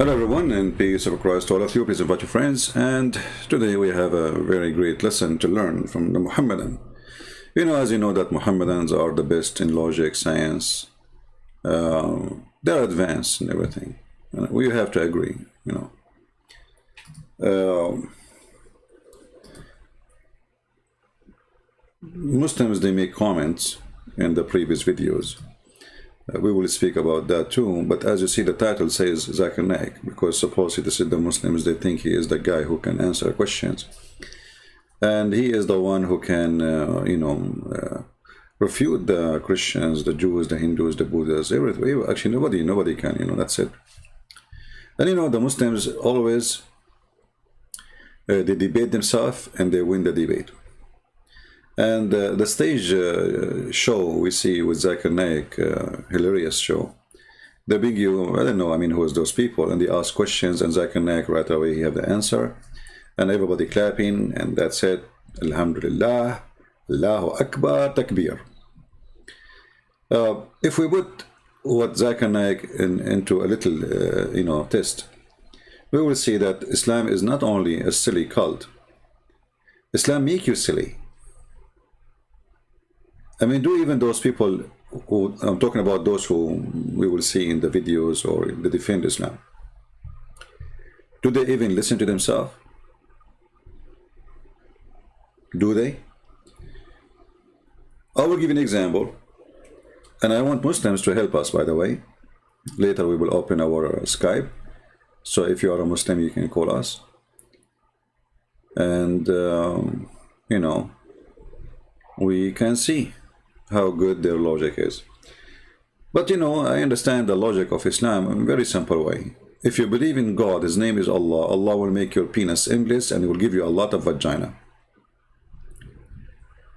Hello everyone, and peace of Christ to all of you. Please invite your friends. And today we have a very great lesson to learn from the Muhammadan. As you know, that Muhammadans are the best in logic, science. They're advanced in everything. We have to agree. Muslims, they make comments in the previous videos. We will speak about that too, but as you see, the title says Zakir Naik, because supposedly this is the Muslims, they think he is the guy who can answer questions. And he is the one who can, refute the Christians, the Jews, the Hindus, the Buddhas, everything. Actually, nobody can, that's it. And the Muslims always, they debate themselves and they win the debate. And the stage show we see with Zakir Naik, hilarious show. They bring you, I don't know, who is those people, and they ask questions, and Zakir Naik right away he have the answer, and everybody clapping, and that's it. Alhamdulillah, Allahu Akbar, Takbir. If we put what Zakir Naik into a little, test, we will see that Islam is not only a silly cult. Islam make you silly. Do even those people who, I'm talking about those who we will see in the videos or they defend Islam, do they even listen to themselves? Do they? I will give an example, and I want Muslims to help us, by the way. Later we will open our Skype, so if you are a Muslim you can call us, and we can see how good their logic is. But I understand the logic of Islam in a very simple way. If you believe in God, his name is Allah, Allah will make your penis endless and he will give you a lot of vagina.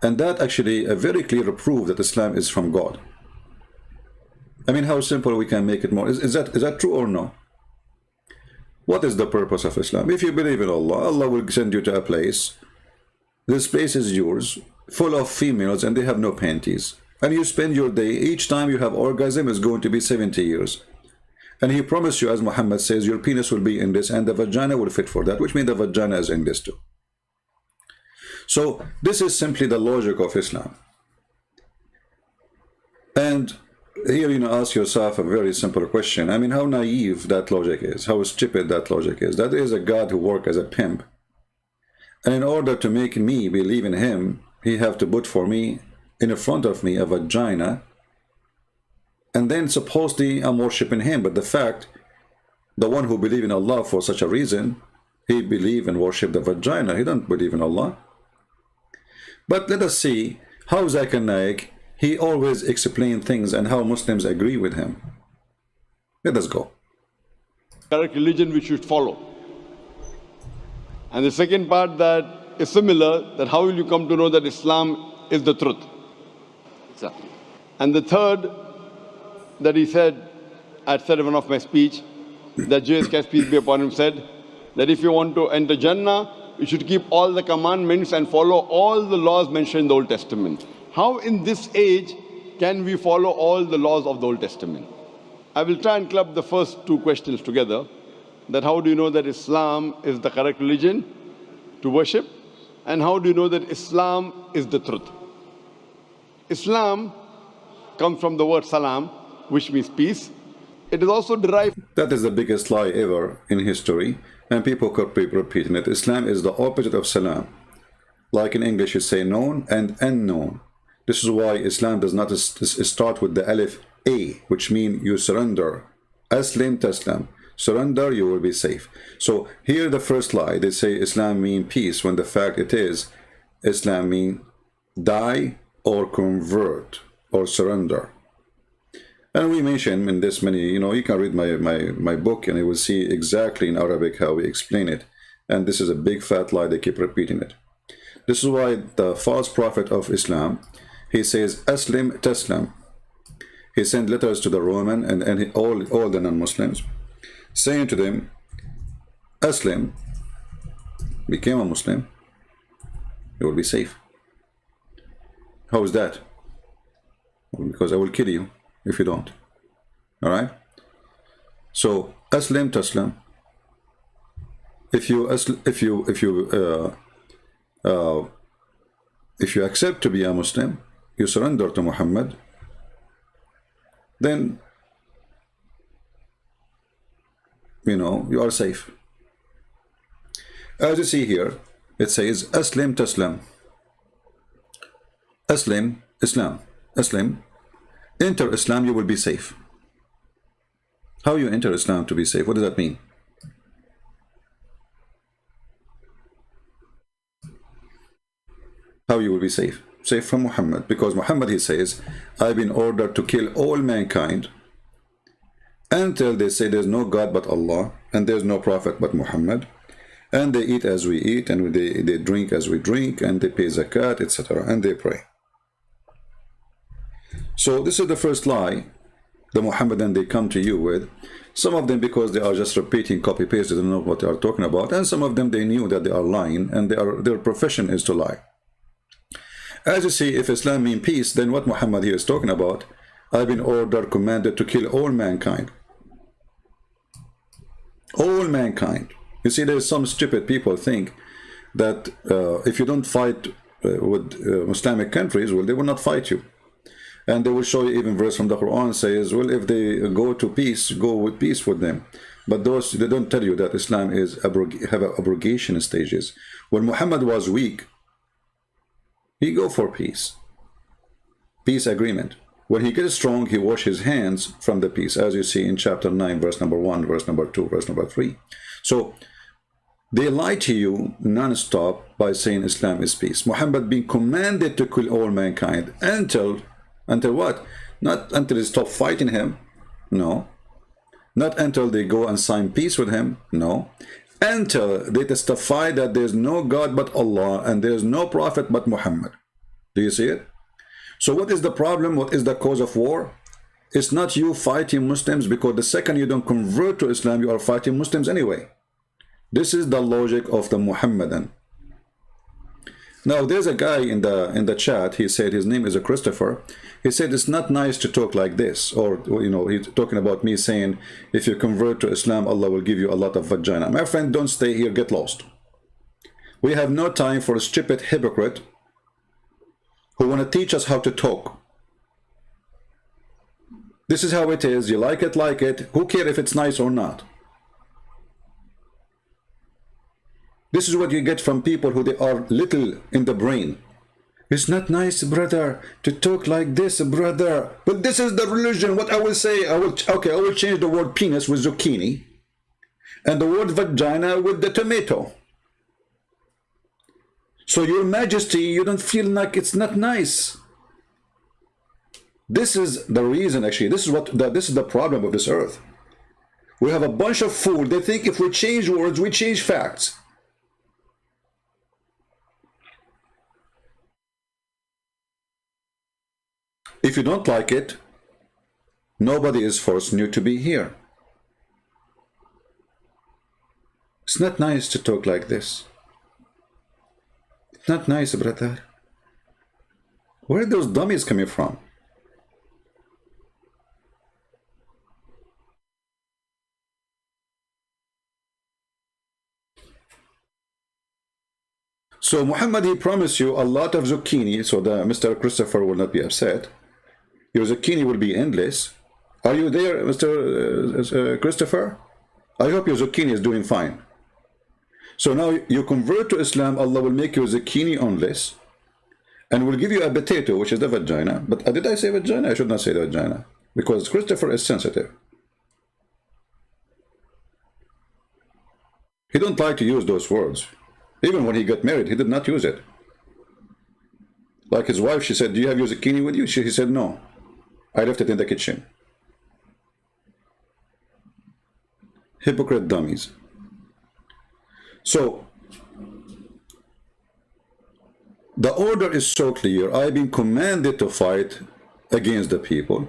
And that actually a very clear proof that Islam is from God. How simple we can make it more. Is that true or no? What is the purpose of Islam? If you believe in Allah, Allah will send you to a place. This place is yours, full of females, and they have no panties. And you spend your day, each time you have orgasm is going to be 70 years. And he promised you, as Muhammad says, your penis will be in this, and the vagina will fit for that, which means the vagina is in this too. So this is simply the logic of Islam. And here, ask yourself a very simple question. How naive that logic is, how stupid that logic is. That is a God who works as a pimp. And in order to make me believe in him, he have to put for me, in front of me, a vagina. And then supposedly I'm worshiping him. But the fact, the one who believe in Allah for such a reason, he believe and worship the vagina. He don't believe in Allah. But let us see how Zakir Naik, he always explain things and how Muslims agree with him. Let us go. Correct religion we should follow. And the second part that is similar, that how will you come to know that Islam is the truth? Exactly. And the third that he said, I said in one of my speech, that JSK, peace be upon him, said that if you want to enter Jannah, you should keep all the commandments and follow all the laws mentioned in the Old Testament. How in this age can we follow all the laws of the Old Testament? I will try and club the first two questions together. That how do you know that Islam is the correct religion to worship? And how do you know that Islam is the truth? Islam comes from the word salam, which means peace. It is also derived. That is the biggest lie ever in history, and people could be repeating it. Islam is the opposite of salam. Like in English you say known and unknown. This is why Islam does not start with the alif A, which means you surrender. Aslim taslam. Surrender, you will be safe. So here the first lie, they say Islam mean peace, when the fact it is Islam mean die or convert or surrender. And we mention in this many, you can read my book and you will see exactly in Arabic how we explain it. And this is a big fat lie, they keep repeating it. This is why the false prophet of Islam, he says Aslim Taslam. He sent letters to the Roman and all the non-Muslims, saying to them, Aslim, became a Muslim, you will be safe. How is that? Because I will kill you if you don't. All right? So Aslim taslam. If you accept to be a Muslim, you surrender to Muhammad, then you are safe. As you see here, it says Aslim taslam. Aslim, Islam. Aslim. Enter Islam, you will be safe. How you enter Islam to be safe? What does that mean? How you will be safe? Safe from Muhammad. Because Muhammad, he says, I've been ordered to kill all mankind until they say there's no God but Allah, and there's no prophet but Muhammad, and they eat as we eat, and they drink as we drink, and they pay zakat, etc., and they pray. So this is the first lie the Muhammadan they come to you with. Some of them, because they are just repeating copy paste, they don't know what they are talking about, and some of them they knew that they are lying, and their profession is to lie. As you see, if Islam means peace, then what Muhammad here is talking about, I've been ordered, commanded to kill all mankind. All mankind. You see, there's some stupid people think that if you don't fight with Islamic countries, well, they will not fight you. And they will show you even verse from the Quran says, well, if they go to peace, go with peace with them. But those, they don't tell you that Islam is have abrogation stages. When Muhammad was weak, he go for peace. Peace agreement. When he gets strong, he wash his hands from the peace, as you see in chapter 9, verse number 1, verse number 2, verse number 3. So they lie to you non-stop by saying Islam is peace. Muhammad being commanded to kill all mankind until what? Not until they stop fighting him. No. Not until they go and sign peace with him. No. Until they testify that there's no God but Allah and there's no prophet but Muhammad. Do you see it? So what is the problem? What is the cause of war? It's not you fighting Muslims, because the second you don't convert to Islam, you are fighting Muslims anyway. This is the logic of the Muhammadan. Now there's a guy in the chat, he said his name is a Christopher. He said it's not nice to talk like this, or he's talking about me saying if you convert to Islam, Allah will give you a lot of vagina. My friend, don't stay here, get lost. We have no time for a stupid hypocrite who want to teach us how to talk. This is how it is. You like it. Who cares if it's nice or not? This is what you get from people who they are little in the brain. It's not nice, brother, to talk like this, brother. But this is the religion. What I will say, I will change the word penis with zucchini and the word vagina with the tomato. So your majesty, you don't feel like it's not nice. This is the reason, actually. This is the problem of this earth. We have a bunch of fools. They think if we change words, we change facts. If you don't like it, nobody is forcing you to be here. It's not nice to talk like this. It's not nice, brother. Where are those dummies coming from? So Muhammad, he promised you a lot of zucchini, so that Mr. Christopher will not be upset. Your zucchini will be endless. Are you there, Mr. Christopher? I hope your zucchini is doing fine. So now you convert to Islam, Allah will make your zucchini endless, and will give you a potato, which is the vagina. But did I say vagina? I should not say the vagina, because Christopher is sensitive. He don't like to use those words. Even when he got married, he did not use it. Like his wife, she said, do you have your zucchini with you? He said, no. I left it in the kitchen. Hypocrite dummies. So, the order is so clear. I've been commanded to fight against the people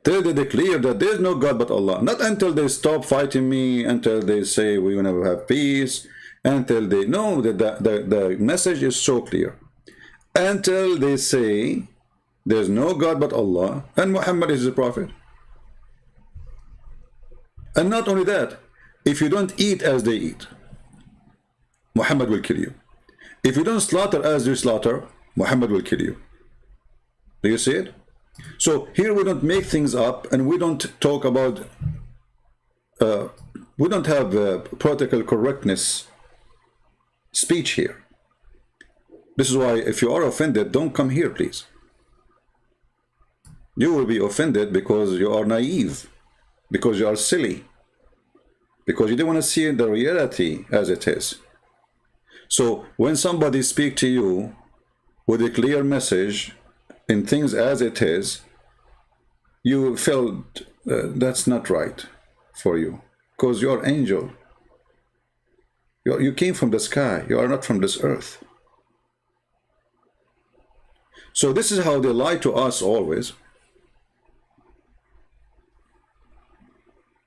till they declare that there's no God but Allah. Not until they stop fighting me, until they say we will never have peace, until they know that the message is so clear. Until they say there's no God but Allah and Muhammad is the prophet. And not only that, if you don't eat as they eat, Muhammad will kill you. If you don't slaughter as you slaughter, Muhammad will kill you. Do you see it? So here we don't make things up, and we don't talk about, we don't have political correctness speech here. This is why if you are offended, don't come here, please. You will be offended because you are naive, because you are silly, because you don't want to see the reality as it is. So when somebody speaks to you with a clear message in things as it is, you felt that's not right for you, because you are angel. You came from the sky. You are not from this earth. So this is how they lie to us always,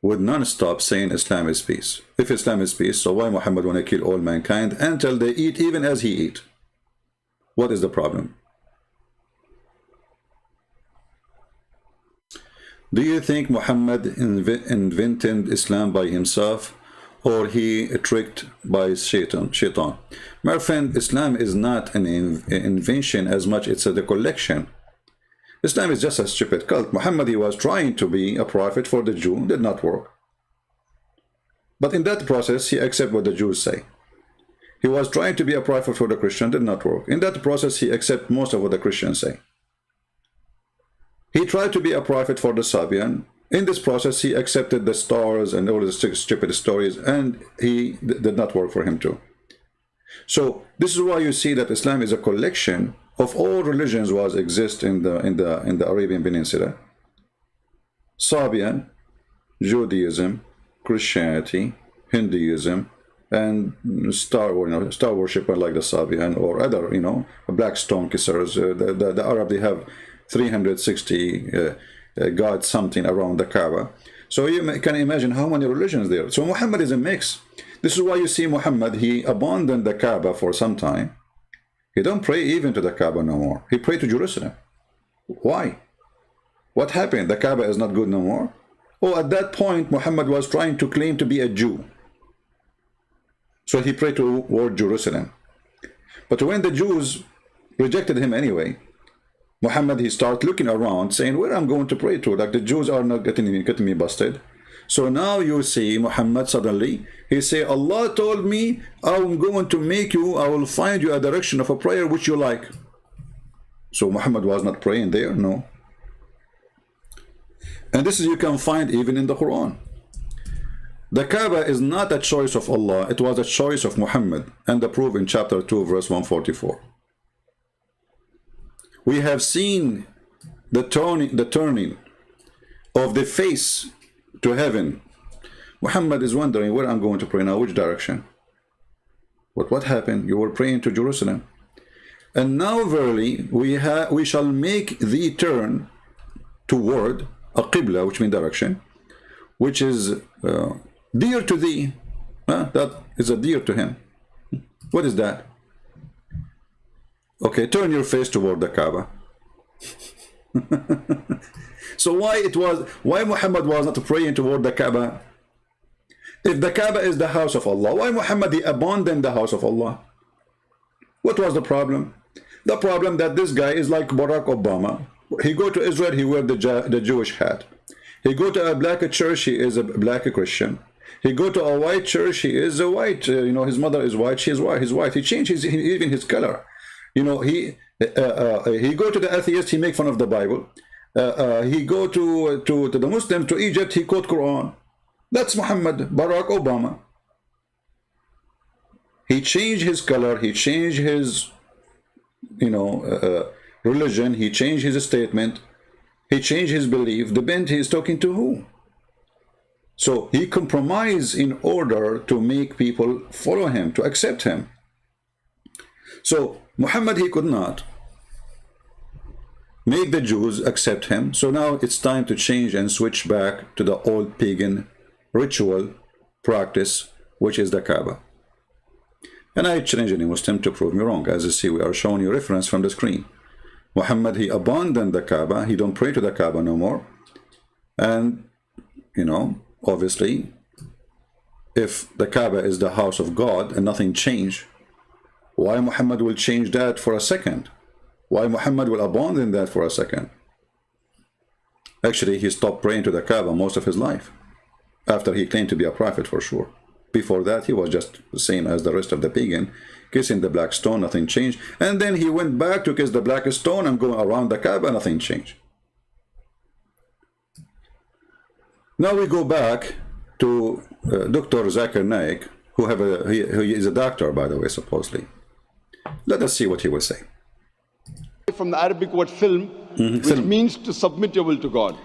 with non-stop saying Islam is peace. If Islam is peace, so why Muhammad want to kill all mankind until they eat even as he eat? What is the problem? Do you think Muhammad invented Islam by himself, or he tricked by Shaitan? My friend, Islam is not an invention as much it's a collection. Islam is just a stupid cult. Muhammad, he was trying to be a prophet for the Jew, did not work. But in that process, he accepted what the Jews say. He was trying to be a prophet for the Christian, did not work. In that process, he accepted most of what the Christians say. He tried to be a prophet for the Sabian. In this process, he accepted the stars and all the stupid stories, and he did not work for him too. So this is why you see that Islam is a collection of all religions was exist in the Arabian Peninsula. Sabian, Judaism, Christianity, Hinduism, and star worship like the Sabian or other, black stone kissers. The Arab, they have 360 gods something around the Kaaba. So you can imagine how many religions there. So Muhammad is a mix. This is why you see Muhammad, he abandoned the Kaaba for some time. He don't pray even to the Kaaba no more. He prayed to Jerusalem. Why? What happened? The Kaaba is not good no more? Oh, at that point, Muhammad was trying to claim to be a Jew. So he prayed toward Jerusalem. But when the Jews rejected him anyway, Muhammad, he started looking around, saying, where I'm going to pray to? Like the Jews are not getting me busted. So now you see Muhammad suddenly, he say, Allah told me, I'm going to make you, I will find you a direction of a prayer which you like. So Muhammad was not praying there, no. And this is you can find even in the Quran. The Kaaba is not a choice of Allah, it was a choice of Muhammad, and the proof in chapter 2 verse 144. We have seen the turning of the face to heaven. Muhammad is wondering where I'm going to pray now, which direction? What happened? You were praying to Jerusalem. And now verily we shall make thee turn toward a qibla, which means direction, which is dear to thee. That is a dear to him. What is that? Okay, turn your face toward the Kaaba. So why Muhammad was not praying toward the Kaaba? If the Kaaba is the house of Allah, why Muhammad he abandoned the house of Allah? What was the problem? The problem that this guy is like Barack Obama. He go to Israel, he wear the Jewish hat. He go to a black church, he is a black Christian. He go to a white church, he is a white. His mother is white, she is white. He's white. He changed even his color. He go to the atheist, he make fun of the Bible. He go to the Muslim, to Egypt, he quote Quran. That's Muhammad, Barack Obama. He changed his color, he changed his religion, he changed his statement, he changed his belief. Depends he is talking to who. So he compromised in order to make people follow him, to accept him. So Muhammad, he could not make the Jews accept him. So now it's time to change and switch back to the old pagan ritual practice, which is the Kaaba. And I challenge any Muslim to prove me wrong. As you see, we are showing you reference from the screen. Muhammad, he abandoned the Kaaba. He don't pray to the Kaaba no more. And, obviously, if the Kaaba is the house of God and nothing changed, why Muhammad will change that for a second? Why Muhammad will abandon that for a second? Actually, he stopped praying to the Kaaba most of his life, after he claimed to be a prophet for sure. Before that, he was just the same as the rest of the pagan, kissing the black stone, nothing changed. And then he went back to kiss the black stone and go around the Kaaba, nothing changed. Now we go back to Dr. Zakir Naik, he is a doctor, by the way, supposedly. Let us see what he will say. From the Arabic word film, which means to submit your will to God.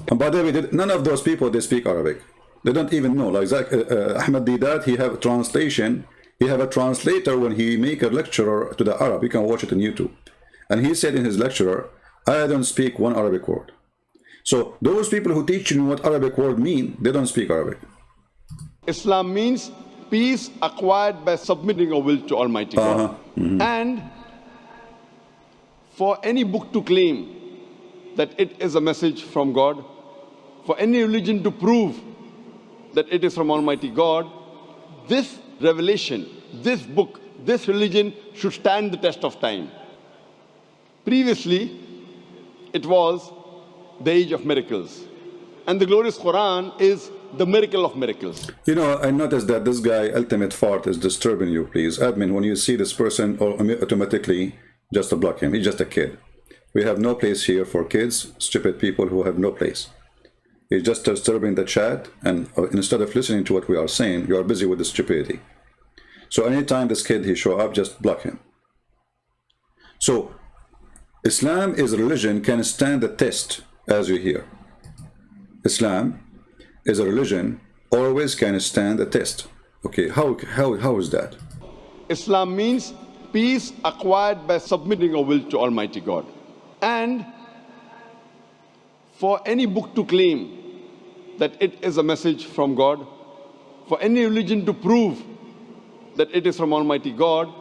And by the way, none of those people, they speak Arabic. They don't even know. Like Ahmed Didat, he have a translation. He have a translator when he make a lecture to the Arab. You can watch it on YouTube. And he said in his lecture, I don't speak one Arabic word. So those people who teach you what Arabic word mean, they don't speak Arabic. Islam means peace acquired by submitting your will to Almighty God. And for any book to claim that it is a message from God, for any religion to prove that it is from Almighty God, this revelation, this book, this religion should stand the test of time. Previously, it was the age of miracles. And the glorious Quran is the miracle of miracles. You know, I noticed that this guy, Ultimate Fart, is disturbing you, please. Admin, when you see this person, automatically just to block him. He's just a kid. We have no place here for kids, stupid people who have no place. He's just disturbing the chat, and instead of listening to what we are saying, you are busy with the stupidity. So anytime this kid, he show up, just block him. So, Islam is a religion can stand the test, as you hear. Islam is a religion always can stand the test. Okay, how is that? Islam means peace acquired by submitting your will to Almighty God. And for any book to claim that it is a message from God, for any religion to prove that it is from Almighty God,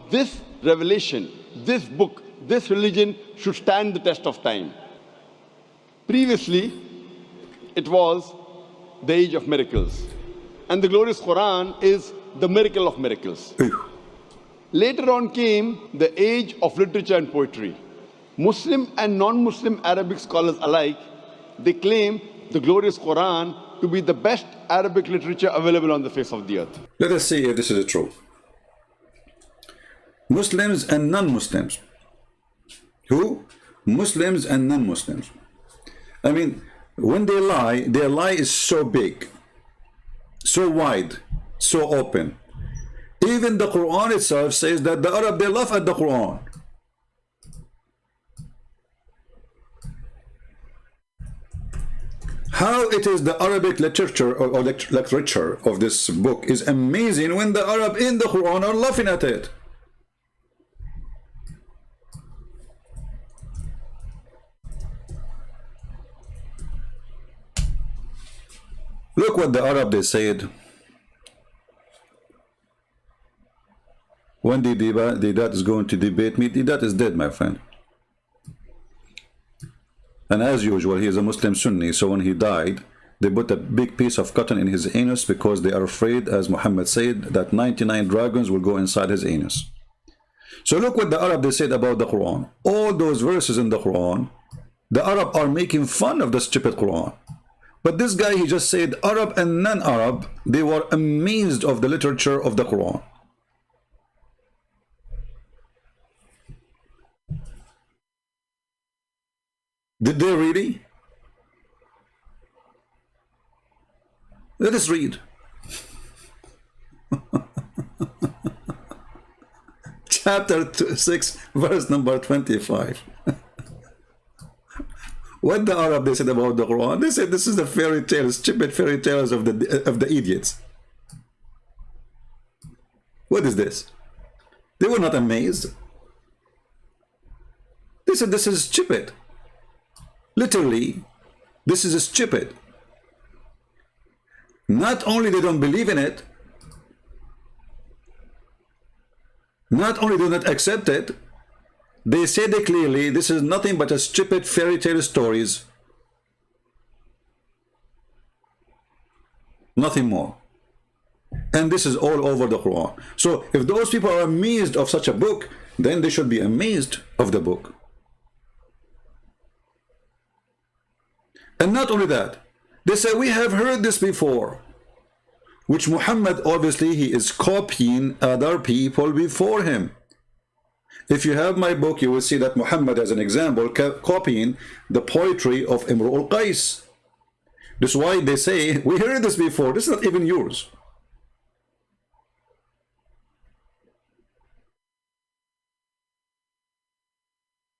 this revelation, this book, this religion should stand the test of time. Previously, it was the age of miracles. And the glorious Quran is the miracle of miracles. Later on came the age of literature and poetry. Muslim and non-Muslim Arabic scholars alike, they claim the glorious Quran to be the best Arabic literature available on the face of the earth. Let us see if this is true. Muslims and non-Muslims. Who? Muslims and non-Muslims. I mean, when they lie, their lie is so big, so wide, so open. Even the Quran itself says that the Arab, they laugh at the Quran. How it is the Arabic literature or literature of this book is amazing when the Arab in the Quran are laughing at it. Look what the Arab they said. When Didat is going to debate me, Didat is dead, my friend. And as usual, he is a Muslim Sunni, so when he died, they put a big piece of cotton in his anus because they are afraid, as Muhammad said, that 99 dragons will go inside his anus. So look what the Arab they said about the Quran. All those verses in the Quran, the Arab are making fun of the stupid Quran. But this guy, he just said Arab and non-Arab, they were amazed of the literature of the Quran. Did they really? Let us read. Chapter 6, verse number 25. What the Arab they said about the Quran? They said this is the fairy tales, stupid fairy tales of the idiots. What is this? They were not amazed. They said this is stupid. Literally, this is stupid. Not only they don't believe in it, not only do not accept it, they said it clearly, this is nothing but a stupid fairy tale stories. nothing more. And this is all over the Quran. So if those people are amazed of such a book, then they should be amazed of the book. And not only that, they say, we have heard this before, which Muhammad, obviously, he is copying other people before him. If you have my book, you will see that Muhammad, as an example, copying the poetry of Imru al-Qais. This is why they say, we heard this before. This is not even yours.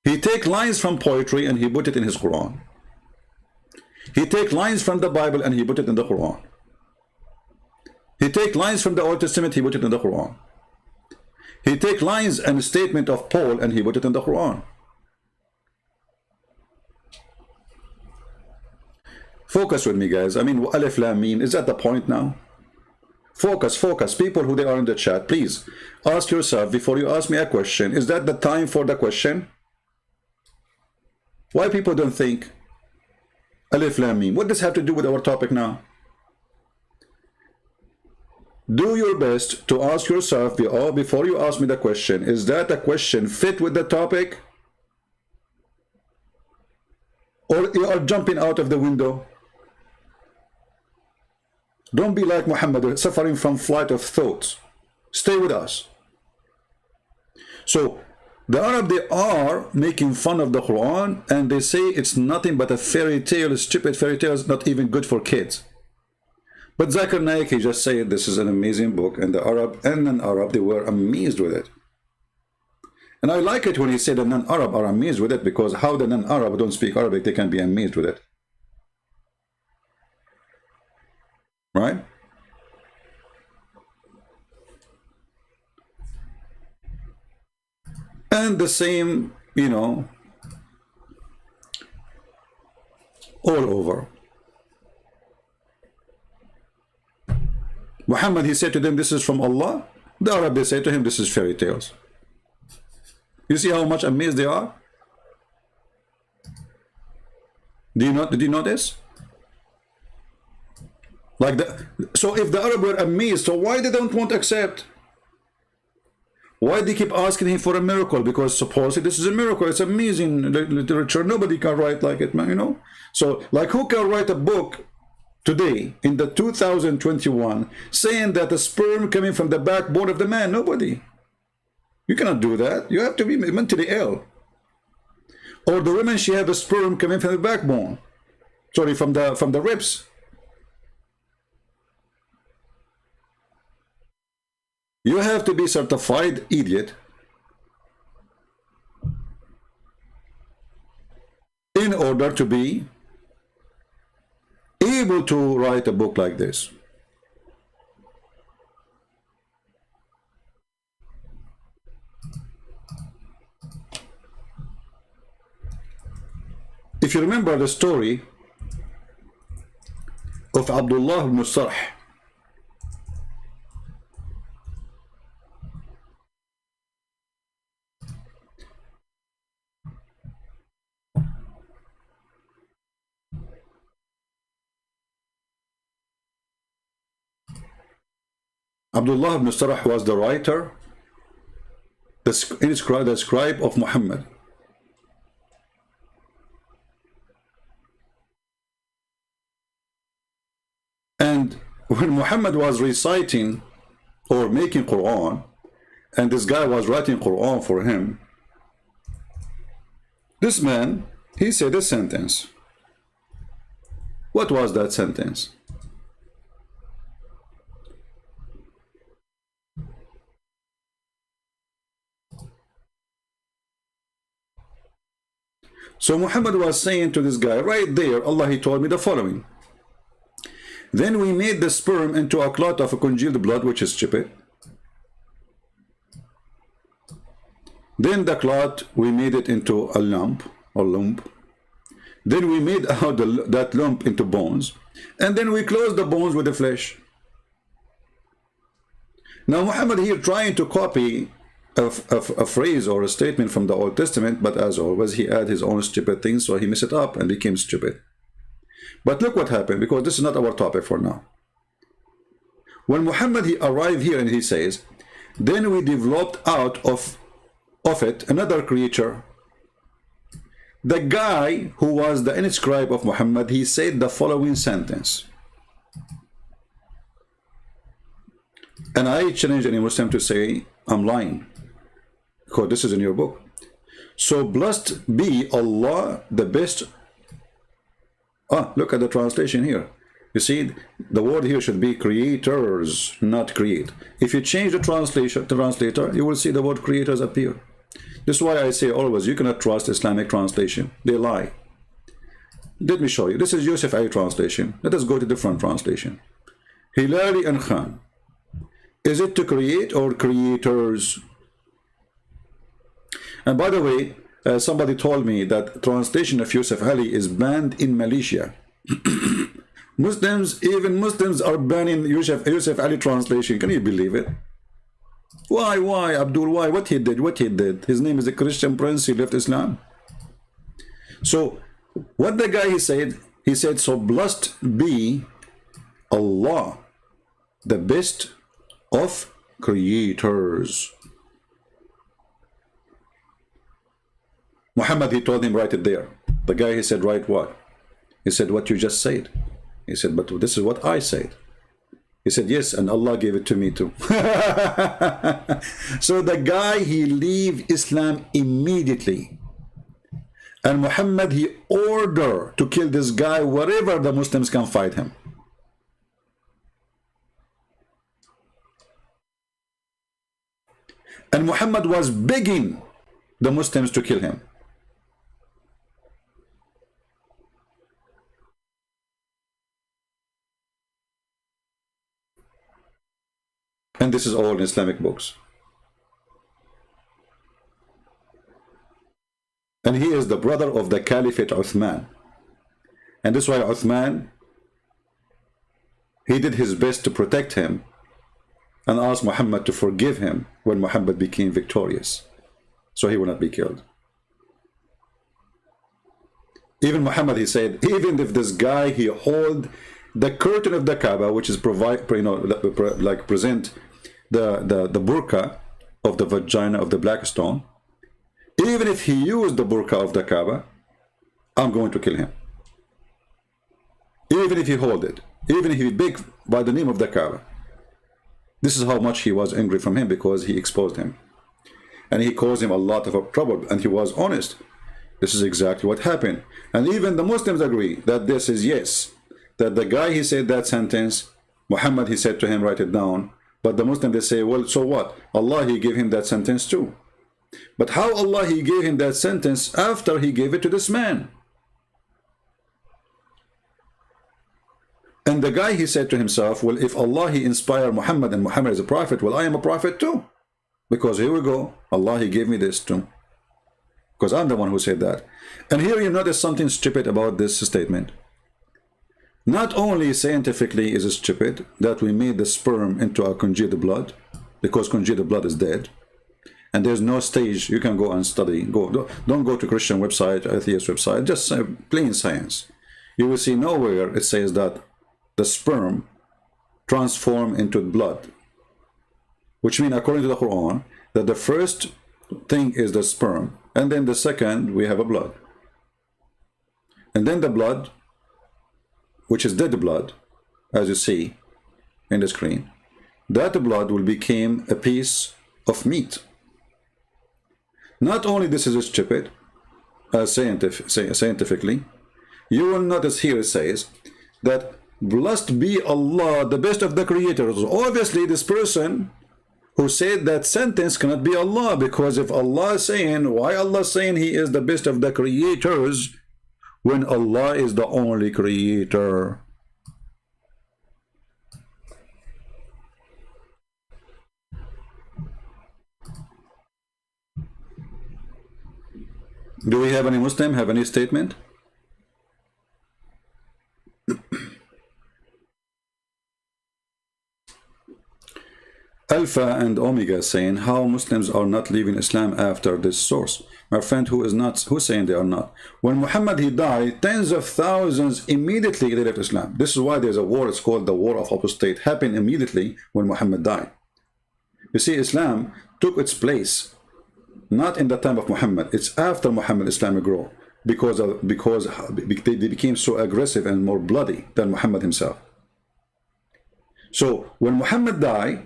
He take lines from poetry and he put it in his Quran. He take lines from the Bible and he put it in the Quran. He take lines from the Old Testament, he put it in the Quran. He take lines and a statement of Paul and he put it in the Quran. Focus with me, guys. I mean, Alif Lam Mim, is that the point now? Focus, focus. People who they are in the chat, please ask yourself before you ask me a question, is that the time for the question? Why people don't think Alif Lam Mim? What does this have to do with our topic now? Do your best to ask yourself before you ask me the question, is that a question fit with the topic? Or you are jumping out of the window? Don't be like Muhammad, suffering from flight of thoughts. Stay with us. So, the Arab, they are making fun of the Quran, and they say it's nothing but a fairy tale, stupid fairy tales, not even good for kids. But Zakir Naik, he just said this is an amazing book, and the Arab and non-Arab, they were amazed with it. And I like it when he said the non-Arab are amazed with it, because how the non-Arab don't speak Arabic, they can be amazed with it. Right? And the same, you know, all over. Muhammad, he said to them, this is from Allah. The Arab, they say to him, this is fairy tales. You see how much amazed they are? Did you notice? Like so if the Arab were amazed, so why they don't want to accept? Why they keep asking him for a miracle? Because supposedly this is a miracle. It's amazing literature. Nobody can write like it, man, you know? So, like, who can write a book today, in the 2021, saying that the sperm coming from the backbone of the man? Nobody. You cannot do that. You have to be mentally ill. Or the woman, she have a sperm coming from the backbone. Sorry, from the ribs. You have to be certified idiot in order to be able to write a book like this. If you remember the story of Abdullah ibn Sarh, Abdullah ibn Sarh was the writer, the scribe of Muhammad. And when Muhammad was reciting or making Quran, and this guy was writing Quran for him, this man, he said a sentence. What was that sentence? So Muhammad was saying to this guy, right there, Allah, he told me the following. Then we made the sperm into a clot of a congealed blood, which is stupid. Then the clot, we made it into a lump, or lump. Then we made out that lump into bones. And then we closed the bones with the flesh. Now Muhammad here trying to copy a phrase or a statement from the Old Testament, but as always, he added his own stupid things, so he messed it up and became stupid. But look what happened, because this is not our topic for now. When Muhammad he arrived here and he says, then we developed out of it another creature. The guy who was the inscribe of Muhammad, he said the following sentence. And I challenge any Muslim to say, I'm lying, because this is in your book. So blessed be Allah, the best. Look at the translation here. You see, the word here should be creators, not create. If you change the translator, you will see the word creators appear. This is why I say always, you cannot trust Islamic translation. They lie. Let me show you. This is Yusuf Ali translation. Let us go to different translation. Hilali and Khan. Is it to create or creators? And by the way, somebody told me that translation of Yusuf Ali is banned in Malaysia. Even Muslims are banning Yusuf Ali translation. Can you believe it? Why, Abdul? Why? What he did? His name is a Christian prince. He left Islam. So, what the guy he said, so blessed be Allah, the best of creators. Muhammad, he told him, write it there. The guy, he said, write what? He said, what you just said. He said, but this is what I said. He said, yes, and Allah gave it to me too. So the guy, he leave Islam immediately. And Muhammad, he ordered to kill this guy wherever the Muslims can fight him. And Muhammad was begging the Muslims to kill him. And this is all in Islamic books. And he is the brother of the Caliphate Uthman. And this is why Uthman, he did his best to protect him and asked Muhammad to forgive him when Muhammad became victorious, so he will not be killed. Even Muhammad, he said, even if this guy, he hold the curtain of the Kaaba, which is present the burqa of the vagina of the black stone, even if he used the burqa of the Kaaba, I'm going to kill him. Even if he hold it, even if he beg by the name of the Kaaba. This is how much he was angry from him, because he exposed him. And he caused him a lot of trouble, and he was honest. This is exactly what happened. And even the Muslims agree that this is yes. That the guy, he said that sentence, Muhammad, he said to him, write it down. But the Muslims, they say, well, so what? Allah, he gave him that sentence too. But how Allah, he gave him that sentence after he gave it to this man? And the guy, he said to himself, well, if Allah, he inspired Muhammad and Muhammad is a prophet, well, I am a prophet too. Because here we go, Allah, he gave me this too. Because I'm the one who said that. And here you notice something stupid about this statement. Not only scientifically is it stupid that we made the sperm into a congealed blood, because congealed blood is dead, and there's no stage you can go and study. Don't go to Christian website, atheist website, just plain science. You will see nowhere it says that the sperm transform into blood, which means, according to the Quran, that the first thing is the sperm, and then the second we have a blood, and then the blood, which is dead blood, as you see in the screen, that blood will become a piece of meat. Not only this is stupid, scientifically, you will notice here it says that blessed be Allah, the best of the creators. Obviously, this person who said that sentence cannot be Allah, because if Allah is saying, why Allah is saying he is the best of the creators when Allah is the only creator? Do we have any Muslim have any statement? Alpha and Omega saying how Muslims are not leaving Islam after this source. My friend who is not, who's saying they are not? When Muhammad he died, tens of thousands immediately they left Islam. This is why there's a war, it's called the War of Apostate, happened immediately when Muhammad died. You see, Islam took its place, not in the time of Muhammad, it's after Muhammad Islam grew, because they became so aggressive and more bloody than Muhammad himself. So when Muhammad died,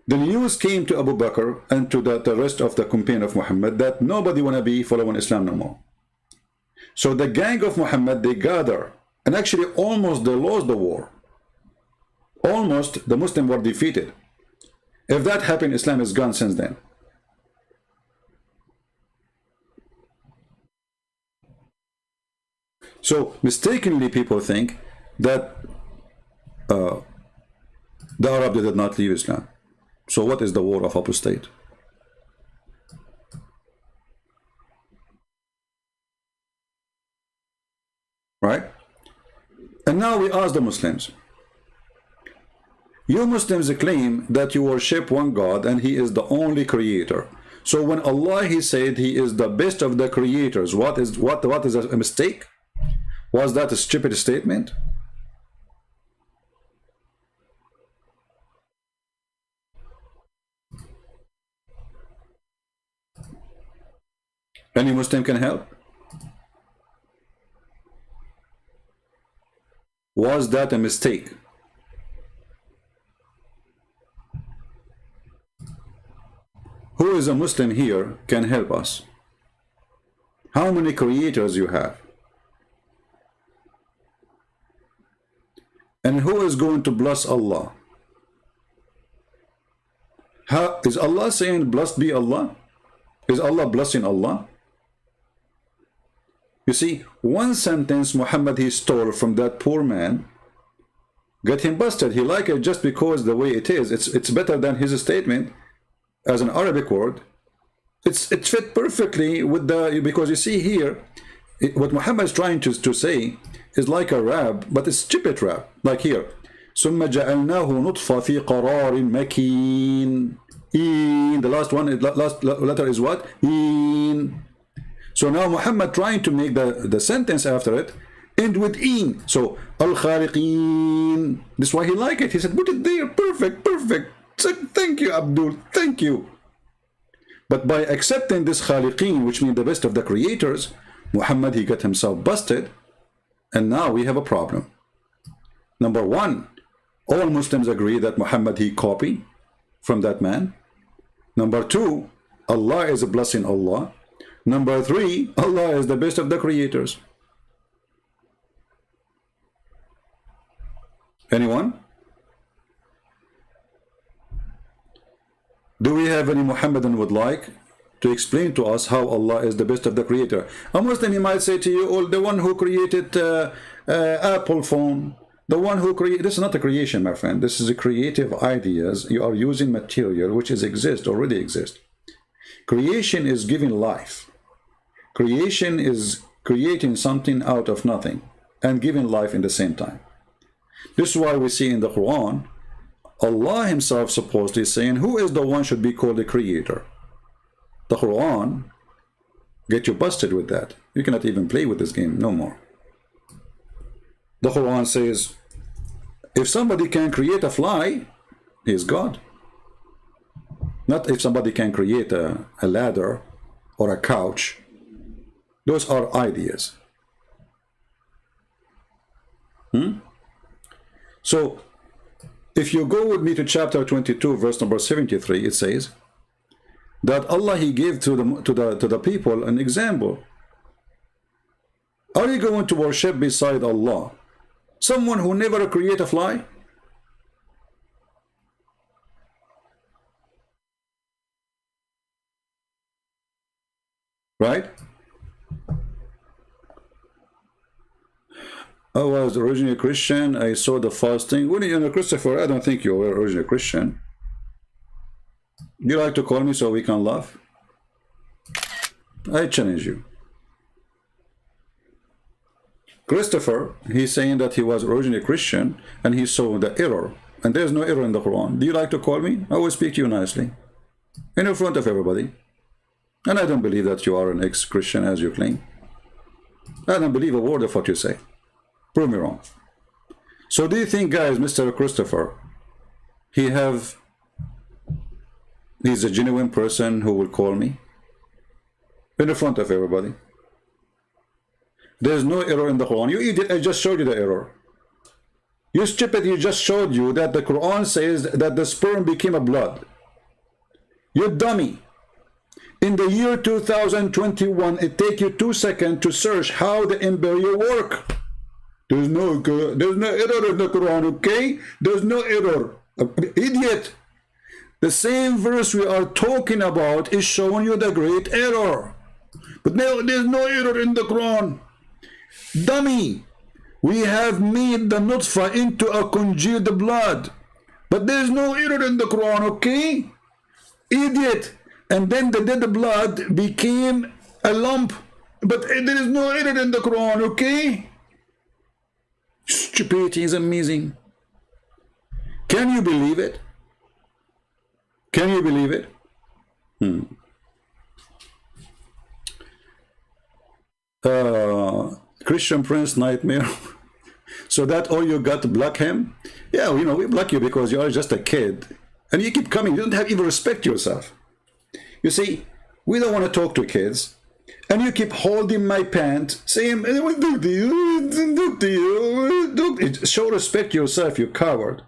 the news came to Abu Bakr and to the rest of the companion of Muhammad that nobody want to be following Islam no more. So the gang of Muhammad, they gather, and actually almost they lost the war. Almost the Muslims were defeated. If that happened, Islam is gone since then. So mistakenly people think that the Arab did not leave Islam. So what is the war of apostate? Right? And now we ask the Muslims. You Muslims claim that you worship one God and He is the only creator. So when Allah He said He is the best of the creators, what is a mistake? Was that a stupid statement? Any Muslim can help? Was that a mistake? Who is a Muslim here can help us? How many creators you have? And who is going to bless Allah? Is Allah saying blessed be Allah? Is Allah blessing Allah? You see, one sentence Muhammad he stole from that poor man, got him busted. He liked it just because the way it is. It's better than his statement as an Arabic word. It fit perfectly with the, because you see here, what Muhammad is trying to say is like a rap, but it's stupid rap. Like here, ثم جعلناه نطفة في قرار مكين. In the last letter is what? In. So now Muhammad trying to make the sentence after it end with in. So al-khaliqin. This is why he liked it. He said, put it there. Perfect, perfect. So, thank you, Abdul. Thank you. But by accepting this khaliqin, which means the best of the creators, Muhammad he got himself busted, and now we have a problem. Number one, all Muslims agree that Muhammad he copied from that man. Number two, Allah is a blessing Allah. Number three, Allah is the best of the creators. Anyone? Do we have any Muhammadan would like to explain to us how Allah is the best of the creator? A Muslim he might say to you, oh, the one who created Apple phone, the one who created, this is not a creation, my friend. This is a creative ideas. You are using material which is already exist. Creation is giving life. Creation is creating something out of nothing and giving life in the same time. This is why we see in the Quran, Allah himself supposedly saying, who is the one should be called the creator? The Quran get you busted with that. You cannot even play with this game no more. The Quran says, if somebody can create a fly, he is God. Not if somebody can create a ladder or a couch. Those are ideas. So, if you go with me to chapter 22, verse number 73, it says that Allah he gave to the people an example. Are you going to worship beside Allah someone who never create a fly? Right? I was originally a Christian. I saw the fasting. When you know, Christopher, I don't think you were originally a Christian. You like to call me so we can laugh? I challenge you. Christopher, he's saying that he was originally a Christian and he saw the error and there's no error in the Quran. Do you like to call me? I will speak to you nicely in front of everybody. And I don't believe that you are an ex-Christian as you claim. I don't believe a word of what you say. Prove me wrong. So do you think, guys, Mr. Christopher, he's a genuine person who will call me in front of everybody? There's no error in the Quran. You idiot, I just showed you the error. You stupid, you just showed you that the Quran says that the sperm became a blood. You dummy. In the year 2021, it takes you 2 seconds to search how the embryo work. There's no error in the Quran, okay? There's no error. Idiot. The same verse we are talking about is showing you the great error. But no, there's no error in the Quran. Dummy. We have made the nutfa into a congealed blood. But there's no error in the Quran, okay? Idiot. And then the dead blood became a lump. But there is no error in the Quran, okay? Stupidity is amazing. Can you believe it? Can you believe it? Christian Prince nightmare. So that all you got to block him? Yeah, you know, we block you because you are just a kid. And you keep coming. You don't have even respect yourself. You see, we don't want to talk to kids. And you keep holding my pant, saying, show respect yourself, you coward.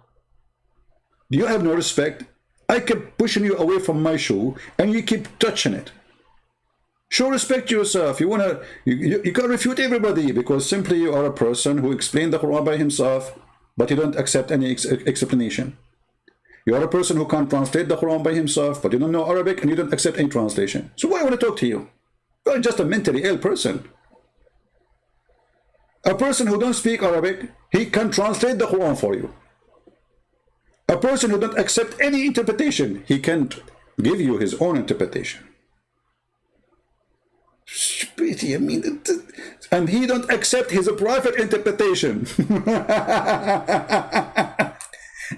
Do you have no respect? I kept pushing you away from my shoe, and you keep touching it. Show respect to yourself. You wanna, you can't refute everybody because simply you are a person who explained the Quran by himself, but you don't accept any explanation. You are a person who can't translate the Quran by himself, but you don't know Arabic and you don't accept any translation. So why I want to talk to you? You're just a mentally ill person. A person who don't speak Arabic, he can translate the Quran for you. A person who don't accept any interpretation, he can't give you his own interpretation. Stupidity, I mean, and he don't accept his private interpretation.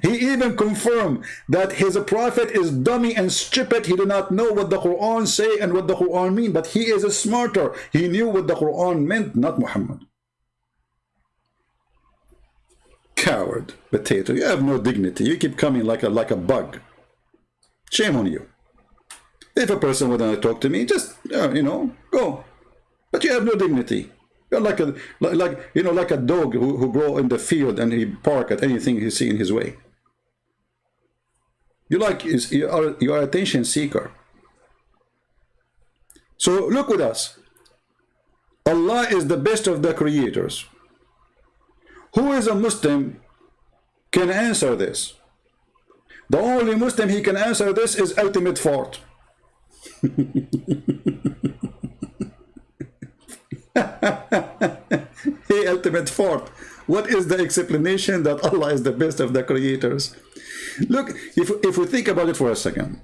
He even confirmed that his prophet is dummy and stupid. He do not know what the Quran say and what the Quran mean, but he is a smarter. He knew what the Quran meant, not Muhammad. Coward, potato. You have no dignity. You keep coming like a bug. Shame on you. If a person would want to talk to me, just you know, go. But you have no dignity. You're like a dog who grow in the field and he bark at anything he see in his way. You are attention seeker. So look with us. Allah is the best of the creators. Who is a Muslim can answer this? The only Muslim he can answer this is Ultimate Fort. Hey, Ultimate Fort, what is the explanation that Allah is the best of the creators? Look, if we think about it for a second,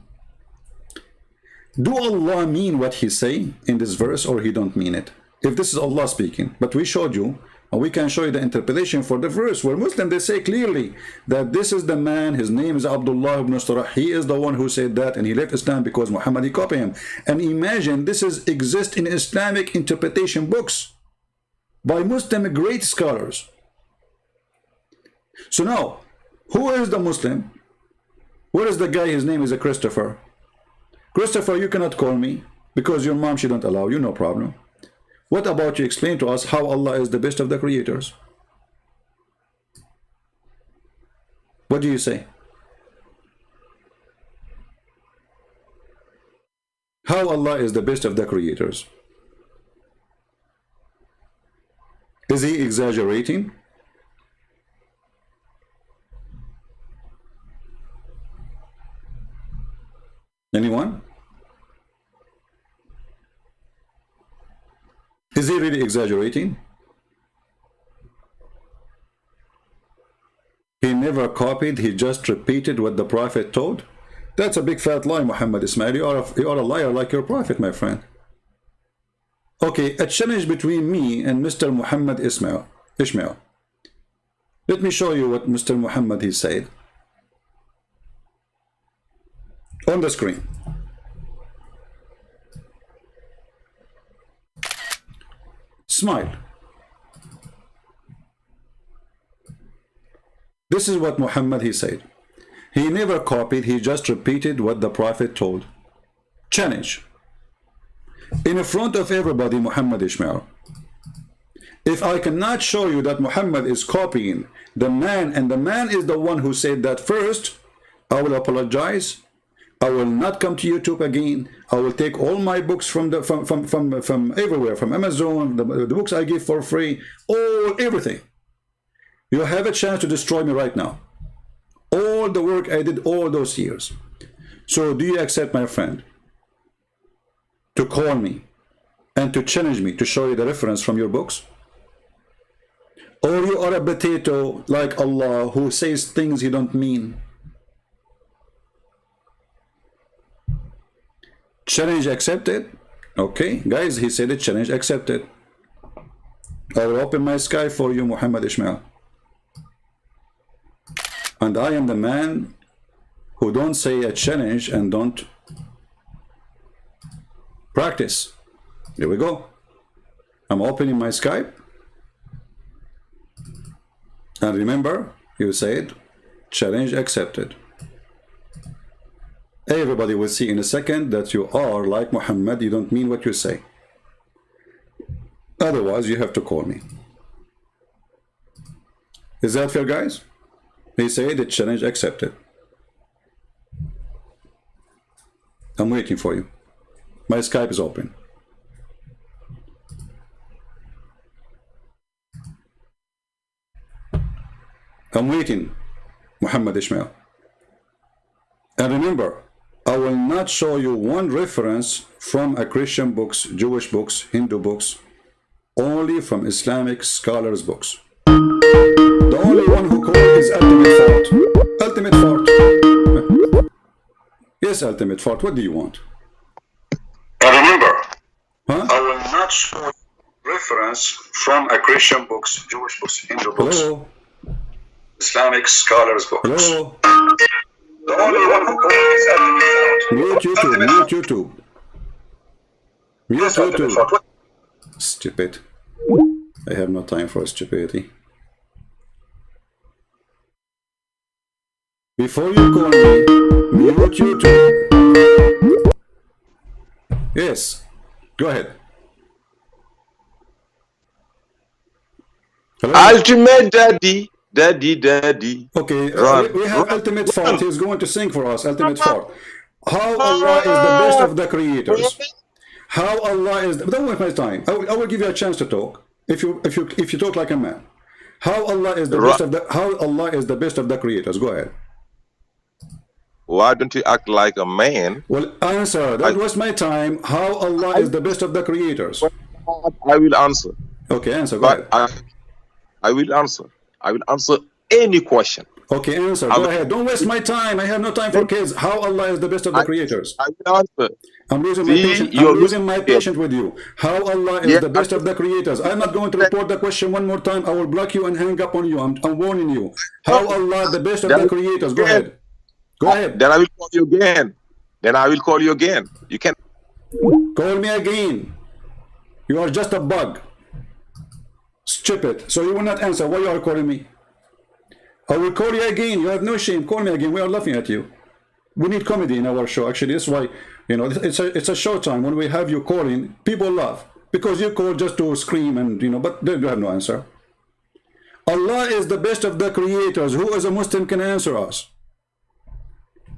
do Allah mean what he say in this verse or he don't mean it? If this is Allah speaking, but we showed you, and we can show you the interpretation for the verse where Muslims, they say clearly that this is the man, his name is Abdullah ibn Surah, he is the one who said that, and he left Islam because Muhammad, he copied him. And imagine this exists in Islamic interpretation books by Muslim great scholars. So now, who is the Muslim? Where is the guy, his name is a Christopher? Christopher, you cannot call me because your mom, she don't allow you, no problem. What about you explain to us how Allah is the best of the creators? What do you say? How Allah is the best of the creators? Is he exaggerating? Anyone? Is he really exaggerating? He never copied, he just repeated what the Prophet told? That's a big fat lie, Muhammad Ismail. You are a liar like your Prophet, my friend. Okay, a challenge between me and Mr. Muhammad Ishmael. Let me show you what Mr. Muhammad he said. On the screen. Smile. This is what Muhammad he said. He never copied, he just repeated what the Prophet told. Challenge. In front of everybody, Muhammad Ishmael. If I cannot show you that Muhammad is copying the man, and the man is the one who said that first, I will apologize. I will not come to YouTube again. I will take all my books from everywhere, from Amazon, the books I give for free, everything. You have a chance to destroy me right now. All the work I did all those years. So do you accept, my friend, to call me and to challenge me to show you the reference from your books? Or you are a potato like Allah who says things he don't mean? Challenge accepted. Okay, guys, he said it, challenge accepted. I will open my sky for you, Muhammad Ishmael. And I am the man who don't say a challenge and don't practice. Here we go. I'm opening my Skype. And remember, you said challenge accepted. Everybody will see in a second that you are like Muhammad, you don't mean what you say. Otherwise, you have to call me. Is that fair, guys? He said the challenge accepted. I'm waiting for you. My Skype is open. I'm waiting, Muhammad Ishmael. And remember, I will not show you one reference from a Christian books, Jewish books, Hindu books, only from Islamic scholars' books. The only one who called is Ultimate Fort. Ultimate Fort. Yes, Ultimate Fort, what do you want? And remember, I will not show reference from a Christian books, Jewish books, Hindu books, hello, Islamic scholars' books. Hello. The only one who called is Ultimate Fort. Mute YouTube, mute YouTube. Mute YouTube. Stupid. I have no time for stupidity. Before you call me, mute YouTube. Yes, go ahead. Hello? Ultimate daddy, daddy, daddy. Okay, we have Ultimate Fort. He's going to sing for us, Ultimate Fort. How Allah is the best of the creators. How Allah is. Don't waste my time. I will give you a chance to talk. If you talk like a man. How Allah is the best of the. How Allah is the best of the creators. Go ahead. Why don't you act like a man? Well, answer. Don't waste my time. How Allah is the best of the creators. I will answer. Okay, answer. Go ahead. I will answer. I will answer any question. Okay, answer. Go ahead. Don't waste my time. I have no time for kids. How Allah is the best of the creators. I will answer. I'm losing my patience. I'm losing my patience with you. How Allah is the best of the creators. I'm not going to report the question one more time. I will block you and hang up on you. I'm warning you. How Allah the best of the creators. Go ahead. Go ahead. Then I will call you again. Then I will call you again. You can call me again. You are just a bug. Stupid. So you will not answer. Why you are calling me? I will call you again. You have no shame. Call me again. We are laughing at you. We need comedy in our show. Actually, that's why, you know, it's a show time. When we have you calling, people laugh because you call just to scream and, you know, but they have no answer. Allah is the best of the creators. Who as a Muslim can answer us?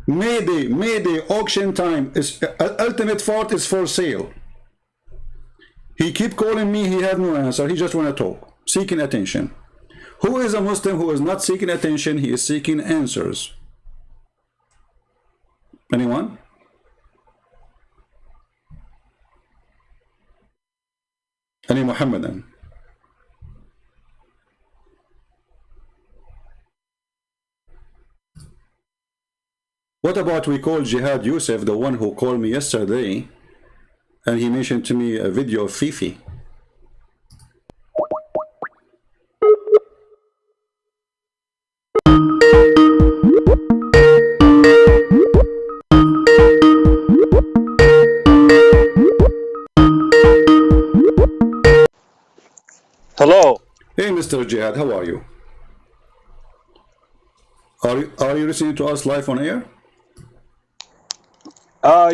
Mayday, auction time is Ultimate Fort is for sale. He keep calling me. He have no answer. He just want to talk, seeking attention. Who is a Muslim who is not seeking attention? He is seeking answers. Anyone? Any Muhammadan? What about we call Jehad Yusuf, the one who called me yesterday, and he mentioned to me a video of Fifi. Mr. Jihad, how are you? Are you listening to us live on air?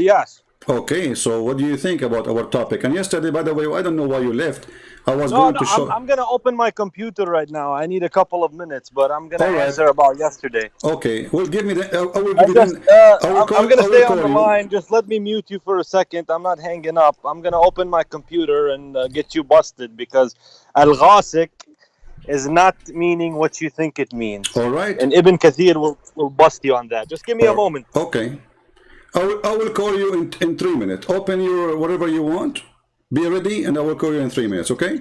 Yes. Okay, so what do you think about our topic? And yesterday, by the way, I don't know why you left. I was No, going no, to show. I'm gonna open my computer right now. I need a couple of minutes, but I'm gonna All right. answer about yesterday. Okay, well, give me the. I will give you Just, then. I will call. I'm gonna I will stay on call the you. line. Just let me mute you for a second. I'm not hanging up. I'm gonna open my computer and get you busted because al-ghasik is not meaning what you think it means. All right. And Ibn Kathir will bust you on that. Just give me a moment. Okay. I will call you in 3 minutes. Open your whatever you want. Be ready, and I will call you in 3 minutes. Okay.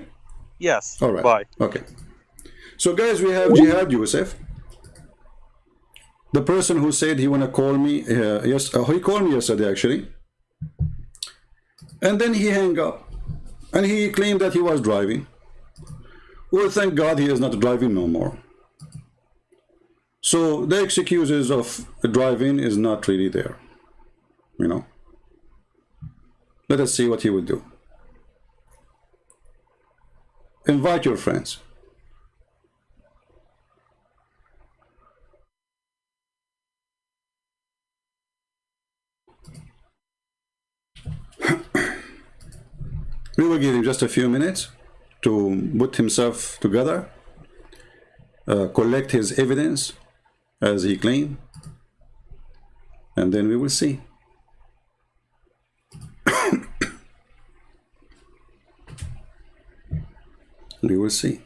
Yes. All right. Bye. Okay. So, guys, we have Jihad Yusuf, the person who said he wanna call me. Yes, he called me yesterday actually, and then he hung up, and he claimed that he was driving. Well, thank God he is not driving no more. So the excuses of driving is not really there. You know. Let us see what he will do. Invite your friends. We will give him just a few minutes to put himself together, collect his evidence as he claimed, and then we will see. We will see.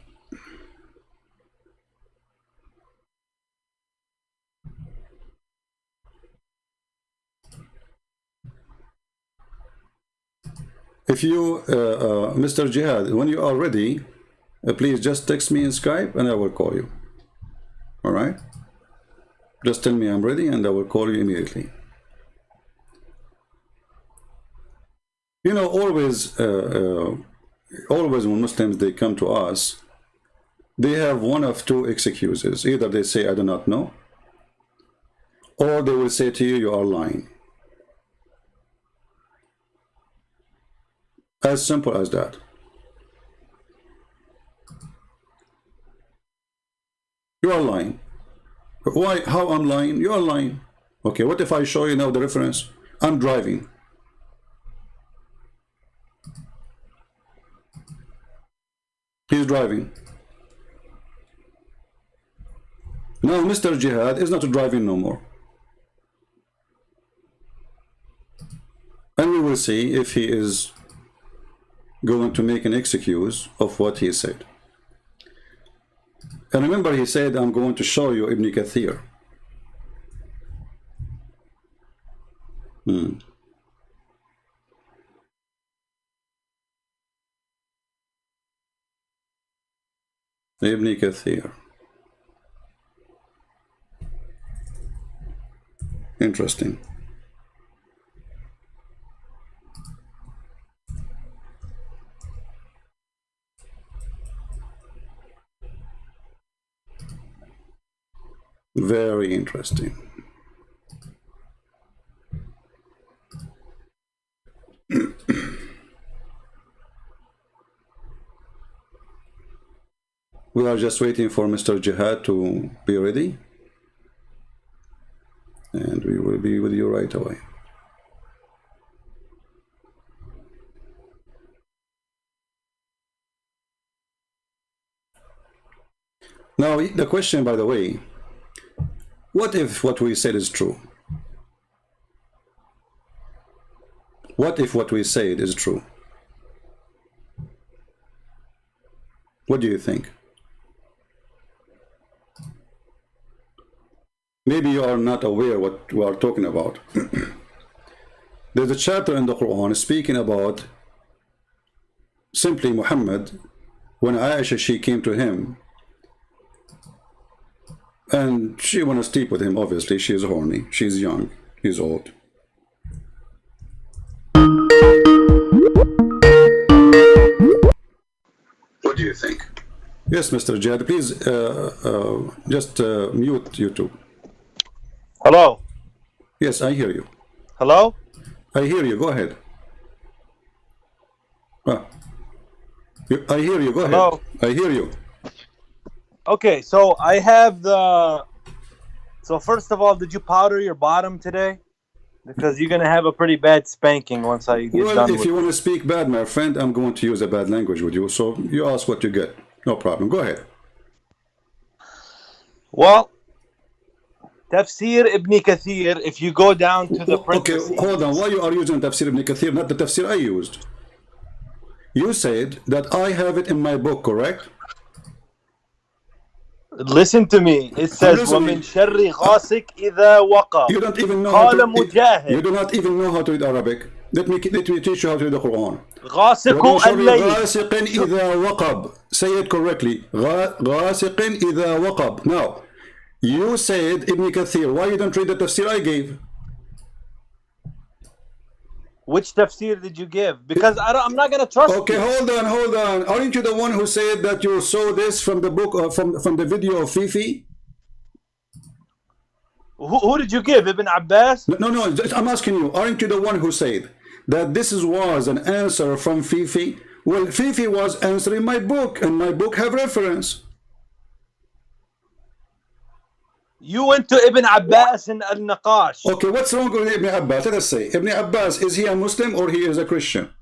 If you, Mr. Jihad, when you are ready, please just text me in Skype and I will call you. All right? Just tell me I'm ready and I will call you immediately. You know, always when Muslims, they come to us, they have one of two excuses. Either they say, I do not know, or they will say to you, you are lying. As simple as that. You are lying. Why? How I'm lying? You are lying. Okay, what if I show you now the reference? I'm driving. He's driving. Now Mr. Jihad is not driving no more. And we will see if he is going to make an excuse of what he said. And remember, he said, I'm going to show you Ibn Kathir. Ibn Kathir. Interesting. Very interesting. We are just waiting for Mr. Jihad to be ready, and we will be with you right away. Now, the question, by the way, what if what we said is true? What if what we said is true? What do you think? Maybe you are not aware what we are talking about. There's a chapter in the Quran speaking about simply Muhammad, when Aisha, she came to him and she wanted to sleep with him. Obviously, she is horny, she's young, he's old. What do you think? Yes, Mr. Jihad, please just mute YouTube. Hello. Yes, I hear you. Hello. I hear you. Go ahead. I hear you. Go Hello? ahead. I hear you. Okay, so I have the. So first of all, did you powder your bottom today? Because you're gonna have a pretty bad spanking once I get Well, done if with you it. want to speak bad, my friend, I'm going to use a bad language with you. So you ask what you get. No problem. Go ahead. Well, Tafsir Ibn Kathir, if you go down to the Okay, hold on. parentheses. Why you are using Tafsir ibn Kathir, not the Tafsir I used? You said that I have it in my book, correct? Listen to me. It I'm says وَمِن listening. شَرِّ غَاسِقٍ إِذَا وَقَبَ You don't even know how قال to. You مجاهد do not even know how to read Arabic. Let me teach you how to read the Quran. غاسق ومن شر الليل. غاسق إذا وقب. Say it correctly. غاسق إذا وقب. Now, you said Ibn Kathir. Why you don't read the tafsir I gave? Which tafsir did you give? Because I'm not gonna trust Okay, you. hold on. Aren't you the one who said that you saw this from the book or from the video of Fifi? Who did you give? Ibn Abbas? No. I'm asking you. Aren't you the one who said that was an answer from Fifi? Well, Fifi was answering my book, and my book have reference. You went to Ibn Abbas in Al-Naqash. Okay, what's wrong with Ibn Abbas? Let us say, Ibn Abbas, is he a Muslim or he is a Christian?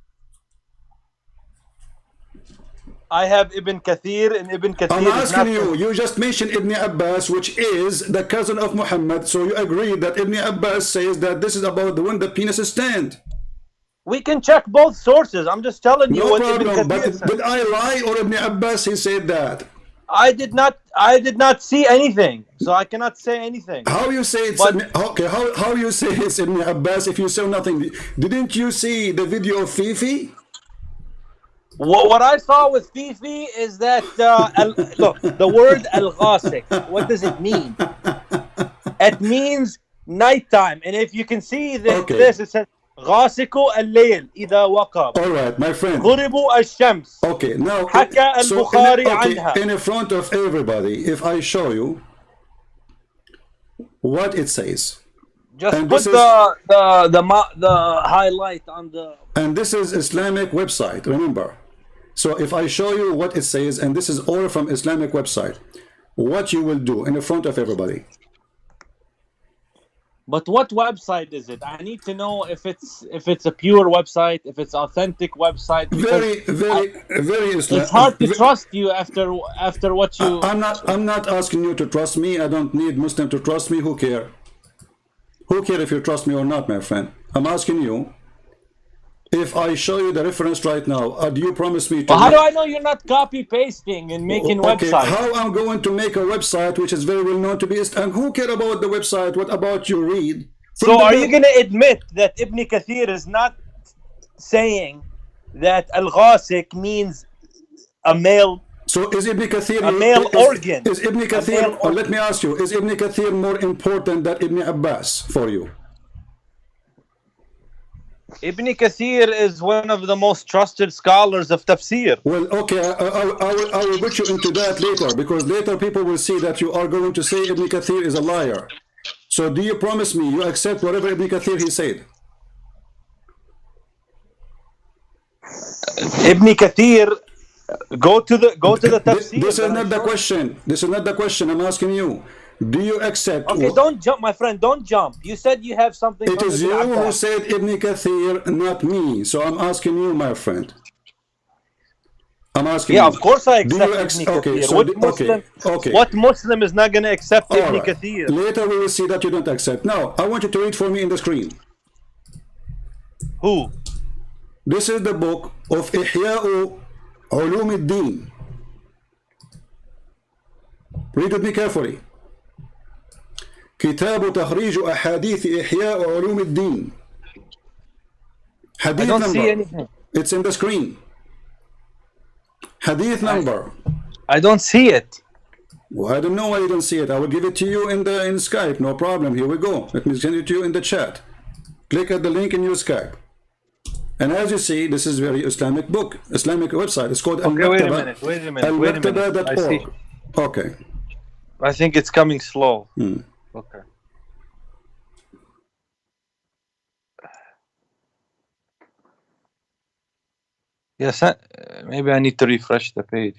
I have Ibn Kathir, and Ibn Kathir I'm is not. asking you, you just mentioned Ibn Abbas, which is the cousin of Muhammad, so you agree that Ibn Abbas says that this is about the when the penis stand. We can check both sources. I'm just telling you No what Ibn problem, Kathir but said. did I lie or Ibn Abbas he said that? I did not see anything, so I cannot say anything. How you say it's But okay? How you say it's Ibn Abbas if you saw nothing? Didn't you see the video of Fifi? what I saw with Fifi is that look, the word al-ghasik. What does it mean? It means nighttime, and if you can see Okay. this, it says غاسق الليل إذا وقب All right, my friend. غرب الشمس. Okay, now حكى البخاري عنها. in front of everybody, if I show you what it says, Just and put this the highlight on the. and this is Islamic website, remember. So if I show you what it says, and this is all from Islamic website, what you will do in front of everybody. But what website is it? I need to know if it's a pure website, if it's authentic website. Very Islamic. It's hard to trust you after what you. I'm not asking you to trust me. I don't need Muslim to trust me. Who care? Who care if you trust me or not, my friend? I'm asking you. If I show you the reference right now, do you promise me to? Well, how do I know you're not copy pasting and making websites? How I'm going to make a website which is very well known to be, and who care about the website? What about you read? So are you going to admit that Ibn Kathir is not saying that al-ghasik means a male? So is Ibn Kathir a male organ? Is Ibn Kathir? Or let me ask you: is Ibn Kathir more important than Ibn Abbas for you? Ibn Kathir is one of the most trusted scholars of tafsir. Well, okay, I will put you into that later, because later people will see that you are going to say Ibn Kathir is a liar. So do you promise me you accept whatever Ibn Kathir he said? Ibn Kathir, go to the tafsir. This is not the question. This is not the question. I'm asking you. Do you accept? Okay, don't jump, my friend. Don't jump. You said you have something. It is you who said Ibn Kathir, not me. So I'm asking you, my friend. I'm asking you. Yeah, of course I accept Ibn Kathir. Okay, so what Muslim is not going to accept Ibn right. Kathir? Later we will see that you don't accept. Now, I want you to read for me in the screen. Who? This is the book of Ihya'u Ulum al-Din. Read with me carefully. كتاب تخريج أحاديث إحياء علوم الدين. Hadith I don't number. see anything. It's in the screen. Hadith number. I don't see it. Well, I don't know why you don't see it. I will give it to you in Skype. No problem. Here we go. Let me send it to you in the chat. Click at the link in your Skype. And as you see, this is very Islamic book, Islamic website. It's called Okay, wait a minute. Al-Maktaba.org. I see. Okay. I think it's coming slow. Okay. Yes, maybe I need to refresh the page.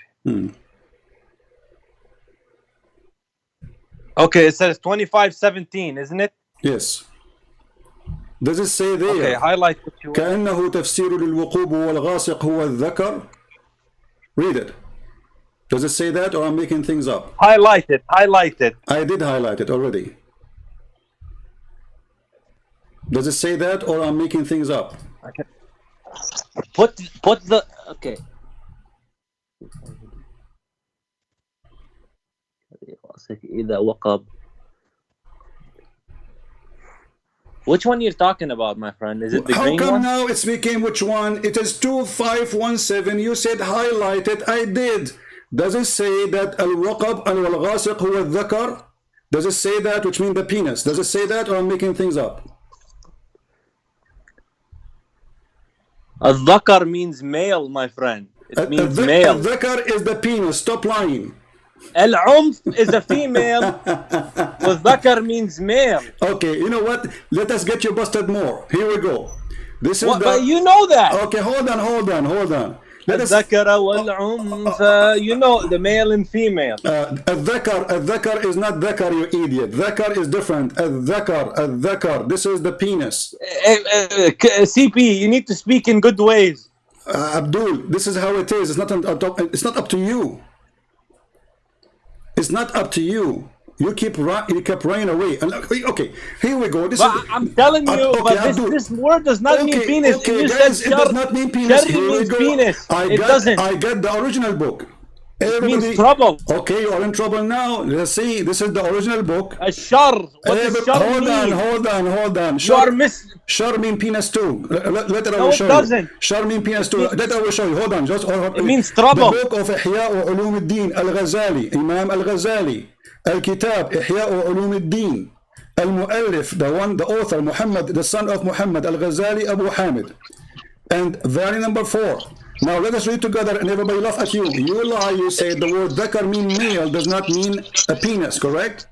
Okay, it says 25:17, isn't it? Yes. Does it say there? Okay, highlight what you want. كأنه تفسير للوقوب والغاسق هو الذكر. Read it. Does it say that, or I'm making things up? Highlight it. Highlight it. I did highlight it already. Does it say that, or I'm making things up? Okay. Put the okay. إذا وقب. Which one you're talking about, my friend? Is it the How green come one? now it's became which one? It is 2517. You said highlight it. I did. Does it say that al-waqab al-ghasiq huwa al-dhakar? Does it say that, which means the penis? Does it say that, or I'm making things up? Al-dhakar means male, my friend. It means male. Al-dhakar is the penis. Stop lying. Al-umf is a female. Al-dhakar means male. Okay, you know what? Let us get you busted more. Here we go. This is What, but you know that. Okay, hold on. Let us. الذكر والأنثى, you know, the male and female. الذكر is not dhakar, you idiot. Dhakar is different. الذكر. This is the penis. CP, you need to speak in good ways. Abdul, this is how it is. It's not up to you. It's not up to you. You kept running away. Okay, here we go. I'm telling you, okay, but this word does not mean penis. Okay, you guys, said it does not mean penis. Shari Here we means go. penis. I got the original book. It means trouble. Okay, you are in trouble now. Let's see. This is the original book. Shar. What does shar mean? Hold on. Shar mean penis too. Later I will show you. No, it doesn't. Shar mean penis too. Later I will show you. Hold on. It means trouble. The book of إحياء علوم الدين الغزالي, Imam al-Ghazali. الكتاب إحياء علوم الدين. المؤلف, the author, Muhammad, the son of Muhammad al-Ghazali, Abu Hamid. And very number 4. Now let us read together and everybody laugh at you. You lie, you say the word dhakar mean male does not mean a penis, correct?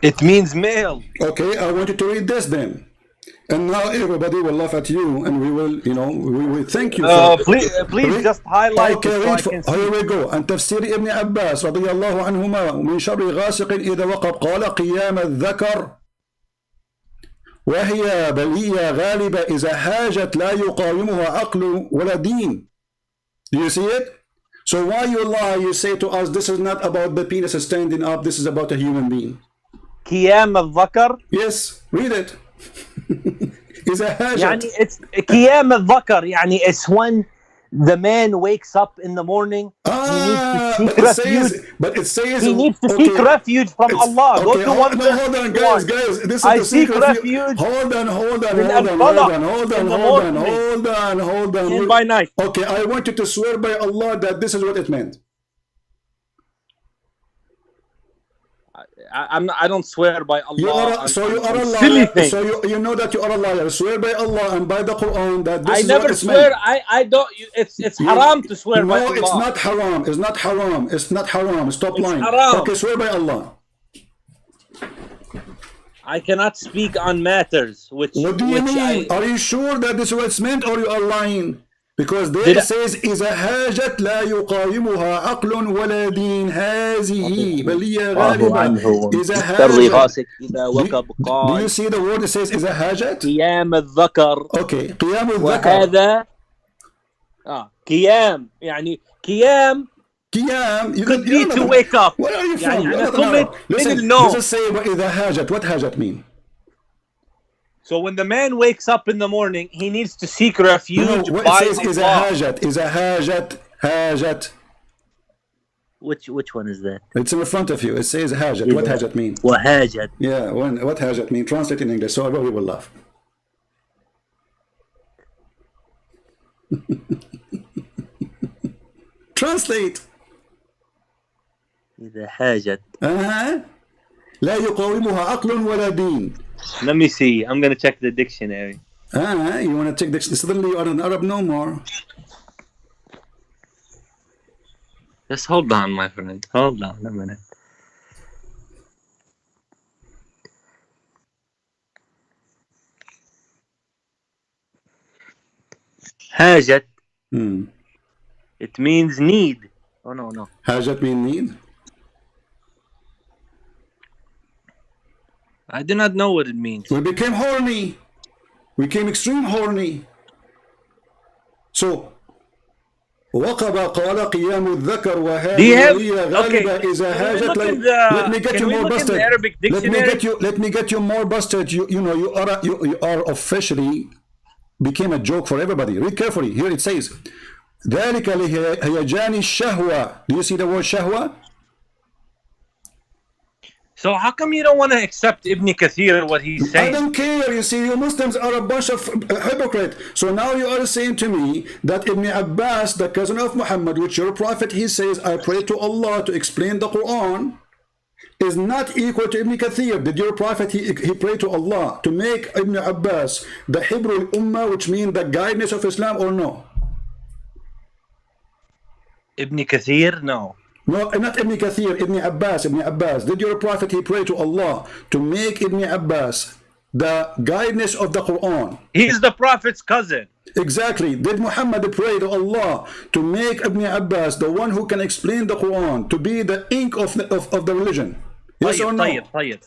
It means male. Okay, I want you to read this then. And now everybody will laugh at you and we will, we will thank you for please just highlight okay, it so I can see. Here we go. عن تفسير ابن عباس رضي الله عنهما من شر غاسق إذا وقب قال قيام الذكر وهي بلية غالبة إذا هاجت لا يقاومها عقل ولا دين. Do you see it? So why you lie? You say to us, this is not about the penis standing up, this is about a human being. قيام الذكر. Yes, read it. إذا هاجت. يعني it's قيام الذكر, يعني it's when the man wakes up in the morning. He needs to seek refuge. But it says he needs to seek refuge from Allah. Go to one verse. Hold on, guys. This is I the seek refuge. Hold on. In by night. Okay, I want you to swear by Allah that this is what it meant. I don't swear by Allah. You are a liar. Silly thing. So you know that you are a liar. Swear by Allah and by the Quran that this is what it's swear. meant. I don't. It's haram to swear by Allah. No, it's not haram. It's not haram. Stop lying. Haram. Okay, swear by Allah. I cannot speak on matters which. What do you mean? Are you sure that this is what it's meant, or you are lying? Because there it says إذا هاجت لا يقاومها عقل ولا دين هذه بلية غالبة إذا هاجت. Do you see the word that says إذا هاجت? قيام الذكر. Okay, قيام الذكر. وهذا قيام يعني قيام. You could be to wake up. Where are you from? يعني Listen, let's just say إذا هاجت. What هاجت mean? So when the man wakes up in the morning, he needs to seek refuge what by it says Allah. إذا هاجت. Which one is that? It's in front of you. It says هاجت. What هاجت mean? وهاجت. Yeah, what هاجت mean? Translate in English so everybody will laugh. Translate. إذا هاجت. لا يقاومها عقل ولا دين. Let me see. I'm going to check the dictionary. You want to check dictionary? Suddenly you are an Arab no more. Just hold on, my friend. Hold on a minute. Hajat. It means need. Oh, no. Hajat mean need? I do not know what it means. We became horny. We became extreme horny. So, وقب قال قيام الذكر وهذه هي غالبة إذا هاجت. Let me get you more busted. Let me get you more busted. You know you are officially became a joke for everybody. Read carefully. Here it says ذلك لهيجان الشهوة. Do you see the word shahwa? So how come you don't want to accept Ibn Kathir, what he's saying? I don't care. You see, you Muslims are a bunch of hypocrites. So now you are saying to me that Ibn Abbas, the cousin of Muhammad, which your prophet, he says, I pray to Allah to explain the Quran, is not equal to Ibn Kathir. Did your prophet, he prayed to Allah to make Ibn Abbas the Hebrew Ummah, which means the guidance of Islam, or no? Ibn Kathir, no. No, not Ibn Kathir, Ibn Abbas, Ibn Abbas. Did your prophet, he pray to Allah to make Ibn Abbas the guidance of the Quran? He's the prophet's cousin. Exactly. Did Muhammad pray to Allah to make Ibn Abbas the one who can explain the Quran, to be the ink of the religion? Yes or no?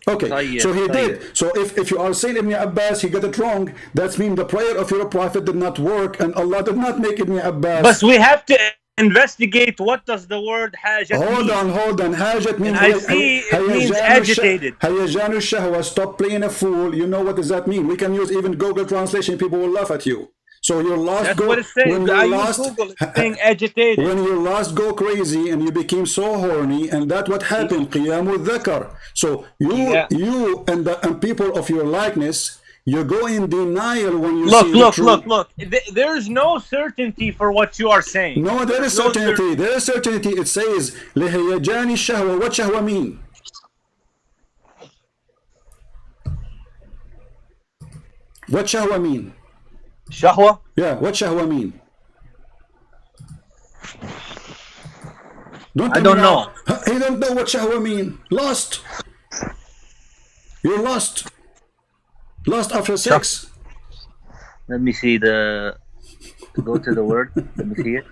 Okay, so he did. So if you are saying Ibn Abbas, he got it wrong, that means the prayer of your prophet did not work and Allah did not make Ibn Abbas. But we have to investigate what does the word hajat mean. Hold on. Hajat means, and I see it means agitated. Hayajanu shahwa. Stop playing a fool. You know what does that mean? We can use even Google translation. People will laugh at you. So your last That's go. What it's saying. When I you use lost, Google. It's saying agitated. When you last go crazy and you became so horny, and that what happened. Qiyamu dhakar. So you and people of your likeness. You go in denial when you see the truth. Look. There's no certainty for what you are saying. No, there is certainty. There is certainty. It says, لِهَيَجَانِ الشَّهْوَةِ. What shahwa mean? What shahwa mean? Shahwa? Yeah, what shahwa mean? I don't know. You don't know what shahwa mean. Lost. You're lost. Lost after sex. Let me see go to the word. Let me see it.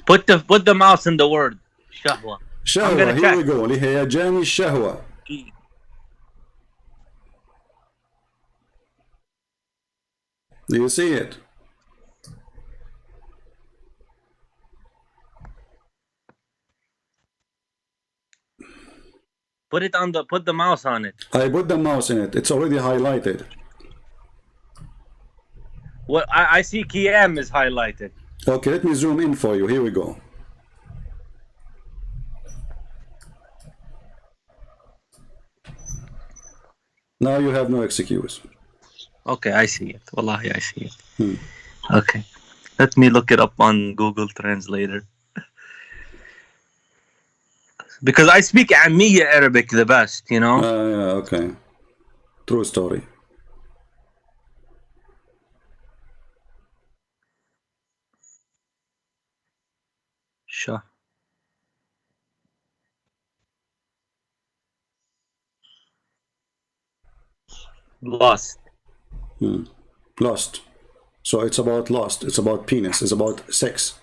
Put the mouse in the word. Shahwa. Shahwa, here we go. لِهَيَجَانِ الشَّهْوَةِ. Do you see it? Put the mouse on it. I put the mouse in it. It's already highlighted. What I see Qiyam is highlighted. Okay, let me zoom in for you. Here we go. Now you have no excuse. Okay, I see it. Wallahi, I see it. Okay. Let me look it up on Google Translator. Because I speak Ammiya Arabic the best, you know? Yeah, okay. True story. Sure. Lost. Lost. So it's about lust. It's about penis. It's about sex.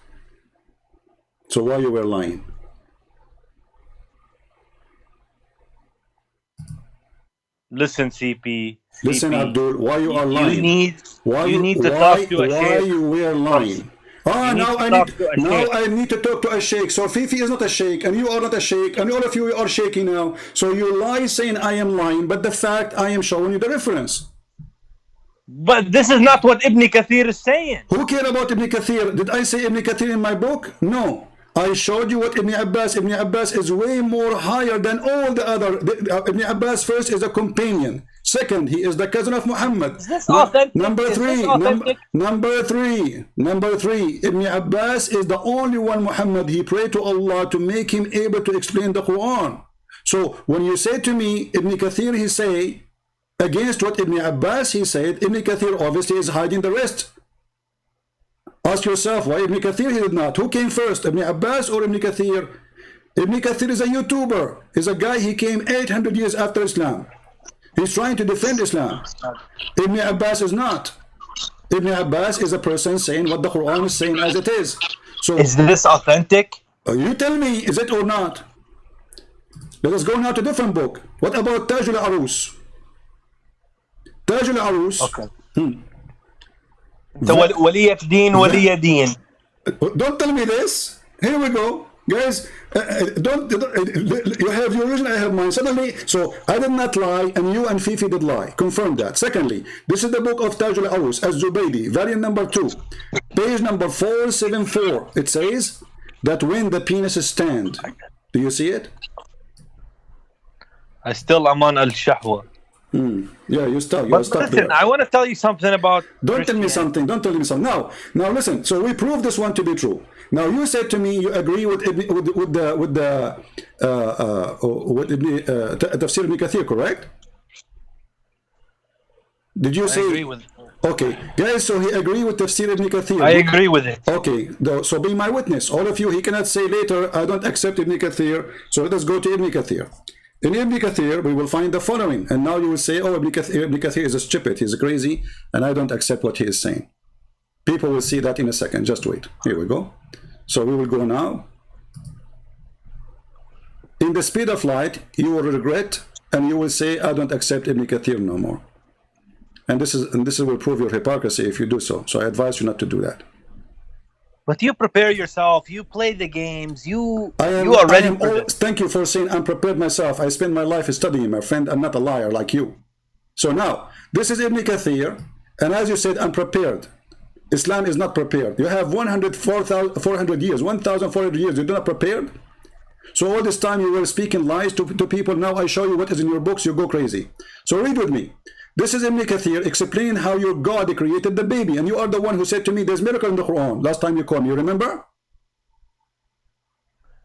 So why you were lying? Listen, CP. Listen, Abdul. Why you are lying? You need to talk to a sheikh. Why you were lying? Now I need to talk to a sheikh. So Fifi is not a sheikh, and you are not a sheikh, and all of you are shaking now. So you lie saying I am lying, but the fact I am showing you the reference. But this is not what Ibn Kathir is saying. Who care about Ibn Kathir? Did I say Ibn Kathir in my book? No. I showed you what Ibn Abbas is way more higher than all the other. Ibn Abbas first is a companion. Second, he is the cousin of Muhammad. Is this authentic? Number three, Ibn Abbas is the only one Muhammad, he prayed to Allah to make him able to explain the Quran. So when you say to me, Ibn Kathir, he say, against what Ibn Abbas he said, Ibn Kathir obviously is hiding the rest. Ask yourself why Ibn Kathir he did not. Who came first, Ibn Abbas or Ibn Kathir? Ibn Kathir is a YouTuber. He's a guy, he came 800 years after Islam. He's trying to defend Islam. Ibn Abbas is not. Ibn Abbas is a person saying what the Quran is saying as it is. So is this authentic? You tell me, is it or not? Let us go now to a different book. What about Taj al-Arus? Taj al-Arus. Okay. ولي دين ولي دين. Don't tell me this. Here we go, guys. You have your religion, I have mine. Suddenly, so I did not lie, and you and Fifi did lie. Confirm that. Secondly, this is the book of Taj al-Arus, Az-Zubaydi, volume number 2, page number 474. It says that when the penis stand. Do you see it? I still am on al-shahwa. Yeah, you stuck. But listen, there. I want to tell you something about. Don't tell me something. Don't tell me something. Now listen. So we proved this one to be true. Now you said to me you agree with Tafsir Ibn Kathir, correct? Did you say? I agree with. Okay, guys. So he agreed with Tafsir Ibn Kathir. I agree with it. Okay. So be my witness. All of you. He cannot say later, I don't accept Ibn Kathir. So let us go to Ibn Kathir. In Ibn Kathir, we will find the following, and now you will say, oh, Ibn Kathir is a stupid, he's crazy, and I don't accept what he is saying. People will see that in a second, just wait. Here we go. So we will go now. In the speed of light, you will regret, and you will say, I don't accept Ibn Kathir no more. And this will prove your hypocrisy if you do so. So I advise you not to do that. But you prepare yourself. You play the games. You are ready for this. Thank you for saying I'm prepared myself. I spend my life studying, my friend. I'm not a liar like you. So now, this is Ibn Kathir. And as you said, I'm prepared. Islam is not prepared. You have 1,400 years, 1,400 years. You're not prepared? So all this time you were speaking lies to people. Now I show you what is in your books. You go crazy. So read with me. This is Ibn Kathir explaining how your God created the baby. And you are the one who said to me, there's miracle in the Quran. Last time you called me, you remember?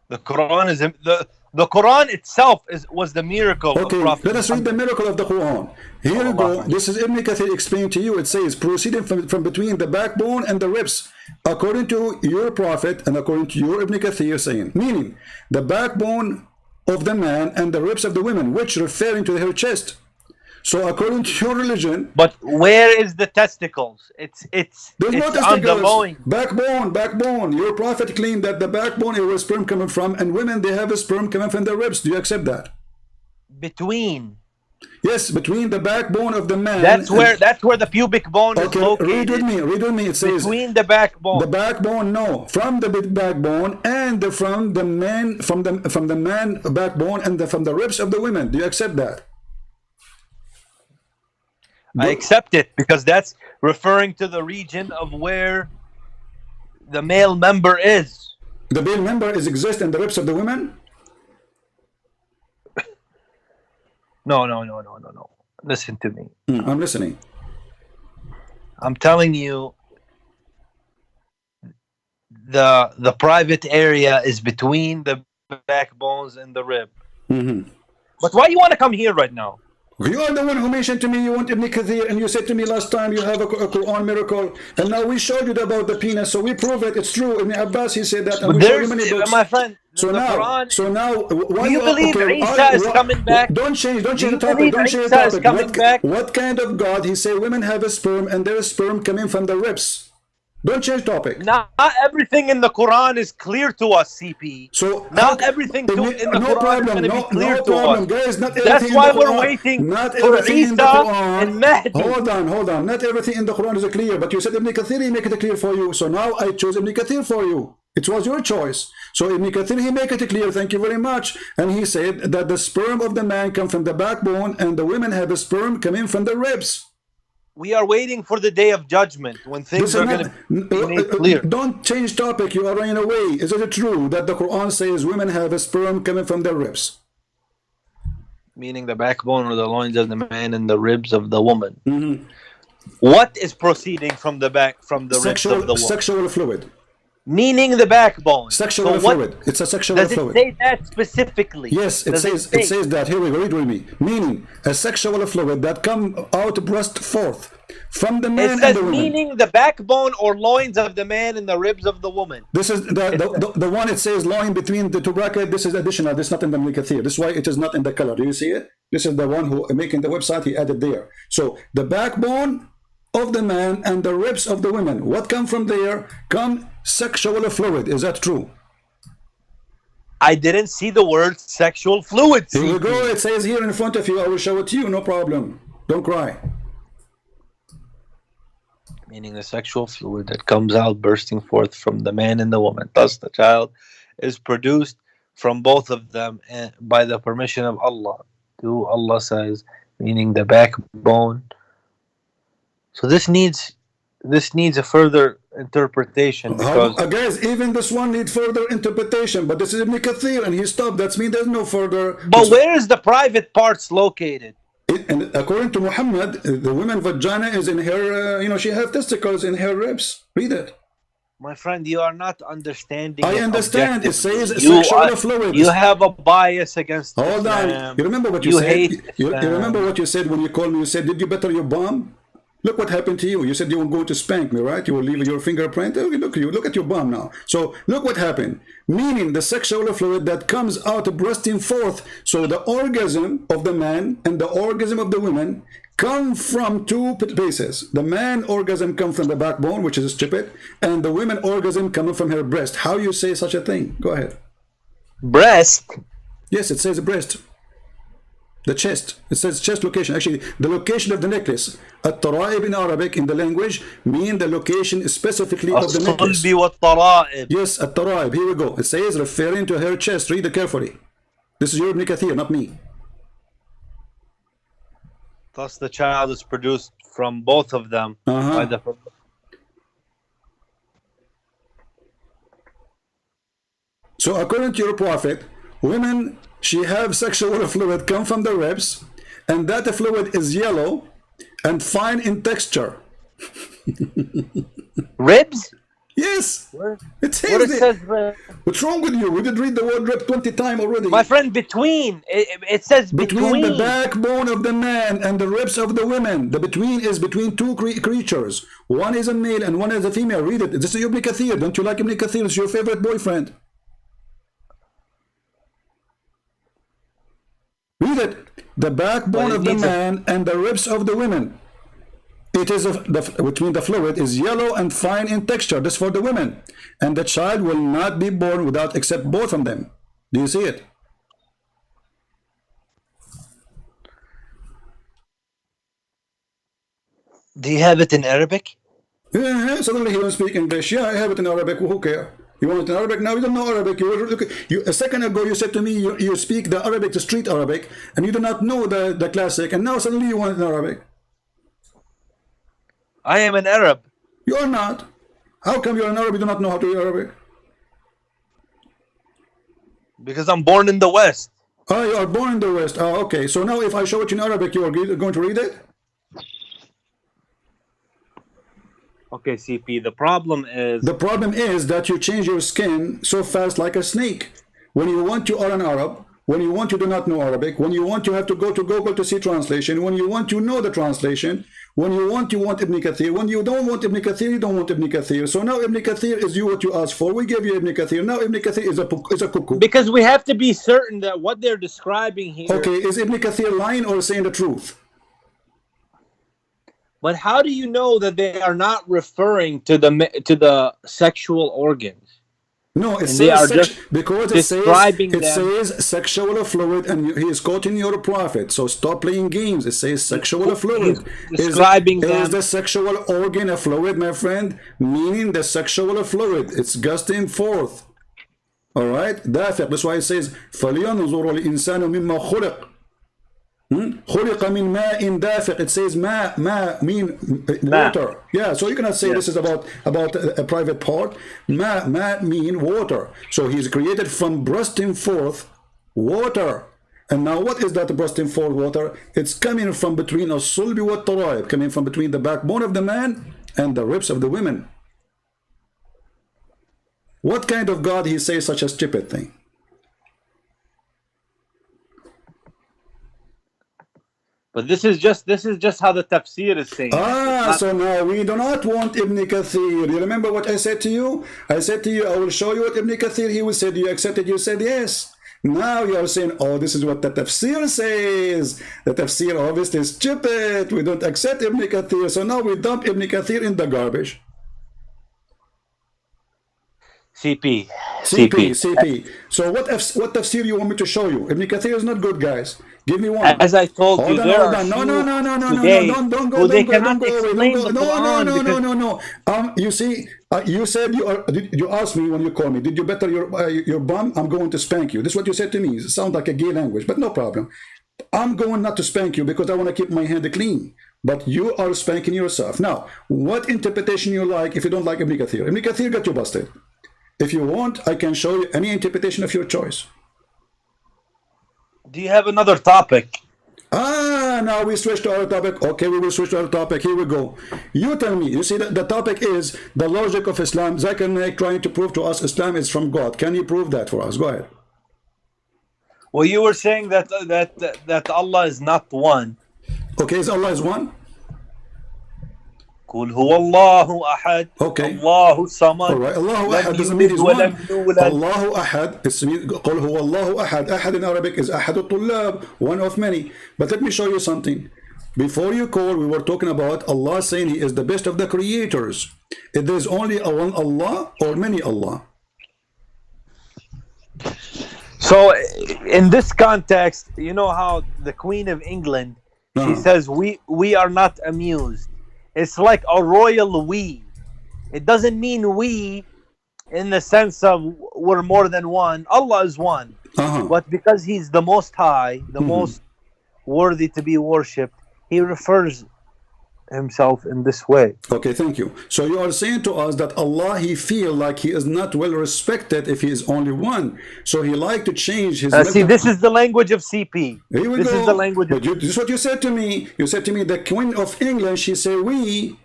The Quran is the Quran itself was the miracle. Okay, of Prophet let us read the miracle of the Quran. Here you go. This is Ibn Kathir explaining to you. It says, proceeding from between the backbone and the ribs, according to your Prophet and according to your Ibn Kathir saying, meaning the backbone of the man and the ribs of the women, which referring to her chest. So according to your religion, but where is the testicles? It's there's no on the loin. Backbone. Your Prophet claimed that the backbone is where sperm coming from, and women they have a sperm coming from their ribs. Do you accept that? Between. Yes, between the backbone of the man. That's where the pubic bone is located. Read with me. It says between the backbone. The backbone, no, from the backbone and from the man backbone and from the ribs of the women. Do you accept that? I accept it because that's referring to the region of where the male member is. The male member exists in the ribs of the women? No. Listen to me. I'm listening. I'm telling you, the private area is between the backbones and the rib. But why do you want to come here right now? You are the one who mentioned to me you want Ibn Kathir, and you said to me last time you have a Quran miracle, and now we showed you about the penis, so we prove it. It's true. Ibn Abbas, he said that, and we showed you many books. My friend, so now, why do you believe Isa is coming back? Don't change the topic. What kind of God? He said women have a sperm, and there is sperm coming from the ribs. Don't change topic. Not everything in the Quran is clear to us, CP. So not everything in the Quran is going to be clear to us. Guys, not that's why we're waiting for Isa and Mahdi. Hold on. Not everything in the Quran is clear, but you said Ibn Kathir, he make it clear for you. So now I chose Ibn Kathir for you. It was your choice. So Ibn Kathir, he make it clear. Thank you very much. And he said that the sperm of the man come from the backbone, and the women have a sperm coming from the ribs. We are waiting for the day of judgment when things are going to be made clear. Don't change topic. You are running away. Is it true that the Quran says women have a sperm coming from their ribs? Meaning the backbone or the loins of the man and the ribs of the woman. What is proceeding from the ribs of the woman? Sexual fluid. Meaning the backbone. Sexual fluid. It's a sexual fluid. Does it say that specifically? Yes, it says that. Here we go. Read with me. Meaning a sexual fluid that come out breast forth from the man and the woman. Meaning the backbone or loins of the man and the ribs of the woman. This is the one. It says loin between the two brackets. This is additional. This is not in the Ibn Kathir. This is why it is not in the color. Do you see it? This is the one who making the website. He added there. So the backbone of the man and the ribs of the women. What come from there? Come sexual fluid. Is that true? I didn't see the word sexual fluid. Here we CP. go. It says here in front of you. I will show it to you. No problem. Don't cry. Meaning the sexual fluid that comes out bursting forth from the man and the woman. Thus, the child is produced from both of them by the permission of Allah. Who Allah says, meaning the backbone. So this needs a further interpretation because Guys, even this one needs further interpretation. But this is Ibn Kathir, and he stopped. That means there's no further. But where is the private parts located? And according to Muhammad, the woman vagina is in her. She have testicles in her ribs. Read it. My friend, you are not understanding. I understand. It says you sexual fluid. You have a bias against Hold Islam. on. You remember what you said? You remember what you said when you called me? You said, "Did you better your bomb?" Look what happened to you. You said you were going to spank me, right? You will leave your fingerprint. Look at your bum now. So look what happened. Meaning the sexual fluid that comes out bursting forth. So the orgasm of the man and the orgasm of the woman come from two places. The man orgasm comes from the backbone, which is stupid, and the women orgasm coming from her breast. How you say such a thing? Go ahead. Breast? Yes, it says breast. The chest. It says chest location. Actually, the location of the necklace. At-tara'ib in Arabic, in the language, mean the location specifically of the necklace. Yes, at-tara'ib. Here we go. It says referring to her chest. Read it carefully. This is your Ibn Kathir, not me. Thus the child is produced from both of them. By the... So according to your prophet, women, she have sexual fluid come from the ribs, and that fluid is yellow and fine in texture. Ribs? Yes. Where? It says, What it says rib? What's wrong with you? We did read the word rib 20 times already. My friend, between. It says between. Between the backbone of the man and the ribs of the women. The between is between two creatures. One is a male and one is a female. Read it. This is Ibn Kathir. Don't you like Ibn Kathir? It's your favorite boyfriend. Read it. The backbone of the man and the ribs of the women. It is between the fluid is yellow and fine in texture. This for the women. And the child will not be born without except both of them. Do you see it? Do you have it in Arabic? Yeah, suddenly he don't speak English. Yeah, I have it in Arabic. Who cares? You want it in Arabic now? You don't know Arabic. A second ago you said to me you speak the Arabic, the street Arabic, and you do not know the classic, and now suddenly you want it in Arabic. I am an Arab. You are not. How come you're an Arab? You do not know how to read Arabic? Because I'm born in the West. Oh, you are born in the West. Oh, okay. So now if I show it in Arabic, you are going to read it? Okay, CP, the problem is that you change your skin so fast like a snake. When you want, you are an Arab. When you want, you do not know Arabic. When you want, you have to go to Google to see translation. When you want, you know the translation. When you want Ibn Kathir. When you don't want Ibn Kathir, you don't want Ibn Kathir. So now Ibn Kathir is what you asked for. We gave you Ibn Kathir. Now Ibn Kathir is a cuckoo. Because we have to be certain that what they're describing here... Okay, is Ibn Kathir lying or saying the truth? But how do you know that they are not referring to the sexual organs? No, it says because it says sexual fluid, and he is quoting your prophet. So stop playing games. It says sexual fluid. Is the sexual organ a fluid, my friend? Meaning the sexual fluid. It's gusting forth. All right? دافق. That's why it says فَلْيَنْظُرُ الْإِنسَانُ مِمَّا خُلِقَ خُلِقَ مِنْ مَاءٍ دَافِقٍ. It says ma mean water. Yeah, so you cannot say this is about a private part. Ma mean water. So he's created from bursting forth water. And now what is that bursting forth water? It's coming from between as-sulbi wa at-tara'ib, coming from between the backbone of the man and the ribs of the women. What kind of God he says such a stupid thing? But this is just how the tafsir is saying. So now we do not want Ibn Kathir. You remember what I said to you? I said to you, I will show you what Ibn Kathir, he will say, do you accept it? You said yes. Now you are saying, oh, this is what the tafsir says. The tafsir obviously is stupid. We don't accept Ibn Kathir. So now we dump Ibn Kathir in the garbage. CP. CP. So what tafsir you want me to show you? Ibn Kathir is not good, guys. Give me one. As I told you, there are No, today don't who they go cannot away. explain the Quran because No. You see, you said you asked me when you called me, did you better your bum? I'm going to spank you. This is what you said to me. It sounds like a gay language, but no problem. I'm going not to spank you because I want to keep my hand clean. But you are spanking yourself. Now, what interpretation you like if you don't like Ibn Kathir? Ibn Kathir got you busted. If you want, I can show you any interpretation of your choice. do you have another topic? Now we switch to our topic. Okay, we will switch to our topic. Here we go. You tell me. You see, the topic is the logic of Islam. Zakir Naik trying to prove to us Islam is from God. Can you prove that for us? Go ahead. Well, you were saying that Allah is not one. Okay, is Allah is one? قل هو الله أحد Okay. الله الصمد All right. Allahu لم Ahad doesn't mean يلد he's one. ولم يولد. Allahu Ahad. قل هو الله أحد. أحد in Arabic is أحد الطلاب, one of many. But let me show you something. Before you call, we were talking about Allah saying He is the best of the creators. If there's only a one Allah or many Allah. So, in this context, you know how the Queen of England, she says, we are not amused. It's like a royal we. It doesn't mean we in the sense of we're more than one. Allah is one. But because He's the Most High, the most worthy to be worshipped, He refers Himself in this way. Okay, thank you. So you are saying to us that Allah, He feel like He is not well respected if He is only one. So He like to change His... See, this is the language of CP. Here we this go. is the language of... This is what you said to me. You said to me, the Queen of England, she say we,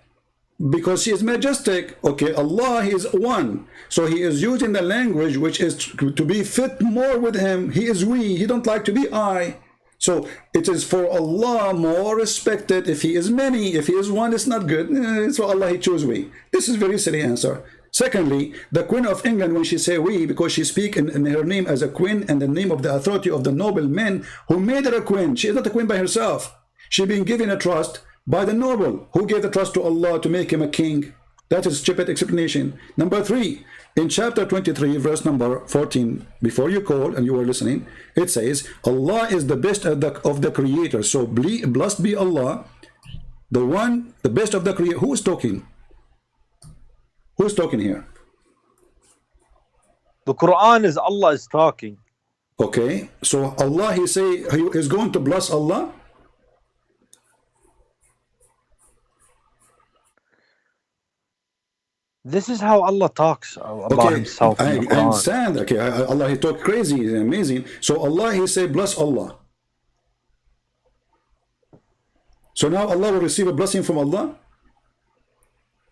because she is majestic. Okay, Allah is one. So He is using the language which is to be fit more with Him. He is we. He don't like to be I. So it is for Allah more respected if He is many. If He is one, it's not good. It's for Allah He choose we. This is very silly answer. Secondly, the Queen of England, when she say we, because she speak in her name as a queen and the name of the authority of the noble men who made her a queen. She is not a queen by herself. She been given a trust by the noble who gave the trust to Allah to make him a king. That is stupid explanation. Number 3, in chapter 23, verse number 14, before you call and you were listening, it says, Allah is the best of the creator. So blessed be Allah, the one, the best of the creator. Who is talking? Who is talking here? The Quran is Allah is talking. Okay, so Allah, He say He is going to bless Allah. This is how Allah talks about Himself in the Quran. I understand. Okay, Allah, He talk crazy, amazing. So Allah, He say bless Allah. So now Allah will receive a blessing from Allah.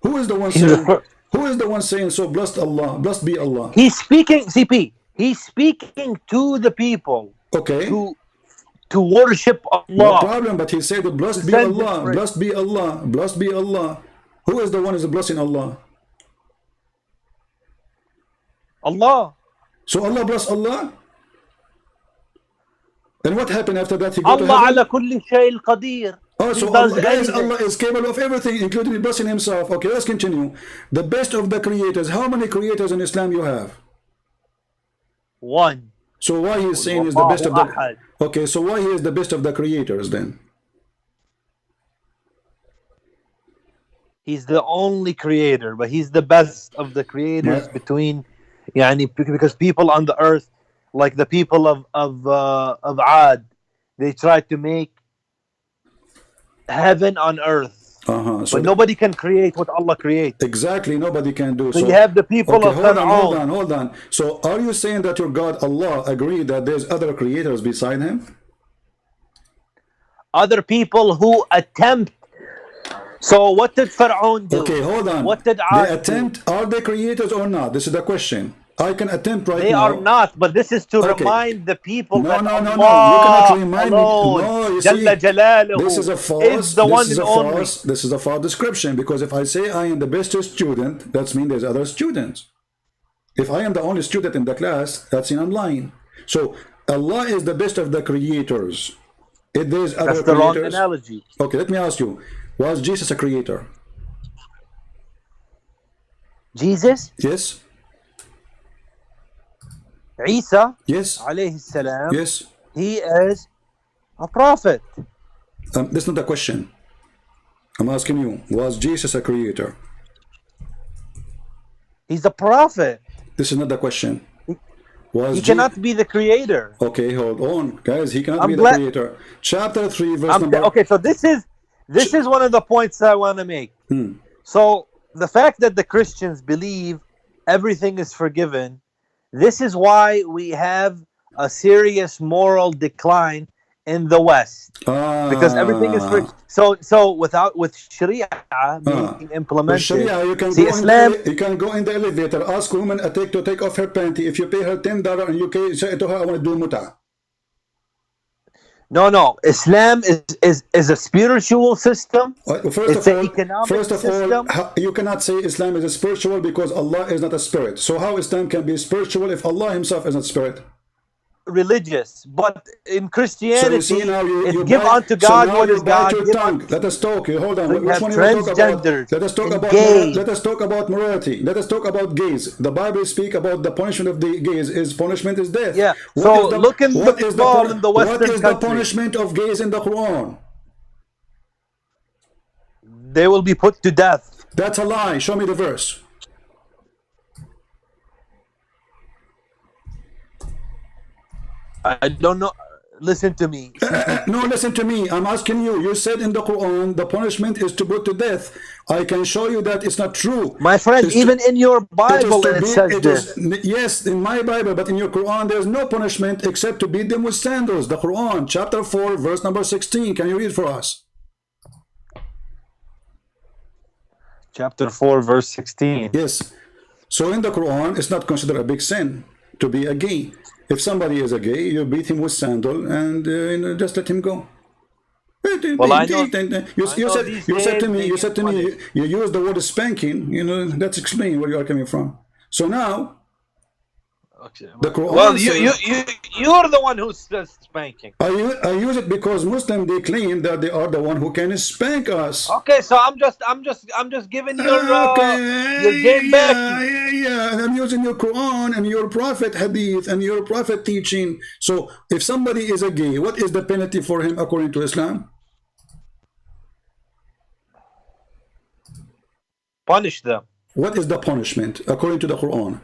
Who is the one saying? Who is the one saying so? Blessed Allah, blessed be Allah. He's speaking, CP. He's speaking to the people. Okay. To worship Allah. No problem, but He said, blessed be Allah, blessed be Allah, blessed be Allah. Who is the one who is blessing Allah? Allah. So Allah bless Allah. And what happened after that? He go to Allah heaven? ala kulli shay'in qadir. Oh, so Allah, guys, Allah is capable of everything, including blessing Himself. Okay, let's continue. The best of the creators. How many creators in Islam you have? One. So why He is saying is the best of the... Okay, so why He is the best of the creators then? He's the only creator, but He's the best of the creators between... because people on the earth, like the people of Ad, they tried to make heaven on earth. So but nobody can create what Allah creates. Exactly, nobody can do. So you have the people of Fir'aun. Hold on. So are you saying that your God, Allah, agree that there's other creators beside Him? Other people who attempt. So what did Fir'aun do? Okay, hold on. What did they attempt? Are they creators or not? This is the question. I can attempt right now. They are not, but this is to remind the people that no. You Allah cannot remind me. No, you see, this is a false. This is a false description, because if I say I am the best student, that means there's other students. If I am the only student in the class, that's in online. So Allah is the best of the creators. If there's other that's the creators, wrong analogy. Okay, let me ask you: was Jesus a creator? Jesus? Yes. Isa, Yes. alayhi salam, Yes. he is a prophet. That's not the question. I'm asking you, was Jesus a creator? He's a prophet. This is not the question. Was He cannot be the creator. Okay, hold on, guys. He cannot I'm be the glad- creator. Chapter 3, verse number. Okay, so this is one of the points I want to make. So the fact that the Christians believe everything is forgiven, this is why we have a serious moral decline in the West, because everything is free. So with Sharia being implemented, Sharia, you can see, go Islam. you can go in the elevator, ask a woman to take off her panty. If you pay her $10 and you say to her, I want to do muta. No. Islam is a spiritual system. It's an economic system. You cannot say Islam is a spiritual because Allah is not a spirit. So how Islam can be spiritual if Allah himself is not spirit? Religious, but in Christianity, so you see now you give unto God what is God. Let us talk. Hold on. So Which one you want to talk about? Let us talk about gays. Let us talk about morality. Let us talk about gays. The Bible speak about the punishment of the gays. Punishment is death. Yeah. So look in the ball in the Western country. What is country. the punishment of gays in the Quran? They will be put to death. That's a lie. Show me the verse. I don't know. Listen to me. No, listen to me. I'm asking you. You said in the Quran the punishment is to put to death. I can show you that it's not true. My friend, even in your Bible it says this. Yes, in my Bible, but in your Quran there's no punishment except to beat them with sandals. The Quran, chapter 4, verse number 16. Can you read for us? Chapter 4, verse 16. Yes. So in the Quran, it's not considered a big sin to be a gay. If somebody is a gay, you beat him with sandal and just let him go. Well, I know. You said to me, you use the word spanking. That's explaining where you are coming from. So now, okay. The Quran. Well, you're the one who says spanking. I use it because Muslims, they claim that they are the one who can spank us. Okay, so I'm just giving your game back. Yeah. I'm using your Quran and your Prophet hadith and your Prophet teaching. So if somebody is a gay, what is the penalty for him according to Islam? Punish them. What is the punishment according to the Quran?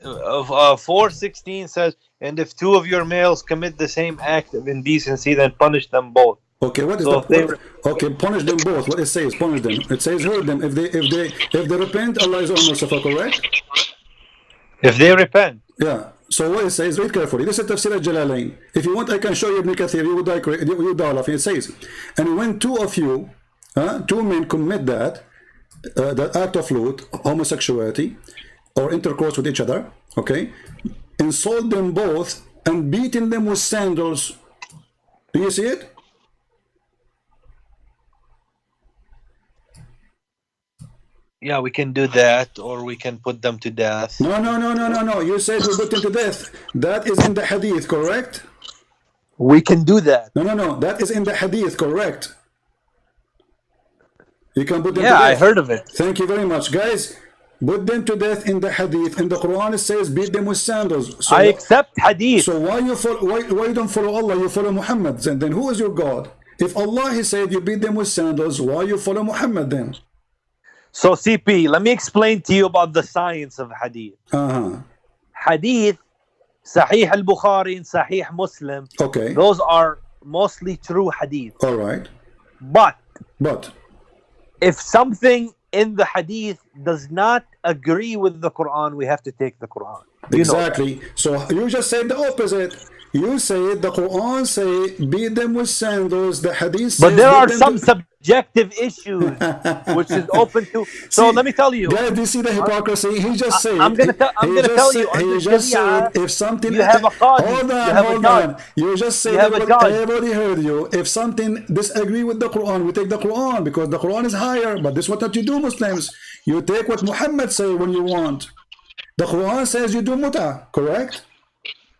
4:16 says, and if two of your males commit the same act of indecency, then punish them both. Okay, what is okay? Punish them both. What it says? Punish them. It says hurt them. If they repent, Allah is merciful. Correct? If they repent. Yeah. So what it says? Read carefully. This is Tafsir al-Jalalain. If you want, I can show you Ibn Kathir. You would die laughing. It says, and when two of you, two men commit that act of loot, homosexuality, or intercourse with each other, okay, insult them both and beating them with sandals. Do you see it? Yeah, we can do that, or we can put them to death. No. You said we put them to death. That is in the hadith, correct? We can do that. No. That is in the hadith, correct? You can put them to death. Yeah, I heard of it. Thank you very much, guys. Put them to death in the hadith. In the Quran, it says beat them with sandals. So I accept hadith. So why you don't follow Allah? You follow Muhammad. And then who is your God? If Allah he said you beat them with sandals, why you follow Muhammad then? So CP, let me explain to you about the science of hadith. Hadith, Sahih al-Bukhari and Sahih Muslim. Okay. Those are mostly true hadith. All right. But if something in the hadith does not agree with the Quran, we have to take the Quran. Exactly. So you just said the opposite. You say the Quran say beat them with sandals. The hadith says, but there are some subjective issues which is open to. So let me tell you. Guys, do you see the hypocrisy? He just said. I'm gonna tell you. He just said if something. You have a qadi. Hold on. You just said everybody heard you. If something disagree with the Quran, we take the Quran because the Quran is higher. But this is what you do, Muslims. You take what Muhammad say when you want. The Quran says you do muta, correct?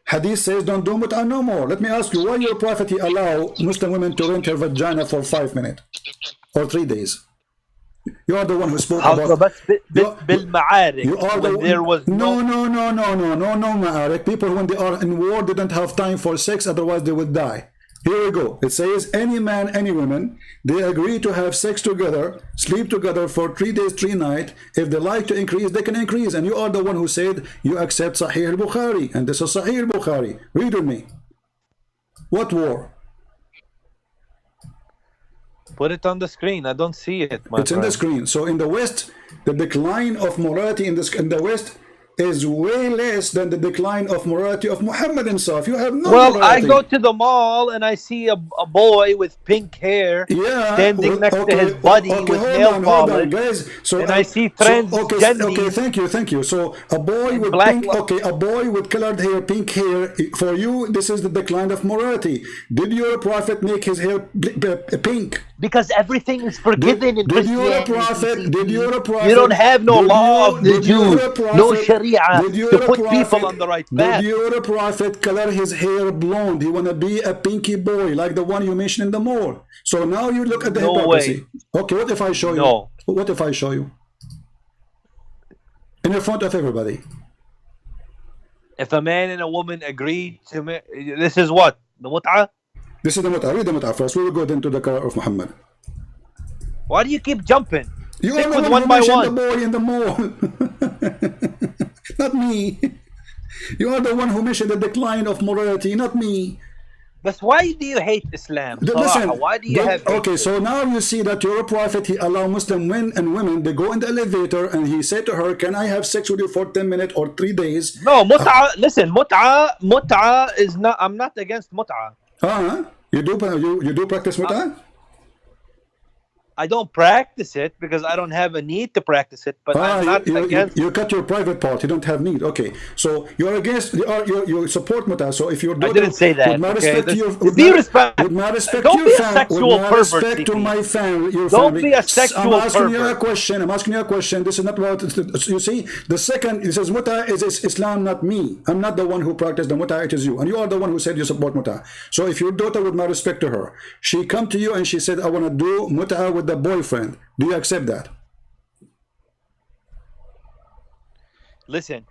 Hadith says don't do mut'ah no more. Let me ask you, why your prophet allow Muslim women to rent her vagina for 5 minutes or 3 days? You are the one who spoke حظ about. بس You, بالمعارك you are the when there was no ma'arik. People when they are in war, they don't have time for sex, otherwise they will die. Here we go. It says any man, any woman, they agree to have sex together, sleep together for 3 days, 3 nights. If they like to increase, they can increase. And you are the one who said you accept Sahih al-Bukhari. And this is Sahih al-Bukhari. Read with me. What war? Put it on the screen. I don't see it, my It's in the screen. So in the West, the decline of morality in the West is way less than the decline of morality of Muhammad himself. You have no Well, morality. I go to the mall and I see a boy with pink hair standing next to his buddy with nail hold on, polish. guys. So And I see transgendies thank you. So a boy with black pink, a boy with colored hair, pink hair. For you, this is the decline of morality. Did your prophet make his hair pink? because everything is forgiven in Did your Christianity. prophet? You don't have no law of the Jews, no Sharia to put people on the right path. Did your prophet color his hair blonde? He wanna be a pinky boy like the one you mentioned in the mall. So now you look at the hypocrisy. Okay, what if I show you? No. What if I show you? In front of everybody. If a man and a woman agree to this is what? The mut'ah? This is the mut'ah. Read the mut'ah first. We will go then to the color of Muhammad. Why do you keep jumping? You Stick are the with one one who by mentioned one. the boy in the mall. Not me. You are the one who mentioned the decline of morality, not me. But why do you hate Islam? Listen, why do you have okay, so now you see that your prophet, he allowed Muslim men and women, they go in the elevator and he said to her, can I have sex with you for 10 minutes or 3 days? No, listen, mut'ah is not, I'm not against mut'ah. You do practice mut'ah? I don't practice it because I don't have a need to practice it, but I'm not against. You cut your private part. You don't have need. Okay, so you're against. You support mut'ah. So if your daughter, I didn't say that. With my Okay? respect to your, Be respectful. with my respect Don't to be your a family, sexual with my pervert. respect to my family, your Don't family. be a sexual I'm asking you a pervert. question. I'm asking you a question. This is not about. You see, the second it says mut'ah is Islam, not me. I'm not the one who practiced the mut'ah. It is you, and you are the one who said you support mut'ah. So if your daughter, with my respect to her, she come to you and she said, I want to do mut'ah with the boyfriend. Do you accept that? Listen,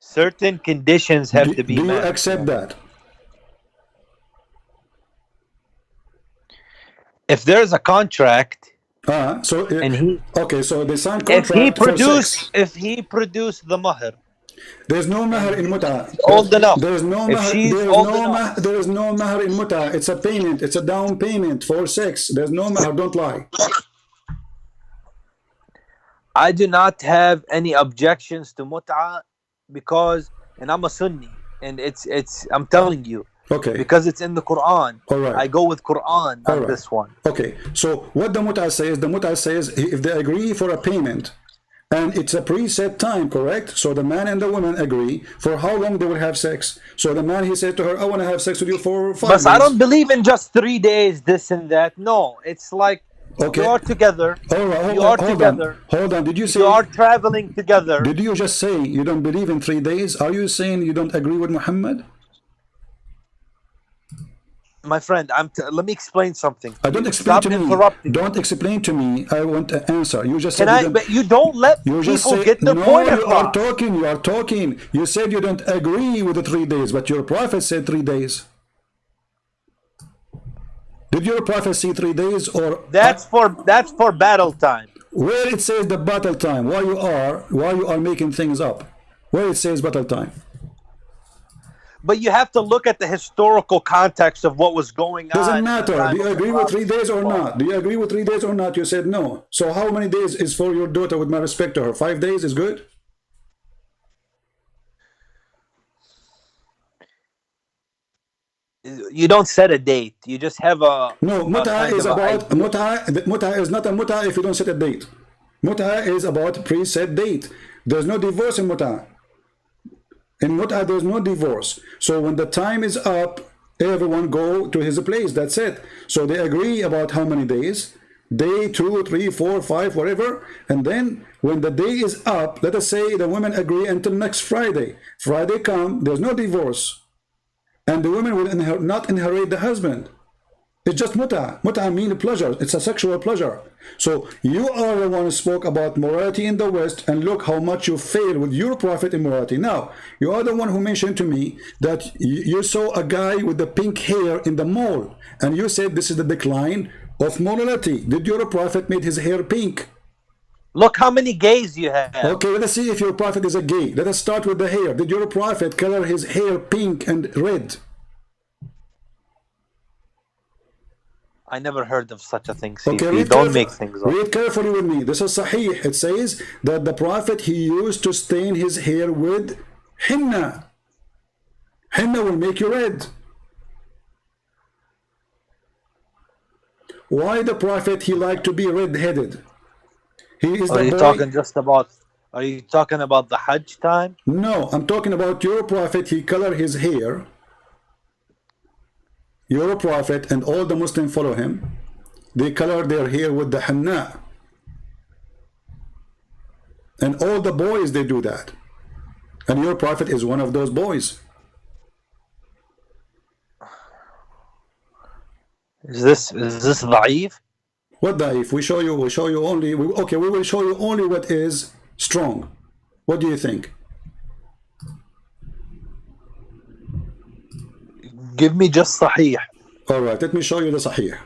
certain conditions have to be met. Do you accept that? If there's a contract, okay, so they sign contract for sex. If he produced the mahr, there's no mahr in mut'ah. Old enough. There's no mahr. There is no mahr in mut'ah. It's a payment. It's a down payment for sex. There's no mahr. Don't lie. I do not have any objections to mut'ah because, and I'm a Sunni, and it's I'm telling you, okay, because it's in the Quran. All right. I go with Quran on this one. Okay, so what the mut'ah says, if they agree for a payment, and it's a preset time, correct? So the man and the woman agree for how long they will have sex. So the man, he said to her, I want to have sex with you for 5 days. But I don't believe in just 3 days, this and that. No, it's like, okay, you are together. Hold on. Did you say you are traveling together? Did you just say you don't believe in 3 days? Are you saying you don't agree with Muhammad? My friend, let me explain something. Don't explain to me. Don't explain to me. I want an answer. You just said but you don't let people get the point across. You are talking. You said you don't agree with the 3 days, but your prophet said 3 days. Did your prophet see 3 days or? That's for battle time. Where it says the battle time, why you are making things up? Where it says battle time? But you have to look at the historical context of what was going on. Doesn't matter. Do you agree with 3 days or not? Do you agree with 3 days or not? You said no. So how many days is for your daughter, with my respect to her? 5 days is good? You don't set a date. You just have a... No, mut'ah is about... Mut'ah is not a mut'ah if you don't set a date. Mut'ah is about preset date. There's no divorce in mut'ah. In mut'ah, there's no divorce. So when the time is up, everyone go to his place. That's it. So they agree about how many days. Day 2, 3, 4, 5, whatever. And then when the day is up, let us say the women agree until next Friday. Friday come, there's no divorce. And the women will not inherit the husband. It's just muta. Muta means pleasure. It's a sexual pleasure. So you are the one who spoke about morality in the West, and look how much you fail with your prophet in morality. Now, you are the one who mentioned to me that you saw a guy with the pink hair in the mall, and you said this is the decline of morality. Did your prophet made his hair pink? Look how many gays you have. Okay, let us see if your prophet is a gay. Let us start with the hair. Did your prophet color his hair pink and red? I never heard of such a thing, Okay, CP. Don't make things up. read carefully with me. This is Sahih. It says that the prophet, he used to stain his hair with henna. Henna will make you red. Why the prophet, he liked to be red-headed? He is Are you talking just about? Are you talking about the Hajj time? No, I'm talking about your prophet. He colored his hair. Your prophet and all the Muslims follow him. They color their hair with the henna. And all the boys, they do that. And your prophet is one of those boys. Is this da'if? What da'if? We show you only, okay, we will show you only what is strong. What do you think? Give me just sahih. All right, let me show you the sahih.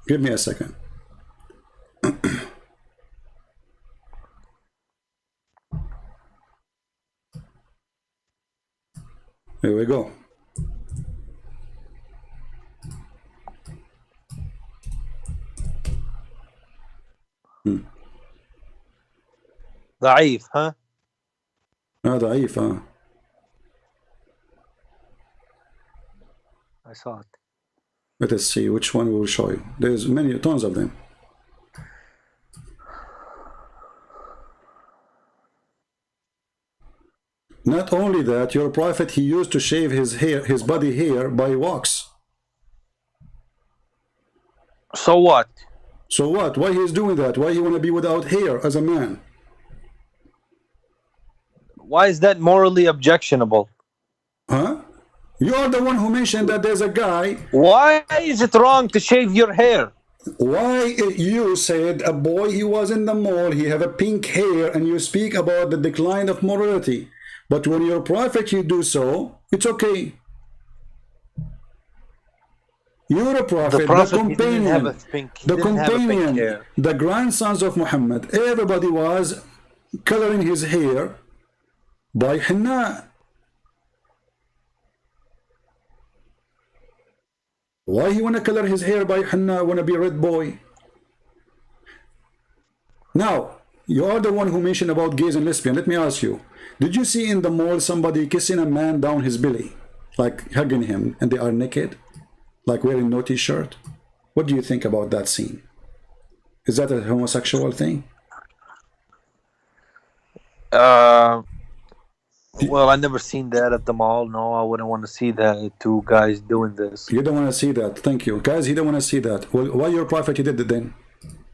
Give me a second. Here we go. ضعيف, huh? ضعيف. I saw it. Let us see which one we will show you. There's many, tons of them. Not only that, your prophet, he used to shave his hair, his body hair by wax. So what? So what? Why he's doing that? Why he want to be without hair as a man? Why is that morally objectionable? Huh? You are the one who mentioned that there's a guy. Why is it wrong to shave your hair? Why you said a boy, he was in the mall, he have a pink hair, and you speak about the decline of morality. But when your prophet, you do so, it's okay. You're a prophet, the companion, the grandsons of Muhammad, everybody was coloring his hair by henna. Why he want to color his hair by henna, want to be a red boy? Now, you are the one who mentioned about gays and lesbian. Let me ask you, did you see in the mall somebody kissing a man down his belly, like hugging him, and they are naked, like wearing no t-shirt? What do you think about that scene? Is that a homosexual thing? Well, I never seen that at the mall. No, I wouldn't want to see that. Two guys doing this. You don't want to see that. Thank you. Guys, he don't want to see that. Well, why your prophet, he did it then?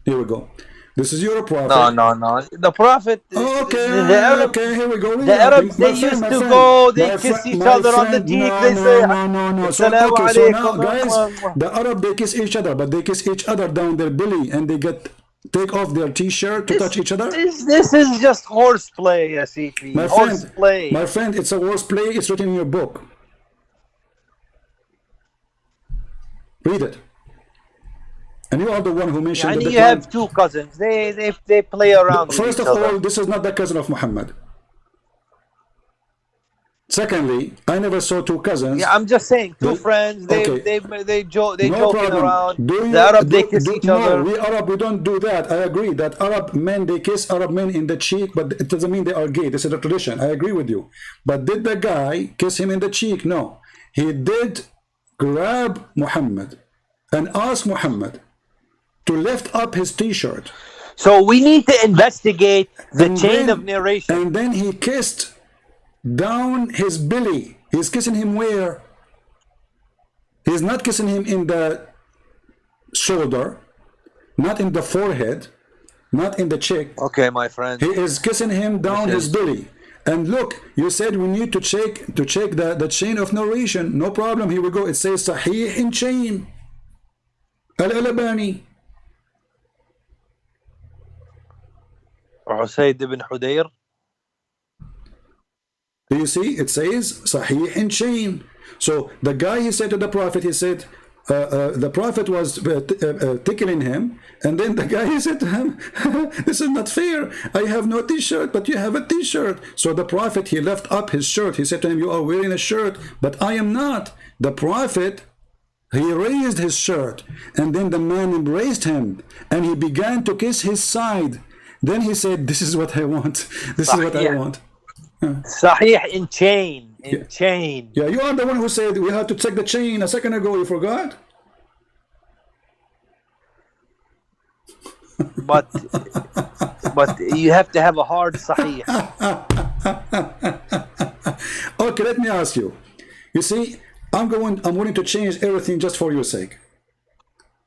Here we go. This is your prophet. No. The prophet. Okay, the Arabs, okay, here we go. The Arabs, they used to go, they kiss each other on the cheek. They say, no. So, okay, so now, guys, the Arab, they kiss each other, but they kiss each other down their belly, and they take off their t-shirt to touch each other. This is just horseplay, Asifi. Horseplay. My friend, it's a horseplay. It's written in your book. Read it. And you are the one who mentioned that. And you have two cousins. They play around. First of all, this is not the cousin of Muhammad. Secondly, I never saw two cousins. Yeah, I'm just saying, two friends. They joking around. The Arab, they kiss each other. We Arab, we don't do that. I agree that Arab men, they kiss Arab men in the cheek, but it doesn't mean they are gay. This is a tradition. I agree with you. But did the guy kiss him in the cheek? No. He did grab Muhammad and ask Muhammad to lift up his t-shirt. So we need to investigate the chain of narration. And then he kissed down his belly. He's kissing him where? He's not kissing him in the shoulder, not in the forehead, not in the cheek. Okay, my friend. He is kissing him down his belly. And look, you said we need to check the chain of narration. No problem. Here we go. It says Sahih in chain. Al-Albani. Usayd ibn Hudayr. Do you see? It says Sahih in chain. So the guy, he said to the Prophet, he said, the Prophet was tickling him, and then the guy, he said to him, this is not fair. I have no t-shirt, but you have a t-shirt. So the Prophet, he left up his shirt. He said to him, you are wearing a shirt, but I am not. The Prophet, he raised his shirt, and then the man embraced him, and he began to kiss his side. Then he said, this is what I want. This is what I want. Sahih in chain. In chain. Yeah, you are the one who said we have to check the chain a second ago. You forgot? But you have to have a hard Sahih. Okay, let me ask you. You see, I'm willing to change everything just for your sake.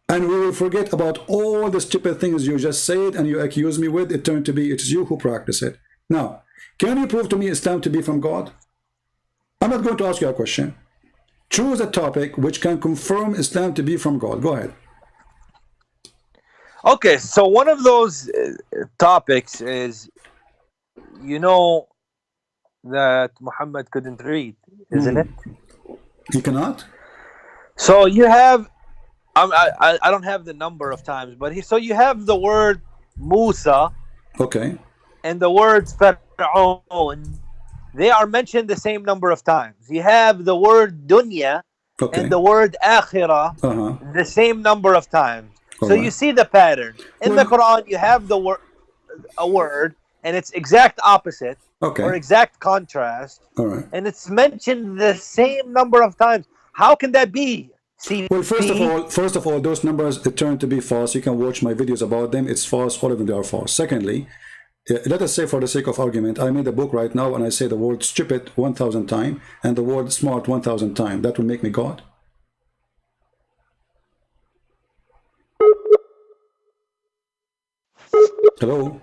And we will forget about all the stupid things you just said and you accuse me with. It turned to be it's you who practice it. Now, can you prove to me Islam to be from God? I'm not going to ask you a question. Choose a topic which can confirm Islam to be from God. Go ahead. Okay, so one of those topics is, you know, that Muhammad couldn't read, isn't it? He cannot? So you have, I don't have the number of times, but so you have the word Musa. Okay. And the words Fir'aun, they are mentioned the same number of times. You have the word dunya and the word akhirah the same number of times. So you see the pattern. In the Quran, you have the a word and it's exact opposite or exact contrast. And it's mentioned the same number of times. How can that be? Well, first of all, those numbers turn to be false. You can watch my videos about them. It's false. All of them, they are false. Secondly, let us say for the sake of argument, I made a book right now and I say the word stupid 1,000 times and the word smart 1,000 times. That will make me God? Hello?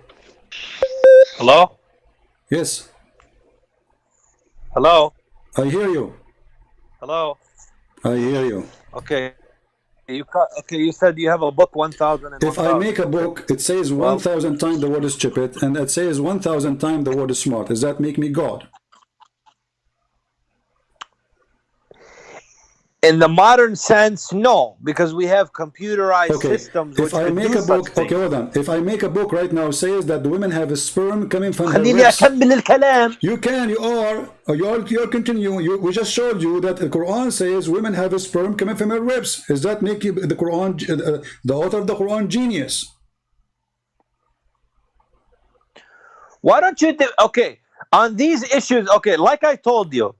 Hello? Yes. Hello? I hear you. Hello? I hear you. Okay. You said you have a book 1,000. If I make a book, it says 1,000 times the word is stupid, and it says 1,000 times the word is smart. Does that make me God? In the modern sense, no, because we have computerized systems. If I make a book, hold on. If I make a book right now says that the women have a sperm coming from their breasts, you can, you're continuing. We just showed you that the Quran says women have a sperm coming from their ribs. Does that make you the Quran, the author of the Quran, genius? Why don't you do? Okay, on these issues. Okay, like I told you.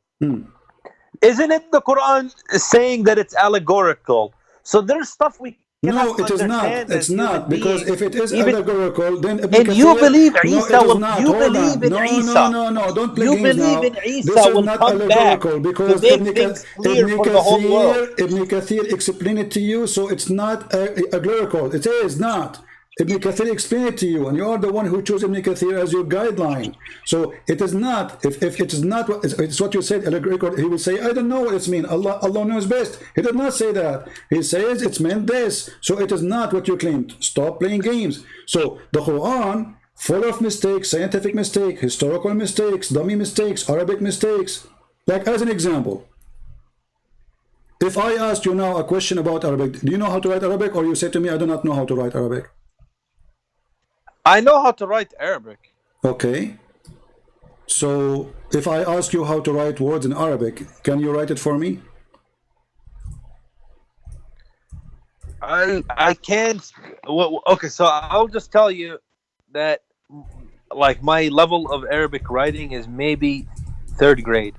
Isn't it the Quran saying that it's allegorical? So there's stuff we cannot No, it is not. It's not, because if it is allegorical, then and you believe Isa will. You believe in Isa. No, don't play you games now. believe in Isa This is will not come allegorical back because to make things clear for the whole world. Ibn Kathir explained it to you, so it's not allegorical. It is not. Ibn Kathir explained it to you, and you are the one who chose Ibn Kathir as your guideline. So it is not. If it is not, it's what you said. Allegorical. He will say, I don't know what it's mean. Allah knows best. He did not say that. He says it's meant this. So it is not what you claimed. Stop playing games. So the Quran, full of mistakes, scientific mistakes, historical mistakes, dummy mistakes, Arabic mistakes. Like as an example, if I asked you now a question about Arabic, do you know how to write Arabic, or you say to me, I do not know how to write Arabic? I know how to write Arabic. Okay. So if I ask you how to write words in Arabic, can you write it for me? I can't. Well, okay, so I'll just tell you that, like, my level of Arabic writing is maybe 3rd grade.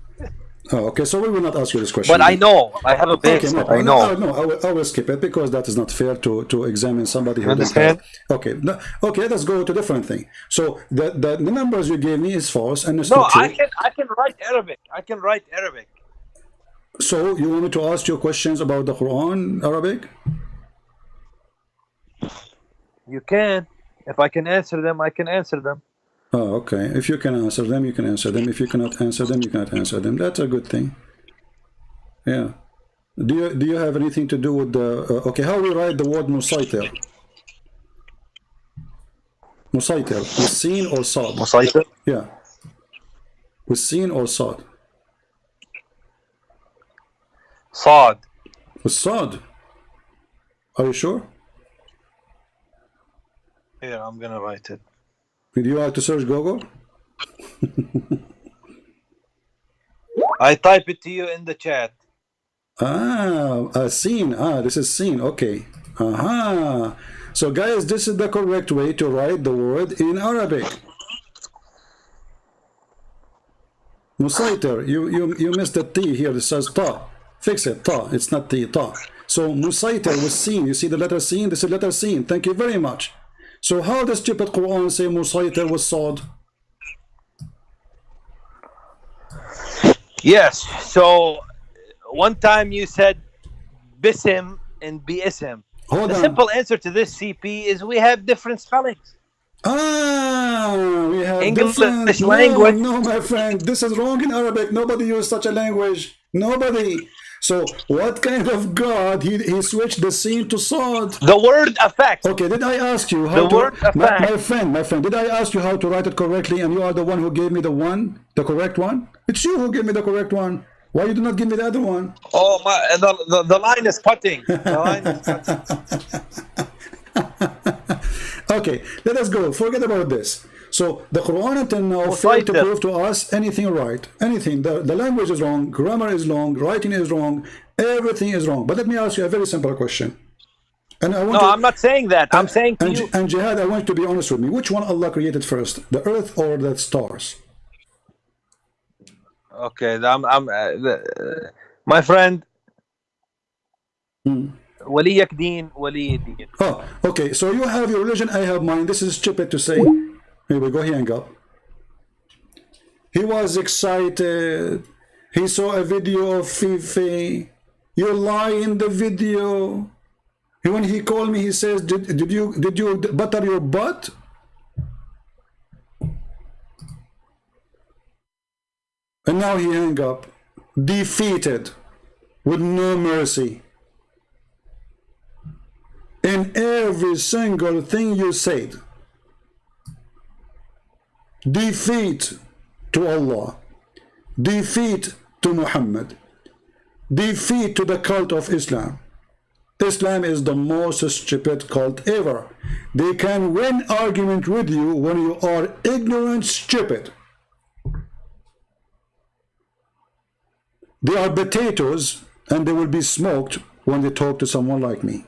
Oh, okay, so we will not ask you this question. But I know, I have a base. Okay, I know. No, I will skip it because that is not fair to examine somebody who understand. Okay, okay, let's go to a different thing. So the numbers you gave me is false and it's no. not true. I can write Arabic. I can write Arabic. So you want me to ask you questions about the Quran Arabic? You can. If I can answer them, I can answer them. Oh, okay. If you can answer them, you can answer them. If you cannot answer them, you cannot answer them. That's a good thing. Yeah. Do you have anything to do with the okay, how we write the word musaitir? Musaitir with sin or sad? Musaitir? Yeah, with sin or sad? Sad. With sad. Are you sure? Here, I'm gonna write it. Would you like to search Google? I type it to you in the chat. Sin. This is sin. Okay. So guys, this is the correct way to write the word in Arabic. Musaitir. You missed the T here. It says ta. Fix it. Ta. It's not T. Ta. So musaitir with sin. You see the letter sin? This is letter sin. Thank you very much. So how does stupid Quran say musaitir with sad? Yes. So one time you said bisim and biism. Hold The on. simple answer to this, CP, is we have different spellings. We have English different language. No, my friend, this is wrong in Arabic. Nobody used such a language. Nobody. So what kind of God he switched the sin to sod? The word affect. Okay, did I ask you how The to word affect. my friend, did I ask you how to write it correctly and you are the one who gave me the correct one? It's you who gave me the correct one. Why you do not give me the other one? Oh my! The line is cutting. The line is cutting. Okay, let us go. Forget about this. So the Quran until now failed to prove to us anything right. Anything. The language is wrong, grammar is wrong, writing is wrong, everything is wrong. But let me ask you a very simple question. And I want No, I'm not saying that. I'm saying to you. And Jihad, I want you to be honest with me. Which one Allah created first? The earth or the stars? Okay, my friend. Waliyak deen, wali deen. Oh, okay. So you have your religion, I have mine. This is stupid to say. Here we go. He hang up. He was excited. He saw a video of Fifi. You lie in the video. When he called me, he says, "Did you butter your butt?" And now he hang up, defeated, with no mercy. In every single thing you said, defeat to Allah, defeat to Muhammad, defeat to the cult of Islam. Islam is the most stupid cult ever. They can win argument with you when you are ignorant, stupid. They are potatoes and they will be smoked when they talk to someone like me.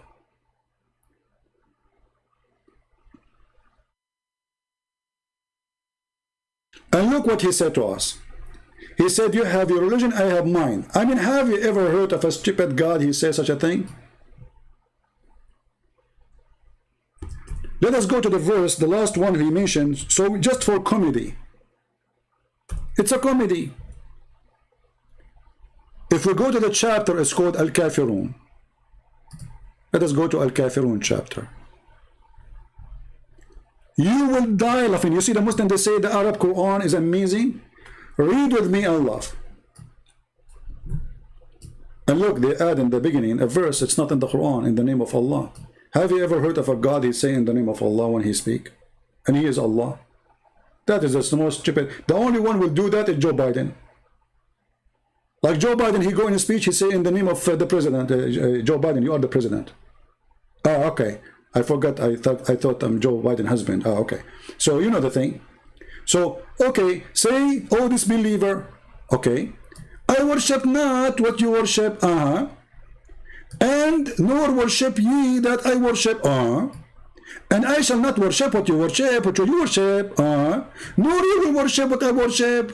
And look what he said to us. He said, you have your religion, I have mine. I mean, have you ever heard of a stupid God he says such a thing? Let us go to the verse, the last one he mentioned, so just for comedy. It's a comedy. If we go to the chapter, it's called Al-Kafirun. Let us go to Al-Kafirun chapter. You will die laughing. You see the Muslims, they say the Arab Quran is amazing. Read with me and laugh. And look, they add in the beginning a verse, it's not in the Quran, in the name of Allah. Have you ever heard of a God he say in the name of Allah when he speak? And he is Allah. That is the most stupid. The only one who will do that is Joe Biden. Like Joe Biden, he go in his speech, he say in the name of the president, Joe Biden, you are the president. Oh, okay. I forgot. I thought I'm Joe Biden's husband. Oh, okay. So you know the thing. So okay, say, oh disbeliever. Okay, I worship not what you worship. And nor worship ye that I worship. And I shall not worship what you worship, nor you will worship what I worship.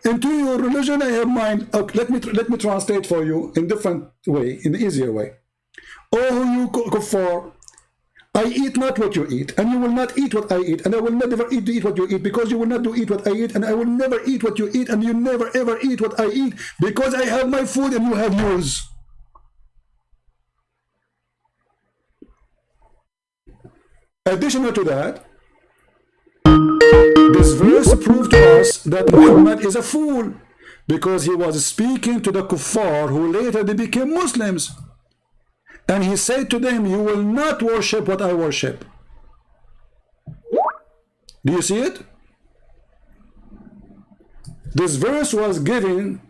Into your religion I have mine. Okay, let me translate for you in different way, in the easier way. Oh, you kuffar, I eat not what you eat, and you will not eat what I eat, and I will never eat what you eat, because you will not eat what I eat, and I will never eat what you eat, and you never ever eat what I eat, because I have my food and you have yours. Additional to that, this verse proved to us that Muhammad is a fool, because he was speaking to the kuffar who later they became Muslims. And he said to them, you will not worship what I worship. Do you see it? This verse was given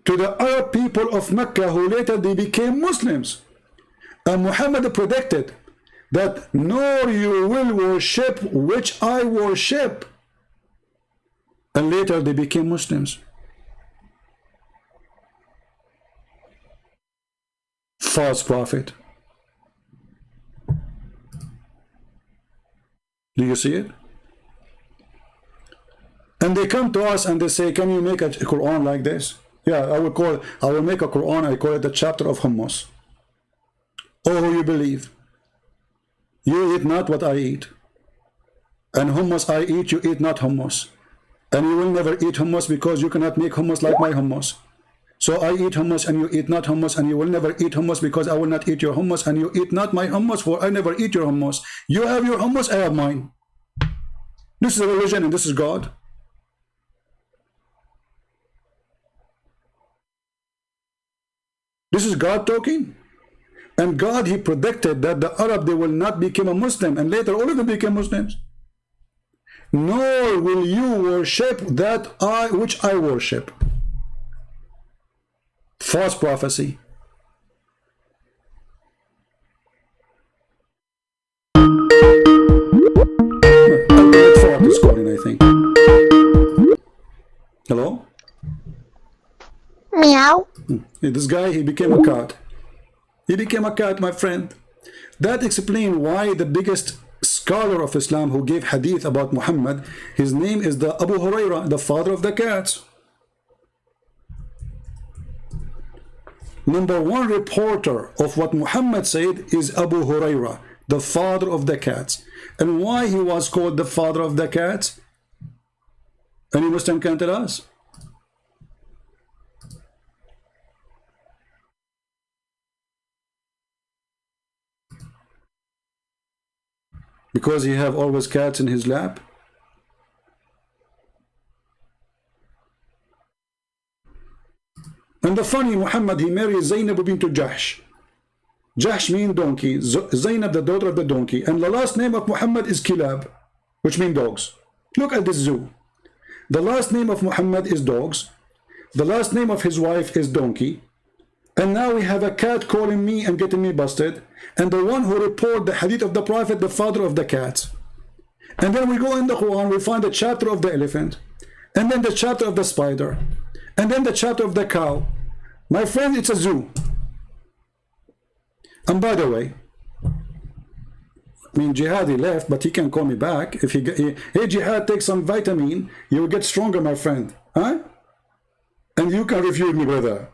to the Arab people of Mecca who later they became Muslims. And Muhammad predicted that nor you will worship which I worship. And later they became Muslims. False prophet. Do you see it? And they come to us and they say, can you make a Quran like this? Yeah, I will make a Quran, I call it the chapter of hummus. Oh, who you believe? You eat not what I eat. And hummus I eat, you eat not hummus. And you will never eat hummus because you cannot make hummus like my hummus. So I eat hummus and you eat not hummus, and you will never eat hummus because I will not eat your hummus, and you eat not my hummus, for I never eat your hummus. You have your hummus, I have mine. This is a religion and this is God. This is God talking. And God, he predicted that the Arab, they will not become a Muslim, and later all of them became Muslims. Nor will you worship that which I worship. False prophecy. Ford is calling, I think. Hello? Meow. This guy, he became a cat. He became a cat, my friend. That explains why the biggest scholar of Islam who gave hadith about Muhammad, his name is the Abu Huraira, the father of the cats. Number one reporter of what Muhammad said is Abu Huraira, the father of the cats. And why he was called the father of the cats? Any Muslim can tell us? Because he have always cats in his lap? And the funny, Muhammad, he married Zainab bint Jahsh. Jahsh means donkey, Zainab the daughter of the donkey. And the last name of Muhammad is Kilab, which means dogs. Look at this zoo. The last name of Muhammad is dogs. The last name of his wife is donkey. And now we have a cat calling me and getting me busted. And the one who report the hadith of the Prophet, the father of the cats. And then we go in the Quran, we find the chapter of the elephant. And then the chapter of the spider. And then the chapter of the cow. My friend, it's a zoo. And by the way, I mean, Jehad, he left, but he can call me back. If hey, Jehad, take some vitamin, you will get stronger, my friend. Huh? And you can refute me, brother.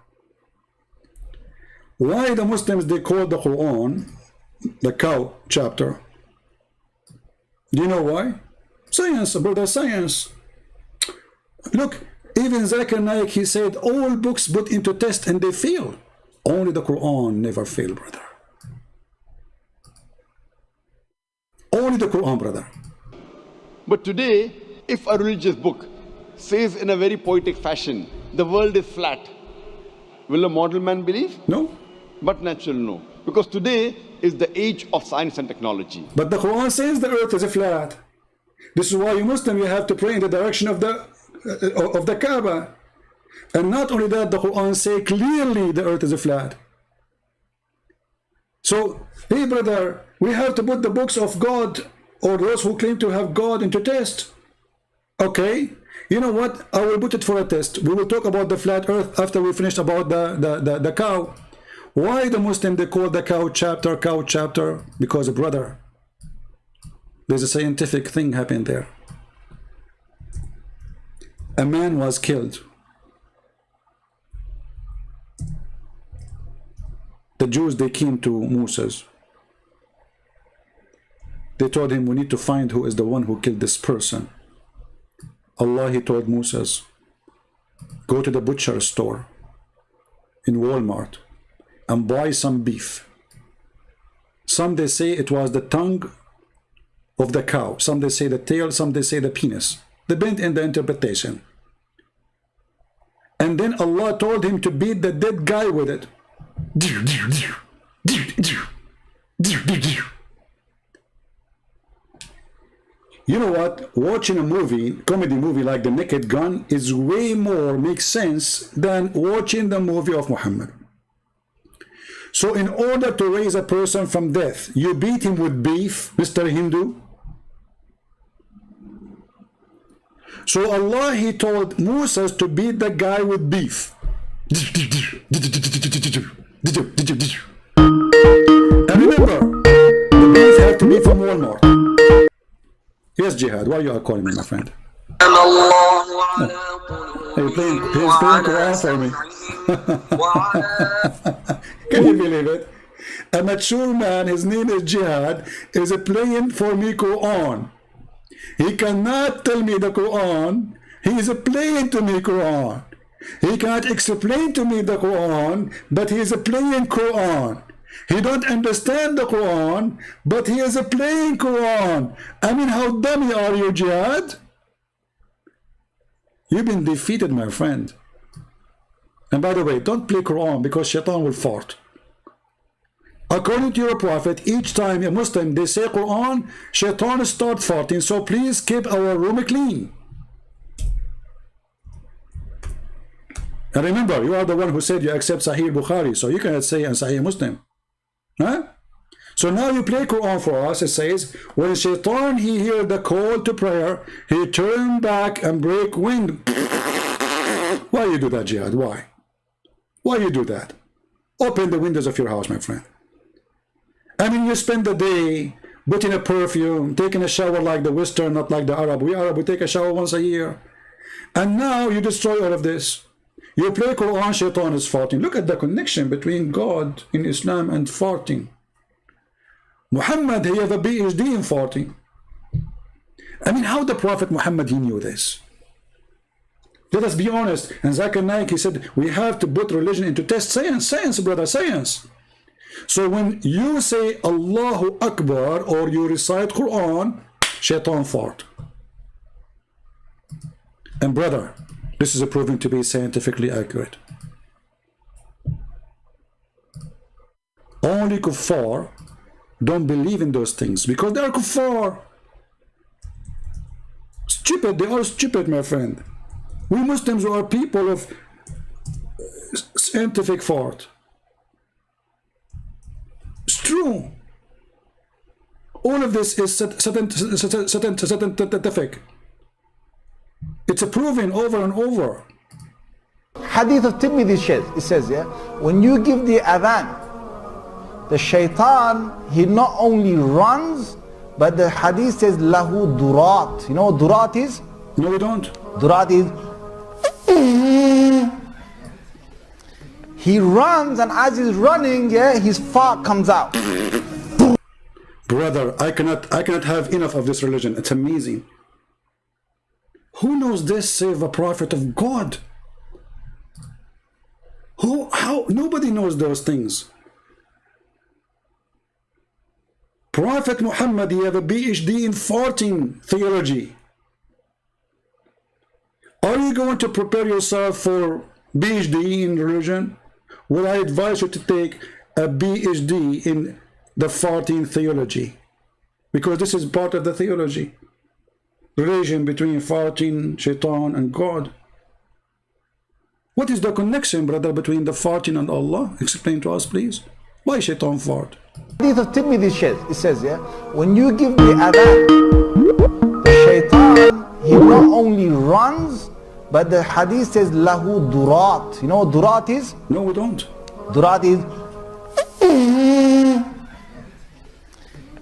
Why the Muslims, they call the Quran the cow chapter? Do you know why? Science, brother, science. Look, even Zakir Naik, he said all books put into test and they fail. Only the Quran never fail, brother. Only the Quran, brother. But today, if a religious book says in a very poetic fashion, the world is flat, will a mortal man believe? No. But natural, no. Because today is the age of science and technology. But the Quran says the earth is flat. This is why you Muslim, you have to pray in the direction of the Kaaba. And not only that, the Quran says clearly the earth is flat. So, hey brother, we have to put the books of God or those who claim to have God into test. Okay? You know what? I will put it for a test. We will talk about the flat earth after we finish about the cow. Why the Muslim, they call the cow chapter, cow chapter? Because, brother, there's a scientific thing happened there. A man was killed. The Jews, they came to Moses. They told him, we need to find who is the one who killed this person. Allah, he told Moses, go to the butcher store in Walmart and buy some beef. Some they say it was the tongue of the cow. Some they say the tail, some they say the penis. Depend in the interpretation. And then Allah told him to beat the dead guy with it. You know what? Watching a movie, comedy movie like The Naked Gun is way more makes sense than watching the movie of Muhammad. So in order to raise a person from death, you beat him with beef, Mr. Hindu. So Allah, he told Moses to beat the guy with beef. And remember, the beef had to be from Walmart. Yes, Jihad, why you are calling me, my friend? He's playing Quran for me. Can you believe it? A mature man, his name is Jihad, is playing for me Quran. He cannot tell me the Quran. He is playing to me Quran. He cannot explain to me the Quran, but he is playing Quran. He don't understand the Quran, but he is playing Quran. I mean, how dummy are you, Jihad? You've been defeated, my friend. And by the way, don't play Quran because shaitan will fart. According to your prophet, each time a Muslim they say Quran, shaitan start farting. So please keep our room clean. And remember, you are the one who said you accept Sahih Bukhari, so you cannot say in Sahih Muslim. Huh? So now you play Quran for us. It says, when shaitan he hear the call to prayer, he turn back and break wind. Why you do that, Jihad? Why? Why you do that? Open the windows of your house, my friend. I mean, you spend the day putting a perfume, taking a shower like the Western, not like the Arab. We Arab, we take a shower once a year. And now you destroy all of this. You play Quran, shaitan is farting. Look at the connection between God in Islam and farting. Muhammad, he have a PhD in farting. I mean, how the Prophet Muhammad, he knew this? Let us be honest. And Zakir Naik, he said, we have to put religion into test. Science, brother, science. So when you say Allahu Akbar or you recite Quran, shaitan fart. And brother, this is proven to be scientifically accurate. Only kuffar don't believe in those things because they are kuffar. Stupid, they are stupid, my friend. We Muslims are people of scientific thought. It's true. All of this is scientific. It's proven over and over. Hadith of Tirmidhi says, yeah, when you give the adhan, the shaitan, he not only runs, but the hadith says, lahu durat. You know what durat is? No, we don't. Durat is, he runs, and as he's running, yeah, his fart comes out. Brother, I cannot have enough of this religion. It's amazing. Who knows this save a prophet of God? How? Nobody knows those things. Prophet Muhammad, he have a PhD in farting theology. Are you going to prepare yourself for PhD in religion? Well, I advise you to take a PhD in the farting theology, because this is part of the theology. Relation between farting, shaitan, and God. What is the connection, brother, between the farting and Allah? Explain to us, please. Why shaitan fart? Hadith of Tirmidhi says, yeah, when you give the adhan, the shaitan, he not only runs, but the hadith says, lahu durat. You know what durat is? No, we don't. Durat is,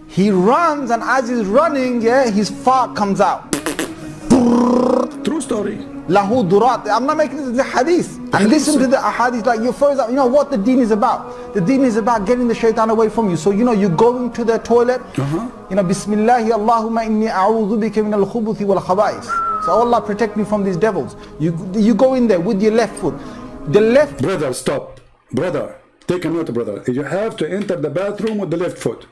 he runs, and as he's running, yeah, his fart comes out. True story. Lahu durat. I'm not making this the hadith. And listen to the hadith, like you first, you know what the deen is about. The deen is about getting the shaitan away from you. So you know, you go into the toilet, you know, Bismillahi Allahumma inni a'udhu bika min al-khubuthi wal khaba'is. So Allah protect me from these devils. You go in there with your left foot. The left. Brother, stop. Brother, take a note, brother. You have to enter the bathroom with the left foot,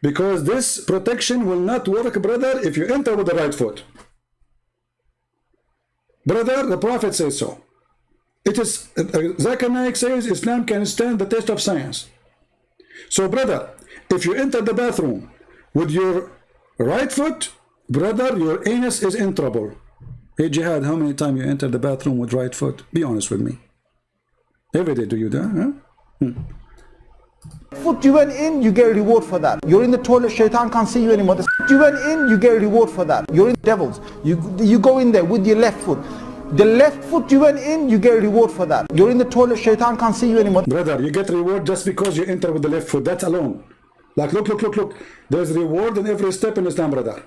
because this protection will not work, brother, if you enter with the right foot. Brother, the Prophet says so. It is, Zakir Naik says Islam can stand the test of science. So brother, if you enter the bathroom with your right foot, brother, your anus is in trouble. Hey Jihad, how many times you enter the bathroom with right foot? Be honest with me. Every day do you that? Huh? Foot you went in, you get a reward for that. You're in the toilet, shaitan can't see you anymore. The foot you went in, you get a reward for that. You're in devils. You go in there with your left foot. The left foot you went in, you get a reward for that. You're in the toilet, shaitan can't see you anymore. Brother, you get reward just because you enter with the left foot. That's alone. Like, look. There's reward in every step in Islam, brother.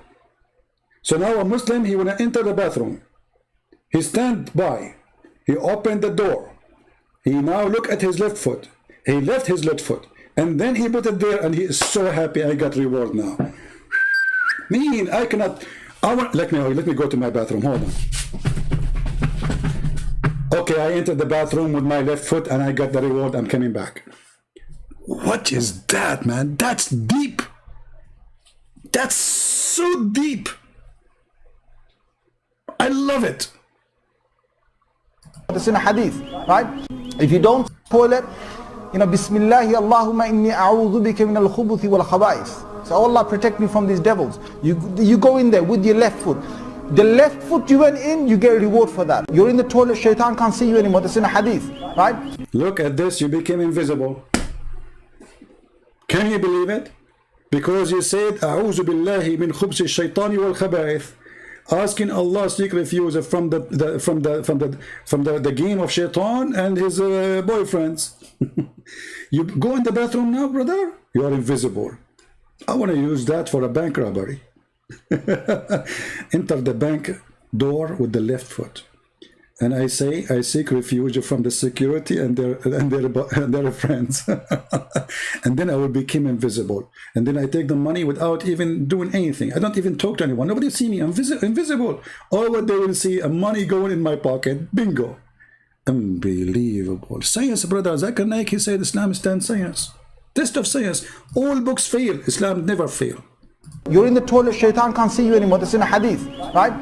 So now a Muslim, he wanna enter the bathroom. He stand by. He opened the door. He now look at his left foot. He left his left foot. And then he put it there and he is so happy. I got reward now. Me, I cannot. Let me go to my bathroom. Hold on. Okay, I entered the bathroom with my left foot and I got the reward. I'm coming back. What is that, man? That's deep. That's so deep. I love it. It's in a hadith, right? If you don't toilet, Bismillahi Allahumma inni a'udhu bika min al-khubuthi wal khaba'ith. So Allah protect me from these devils. You go in there with your left foot. The left foot you went in, you get a reward for that. You're in the toilet, shaitan can't see you anymore. That's in a hadith, right? Look at this, you became invisible. Can you believe it? Because you said, A'udhu billahi min khubsi shaitani wal khaba'ith. Asking Allah seek refuge from the game of shaitan and his boyfriends. You go in the bathroom now, brother, you are invisible. I want to use that for a bank robbery. Enter the bank door with the left foot, and I say I seek refuge from the security and their friends. And then I will become invisible, and then I take the money without even doing anything. I don't even talk to anyone. Nobody see me. I'm invisible. All what they will see, money going in my pocket. Bingo. Unbelievable. Science, brother. Zakir Naik, he said Islam stands science. Test of science. All books fail. Islam never fail. You're in the toilet, shaitan can't see you anymore. That's in a hadith, right?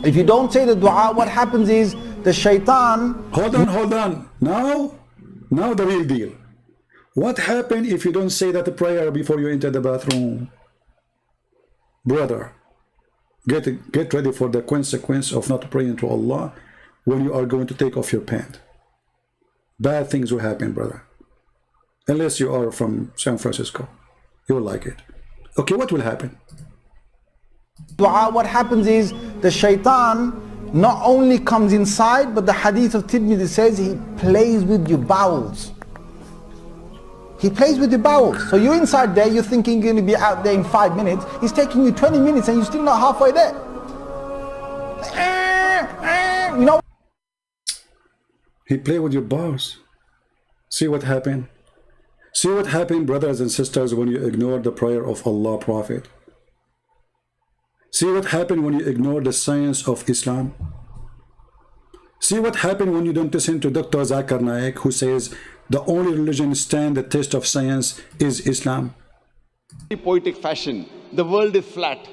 If you don't say the dua, what happens is the shaitan... Hold on. Now the real deal. What happens if you don't say that prayer before you enter the bathroom? Brother, get ready for the consequence of not praying to Allah when you are going to take off your pant. Bad things will happen, brother. Unless you are from San Francisco. You will like it. Okay, what will happen? Dua, what happens is the shaitan not only comes inside, but the hadith of Tirmidhi says he plays with your bowels. He plays with your bowels. So you're inside there, you're thinking you're going to be out there in 5 minutes. He's taking you 20 minutes and you're still not halfway there. He play with your bowels. See what happened? See what happened, brothers and sisters, when you ignore the prayer of Allah Prophet. See what happened when you ignore the science of Islam. See what happened when you don't listen to Dr. Zakir Naik, who says the only religion stand the test of science is Islam. In poetic fashion, the world is flat.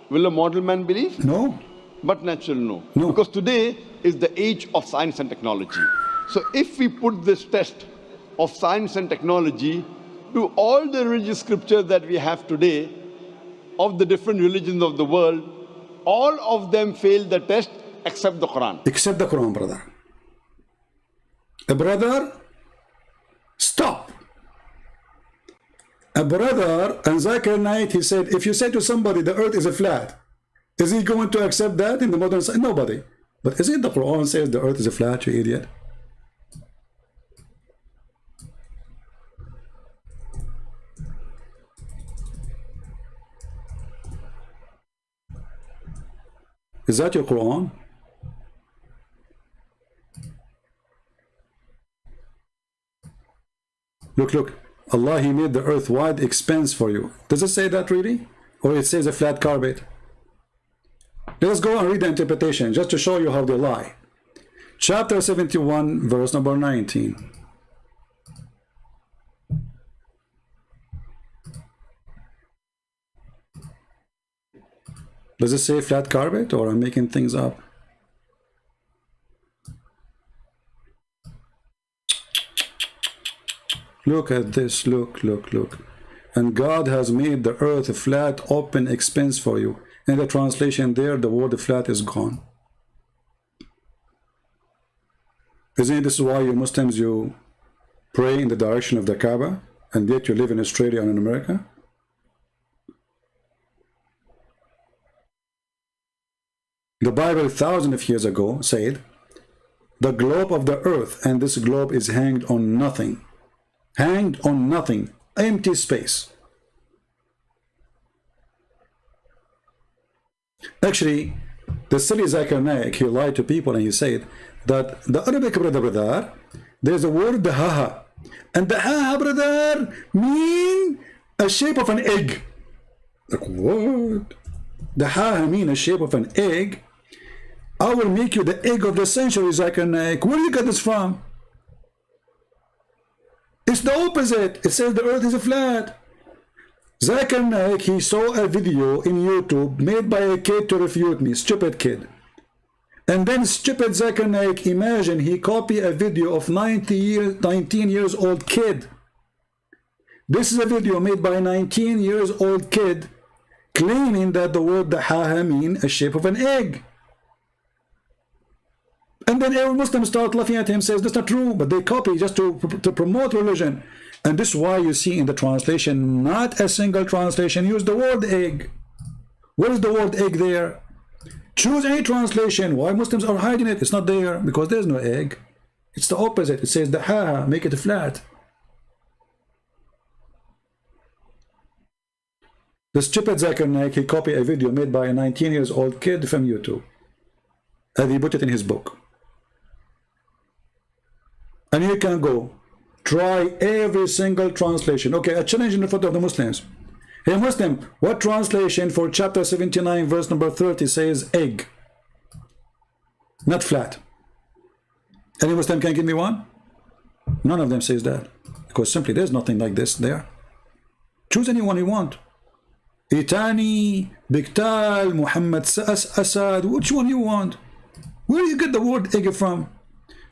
Will a mortal man believe? No. But natural, no. No. Because today is the age of science and technology. So if we put this test of science and technology to all the religious scriptures that we have today of the different religions of the world, all of them fail the test except the Quran. Except the Quran, brother. A brother, stop. A brother, and Zakir Naik, he said, if you say to somebody the earth is a flat, is he going to accept that in the modern science? Nobody. But isn't the Quran says the earth is a flat, you idiot? Is that your Quran? Look. Allah, He made the earth wide expanse for you. Does it say that really? Or it says a flat carpet? Let us go and read the interpretation just to show you how they lie. Chapter 71, verse number 19. Does it say flat carpet, or I'm making things up? Look at this. Look, look, look. And God has made the earth a flat, open expanse for you. In the translation there, the word flat is gone. Isn't this why you Muslims, you pray in the direction of the Kaaba, and yet you live in Australia and in America? The Bible thousands of years ago said, the globe of the earth, and this globe is hanged on nothing. Hanged on nothing. Empty space. Actually, the silly Zakir Naik, he lied to people and he said that the Arabic brother, there's a word Dahaha. And Dahaha brother mean a shape of an egg. Like what? Dahaha mean a shape of an egg. I will make you the egg of the century, Zakir Naik. Where do you get this from? It's the opposite. It says the earth is flat. Zakir Naik, he saw a video in YouTube made by a kid to refute me, stupid kid. And then stupid Zakir Naik, imagine he copied a video of 19 years old kid. This is a video made by a 19 years old kid claiming that the word Dahaha mean a shape of an egg. And then every Muslim start laughing at him, says that's not true, but they copy just to promote religion. And this is why you see in the translation, not a single translation use the word egg. Where is the word egg there? Choose any translation. Why Muslims are hiding it? It's not there because there's no egg. It's the opposite. It says the ha, make it flat. The stupid Zakir Naik, he copied a video made by a 19 years old kid from YouTube. And he put it in his book. And you can go try every single translation. Okay, a challenge in front of the Muslims. Hey Muslim, what translation for chapter 79 verse number 30 says egg? Not flat. Any Muslim can give me one? None of them says that. Because simply there's nothing like this there. Choose anyone you want. Itani, Biktal, Muhammad Asad, which one you want? Where do you get the word egg from?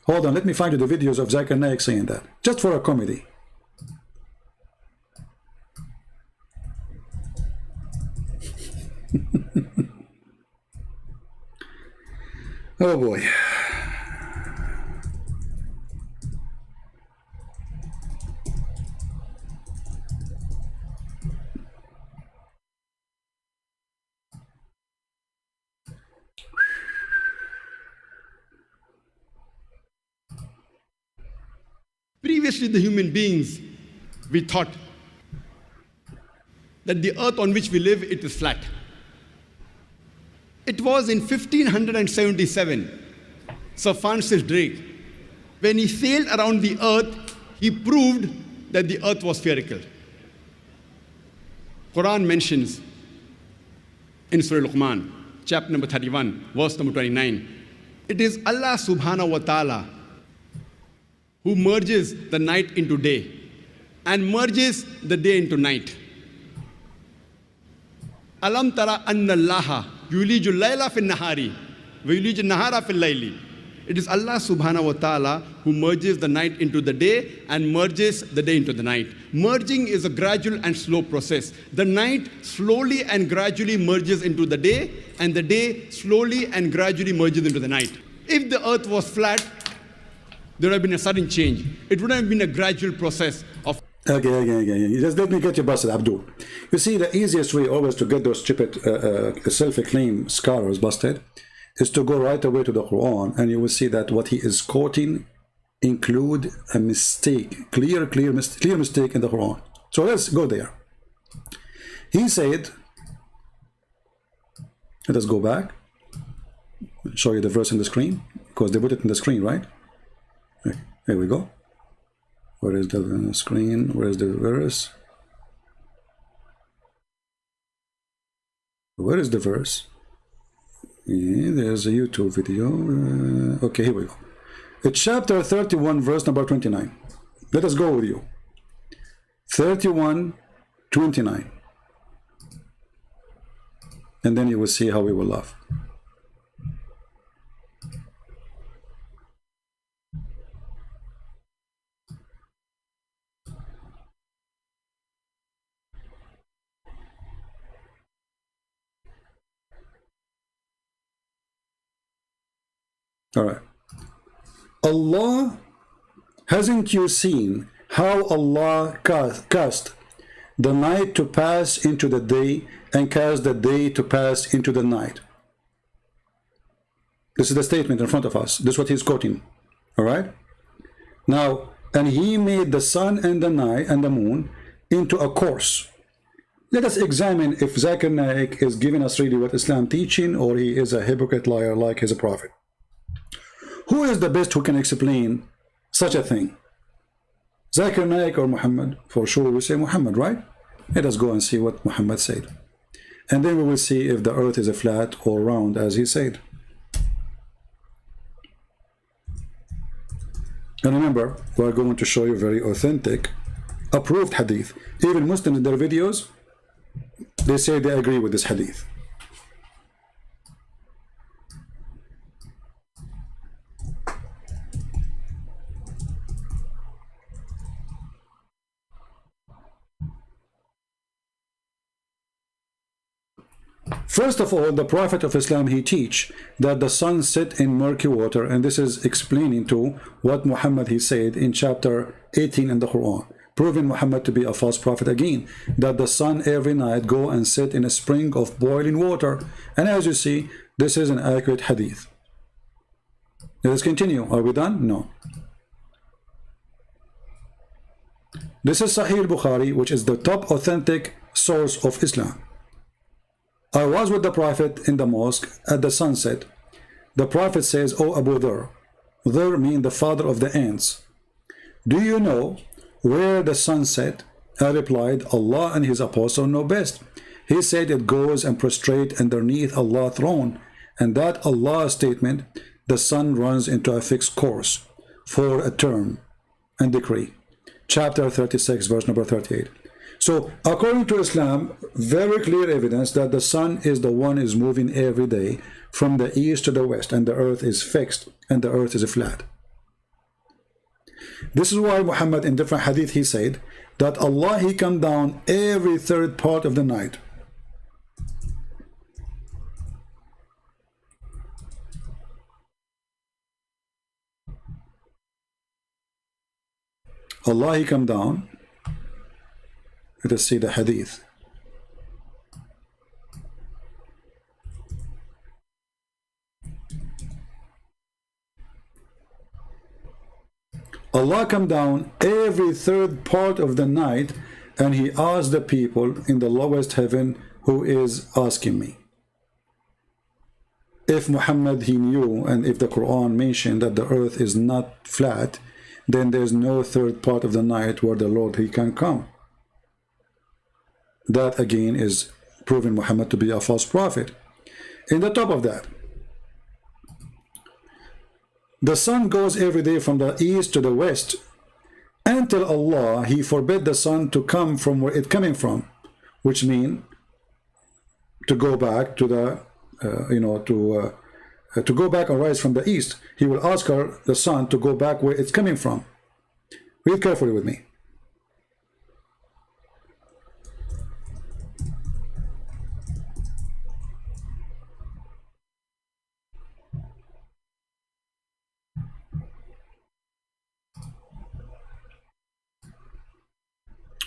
Hold on, let me find you the videos of Zakir Naik saying that. Just for a comedy. Oh boy. Previously, the human beings, we thought that the earth on which we live, it is flat. It was in 1577, Sir Francis Drake, when he sailed around the earth, he proved that the earth was spherical. Quran mentions in Surah Luqman, chapter number 31, verse number 29, it is Allah subhanahu wa ta'ala who merges the night into day and merges the day into night. Alam tara anna Allaha yuliju layla fil nahari wa yuliju nahara fil layli. It is Allah subhanahu wa ta'ala who merges the night into the day and merges the day into the night. Merging is a gradual and slow process. The night slowly and gradually merges into the day, and the day slowly and gradually merges into the night. If the earth was flat, there would have been a sudden change. It would have been a gradual process of... Okay. Just let me get you busted, Abdul. You see, the easiest way always to get those stupid self-acclaimed scholars busted is to go right away to the Quran, and you will see that what he is quoting include a mistake, clear mistake in the Quran. So let's go there. He said, let us go back, show you the verse in the screen, because they put it in the screen, right? Here we go. Where is the screen? Where is the verse? Where is the verse? Yeah, there's a YouTube video. Okay, here we go. It's chapter 31, verse number 29. Let us go with you. 31, 29. And then you will see how we will laugh. All right. Allah, hasn't you seen how Allah caused the night to pass into the day and caused the day to pass into the night? This is the statement in front of us. This is what he's quoting. All right. Now, and he made the sun and the night and the moon into a course. Let us examine if Zakir Naik is giving us really what Islam teaching, or he is a hypocrite liar like he's a prophet. Who is the best who can explain such a thing? Zakir Naik or Muhammad? For sure we say Muhammad, right? Let us go and see what Muhammad said. And then we will see if the earth is a flat or round as he said. And remember, we are going to show you very authentic, approved hadith. Even Muslims in their videos, they say they agree with this hadith. First of all, the Prophet of Islam, he teach that the sun set in murky water, and this is explaining to what Muhammad he said in chapter 18 in the Quran, proving Muhammad to be a false prophet again, that the sun every night go and sit in a spring of boiling water. And as you see, this is an accurate hadith. Let us continue. Are we done? No. This is Sahih al-Bukhari, which is the top authentic source of Islam. I was with the Prophet in the mosque at the sunset. The Prophet says, "O Abu Dhar," Dhar means the father of the ants, "do you know where the sun set?" I replied, "Allah and his apostle know best." He said, "It goes and prostrate underneath Allah's throne, and that Allah's statement, the sun runs into a fixed course for a term and decree." Chapter 36, verse number 38. So, according to Islam, very clear evidence that the sun is the one is moving every day from the east to the west, and the earth is fixed, and the earth is flat. This is why Muhammad in different hadith he said that Allah he come down every third part of the night. Allah he come down. Let us see the hadith. Allah come down every third part of the night, and he asked the people in the lowest heaven, "Who is asking me?" If Muhammad he knew, and if the Quran mentioned that the earth is not flat, then there's no third part of the night where the Lord he can come. That again is proving Muhammad to be a false prophet. In the top of that, the sun goes every day from the east to the west until Allah he forbid the sun to come from where it's coming from, which means to go back to the to go back and rise from the east. He will ask the sun to go back where it's coming from. Read carefully with me.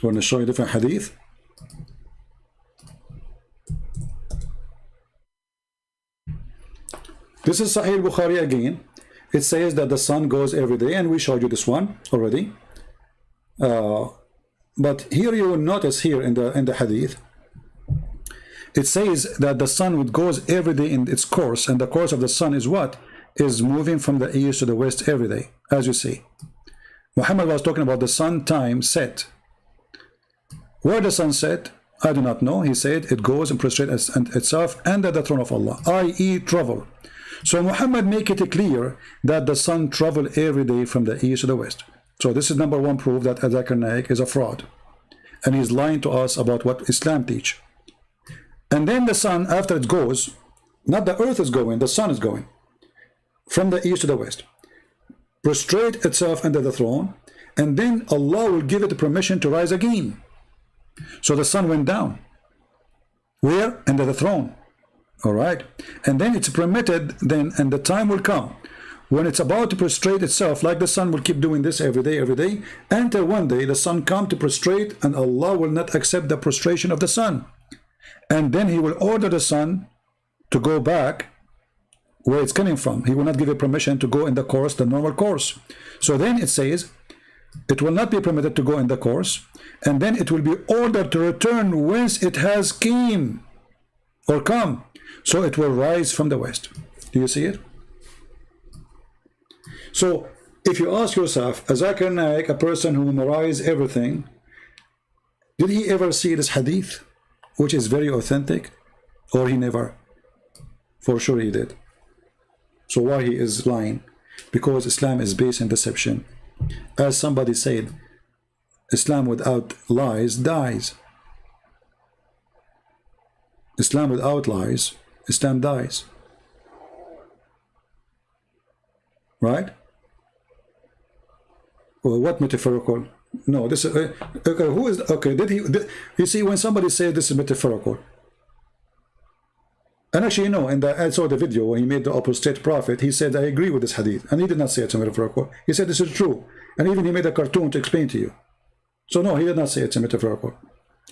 I want to show you different hadith. This is Sahih Bukhari again. It says that the sun goes every day, and we showed you this one already. But here you will notice here in the hadith, it says that the sun goes every day in its course, and the course of the sun is what? Is moving from the east to the west every day, as you see. Muhammad was talking about the sun time set. Where the sun set, I do not know. He said it goes and prostrates itself under the throne of Allah, i.e. travel. So Muhammad make it clear that the sun travel every day from the east to the west. So this is number one proof that Zakir Naik is a fraud, and he's lying to us about what Islam teach. And then the sun, after it goes, not the earth is going, the sun is going from the east to the west, prostrate itself under the throne, and then Allah will give it permission to rise again. So the sun went down. Where? Under the throne. All right. And then it's permitted then, and the time will come when it's about to prostrate itself, like the sun will keep doing this every day, until one day the sun come to prostrate, and Allah will not accept the prostration of the sun. And then he will order the sun to go back where it's coming from. He will not give it permission to go in the course, the normal course. So then it says, it will not be permitted to go in the course, and then it will be ordered to return whence it has came or come. So it will rise from the west. Do you see it? So if you ask yourself, Zakir Naik, a person who memorized everything, did he ever see this hadith, which is very authentic, or he never? For sure he did. So why he is lying? Because Islam is based in deception. As somebody said, Islam without lies dies. Islam without lies, Islam dies. Right? Well, what metaphorical? No, this is okay. Who is okay? You see, when somebody says this is metaphorical, and actually, you know, I saw the video when he made the apostate prophet. He said, "I agree with this hadith," and he did not say it's metaphorical. He said this is true, and even he made a cartoon to explain to you. So no, he did not say it's metaphorical,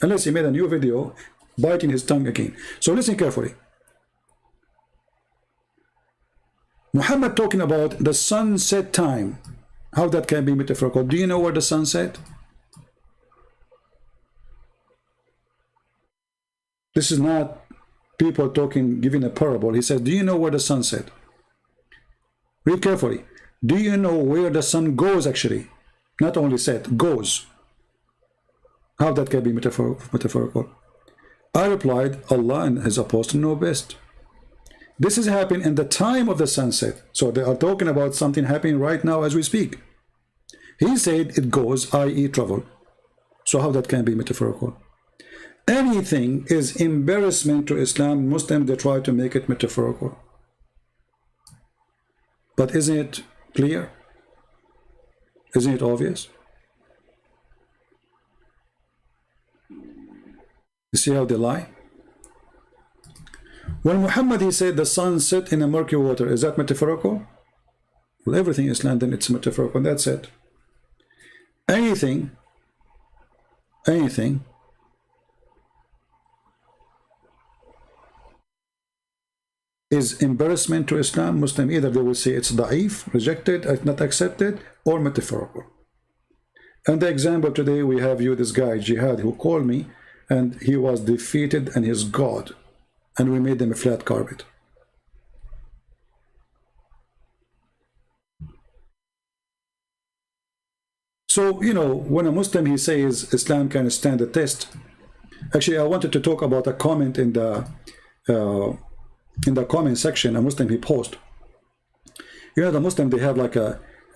unless he made a new video biting his tongue again. So listen carefully. Muhammad talking about the sunset time. How that can be metaphorical? Do you know where the sun set? This is not people talking, giving a parable. He says, do you know where the sun set? Read carefully. Do you know where the sun goes actually? Not only set, goes. How that can be metaphorical? I replied, Allah and His Apostle know best. This is happening in the time of the sunset. So they are talking about something happening right now as we speak. He said it goes, i.e. travel. So how that can be metaphorical? Anything is embarrassment to Islam. Muslims, they try to make it metaphorical. But isn't it clear? Isn't it obvious? You see how they lie? When Muhammad, he said the sun set in a murky water, is that metaphorical? Well, everything Islam, then it's metaphorical. That's it. Anything is embarrassment to Islam, Muslim, either they will say it's da'if, rejected, not accepted, or metaphorical. And the example today, we have you, this guy, Jehad, who called me, and he was defeated and his God. And we made them a flat carpet. So, you know, when a Muslim, he says Islam can stand the test. Actually, I wanted to talk about a comment in the comment section. A Muslim, he posted. You know, the Muslim, they have like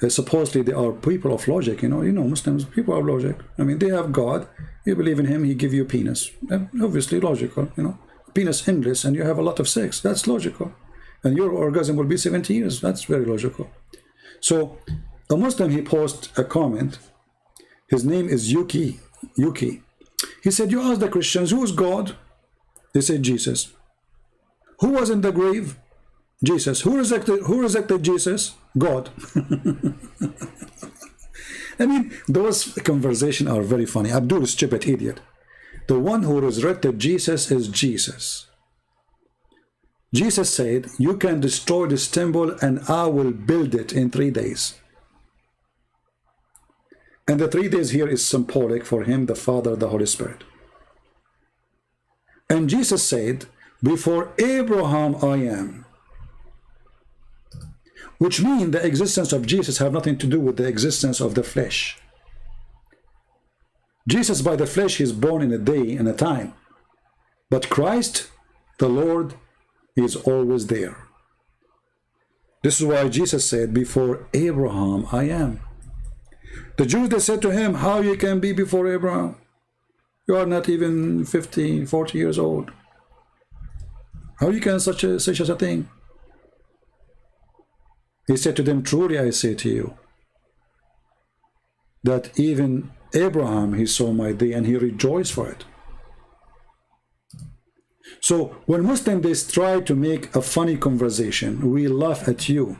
supposedly they are people of logic. You know, Muslims, people of logic. I mean, they have God. You believe in Him, He give you penis. Obviously logical, you know. Penis endless, and you have a lot of sex. That's logical. And your orgasm will be 70 years. That's very logical. So a Muslim, he posted a comment. His name is Yuki. He said, you ask the Christians, who is God? They said Jesus. Who was in the grave? Jesus. Who resurrected Jesus? God. I mean, those conversations are very funny. Abdul, stupid idiot. The one who resurrected Jesus is Jesus. Jesus said, you can destroy this temple and I will build it in 3 days. And the 3 days here is symbolic for Him, the Father, the Holy Spirit. And Jesus said, before Abraham I am. Which means the existence of Jesus have nothing to do with the existence of the flesh. Jesus by the flesh is born in a day and a time. But Christ, the Lord, is always there. This is why Jesus said, before Abraham I am. The Jews, they said to Him, how you can be before Abraham? You are not even 50, 40 years old. How you can say such a thing? He said to them, truly I say to you, that even Abraham, he saw my day and he rejoiced for it. So when Muslims, they try to make a funny conversation, we laugh at you.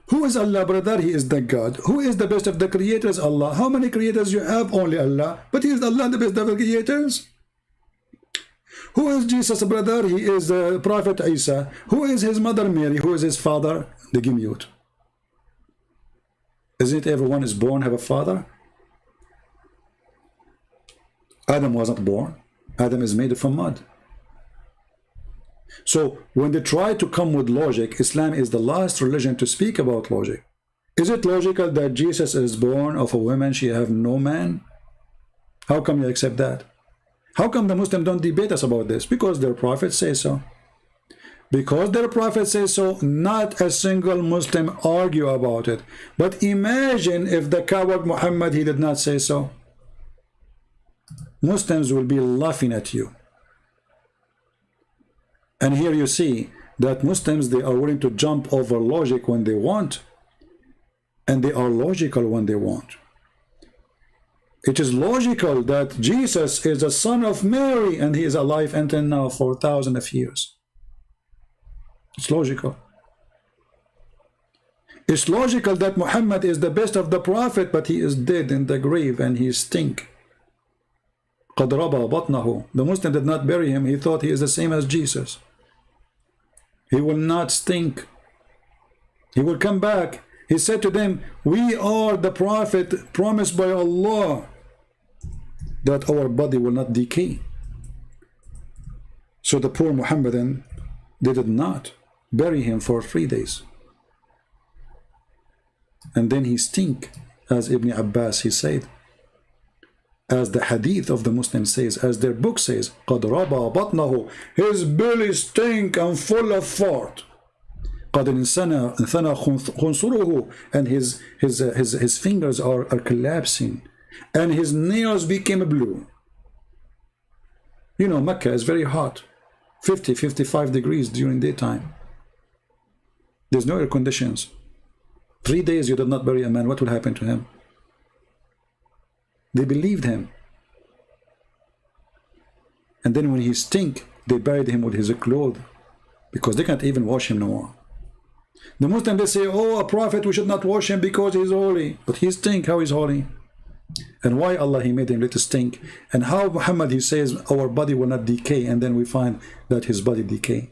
Who is Allah, brother? He is the God. Who is the best of the creators? Allah. How many creators you have? Only Allah. But he is Allah, the best of the creators. Who is Jesus, brother? He is the Prophet Isa. Who is his mother Mary? Who is his father? The Gimyut. Isn't it everyone is born have a father? Adam wasn't born. Adam is made from mud. So when they try to come with logic, Islam is the last religion to speak about logic. Is it logical that Jesus is born of a woman, she have no man? How come you accept that? How come the Muslims don't debate us about this? Because their prophets say so. Because their prophet says so, not a single Muslim argue about it. But imagine if the coward Muhammad, he did not say so. Muslims will be laughing at you. And here you see that Muslims, they are willing to jump over logic when they want, and they are logical when they want. It is logical that Jesus is the son of Mary and he is alive until now for thousands of years. It's logical. It's logical that Muhammad is the best of the prophet, but he is dead in the grave and he stink. قَدْ رَبَى بَطْنَهُ. The Muslim did not bury him. He thought he is the same as Jesus. He will not stink. He will come back. He said to them, we are the prophet promised by Allah that our body will not decay. So the poor Muhammadan, they did not bury him for 3 days. And then he stink, as Ibn Abbas, he said. As the hadith of the Muslim says, as their book says, قَدْ رَبَى بَطْنَهُ. His belly stink and full of fart. قَدْ انثنى خُنْصُرُهُ. And his fingers are collapsing. And his nails became blue. You know, Mecca is very hot. 50, 55 degrees during daytime. There's no air conditions. 3 days you did not bury a man. What will happen to him? They believed him. And then when he stink, they buried him with his clothes, because they can't even wash him no more. The Muslims, they say, oh, a prophet, we should not wash him because he's holy. But he stink, how is holy? And why Allah, he made him little stink? And how Muhammad, he says, our body will not decay, and then we find that his body decay.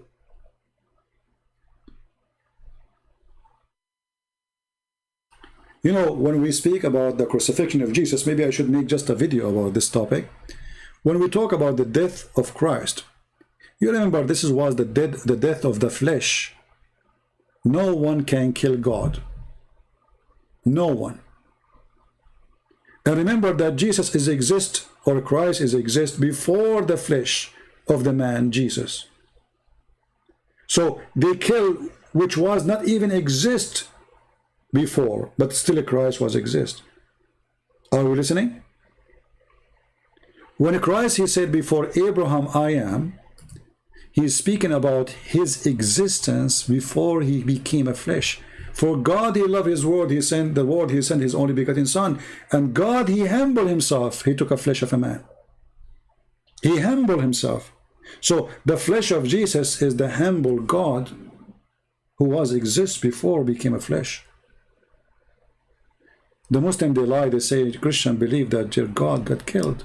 You know, when we speak about the crucifixion of Jesus, maybe I should make just a video about this topic. When we talk about the death of Christ, you remember this was the death of the flesh. No one can kill God. No one. And remember that Jesus is exist, or Christ is exist before the flesh of the man Jesus. So they kill which was not even exist before, but still Christ was exist. Are we listening? When Christ, he said, before Abraham I am, he's speaking about his existence before he became a flesh. For God, he loved his word, he sent the word, he sent his only begotten son. And God, he humbled himself, he took a flesh of a man. He humbled himself. So the flesh of Jesus is the humble God who was exist before became a flesh. The Muslim, they lie, they say Christian believe that their God got killed.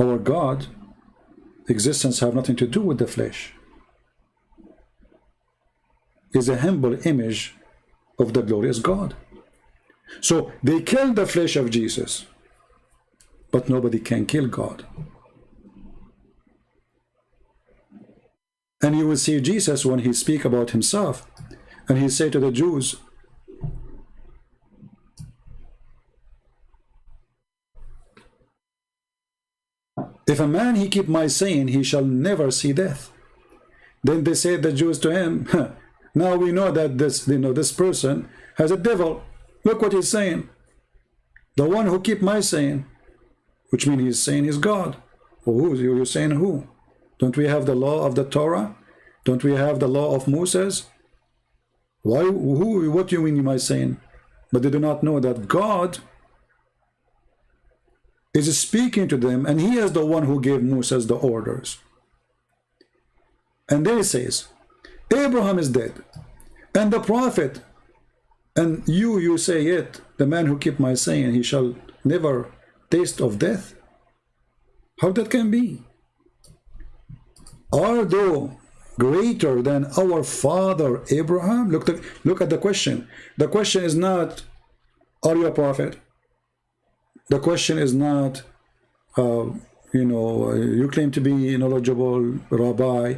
Our God existence have nothing to do with the flesh. Is a humble image of the glorious God. So they killed the flesh of Jesus, but nobody can kill God. And you will see Jesus when he speak about himself, and he say to the Jews, if a man he keep my saying, he shall never see death. Then they said, the Jews, to him, now we know that this person has a devil. Look what he's saying. The one who keep my saying, which means he's saying he's God. Well, who? You're saying who? Don't we have the law of the Torah? Don't we have the law of Moses? Why? Who? What do you mean by saying? But they do not know that God is speaking to them, and he is the one who gave Moses the orders. And then he says, Abraham is dead, And the prophet, and you say it, the man who keep my saying, he shall never taste of death. How that can be? Are thou greater than our father Abraham? Look at the question. The question is not, are you a prophet? The question is not, you claim to be knowledgeable, rabbi.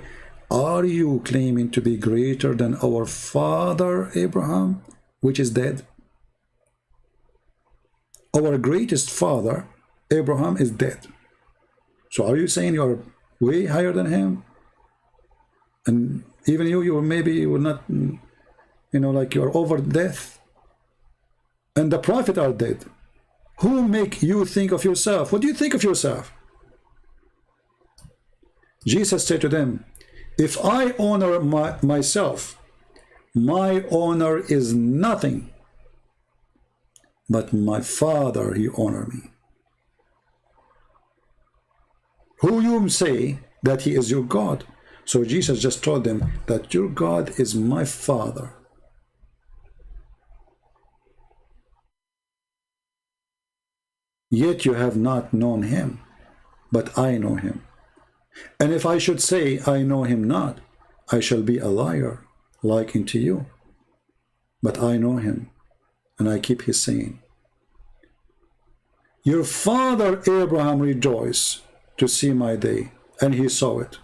Are you claiming to be greater than our father Abraham, which is dead? Our greatest father, Abraham, is dead. So are you saying you are way higher than him? And even you will not, like you are over death. And the prophet are dead. Who make you think of yourself? What do you think of yourself? Jesus said to them, if I honor myself, my honor is nothing, but my Father, he honor me. Who you say that he is your God? So Jesus just told them that your God is my Father. Yet you have not known him, but I know him. And if I should say I know him not, I shall be a liar like unto you. But I know him, and I keep his saying. Your father Abraham rejoiced to see my day, and he saw it.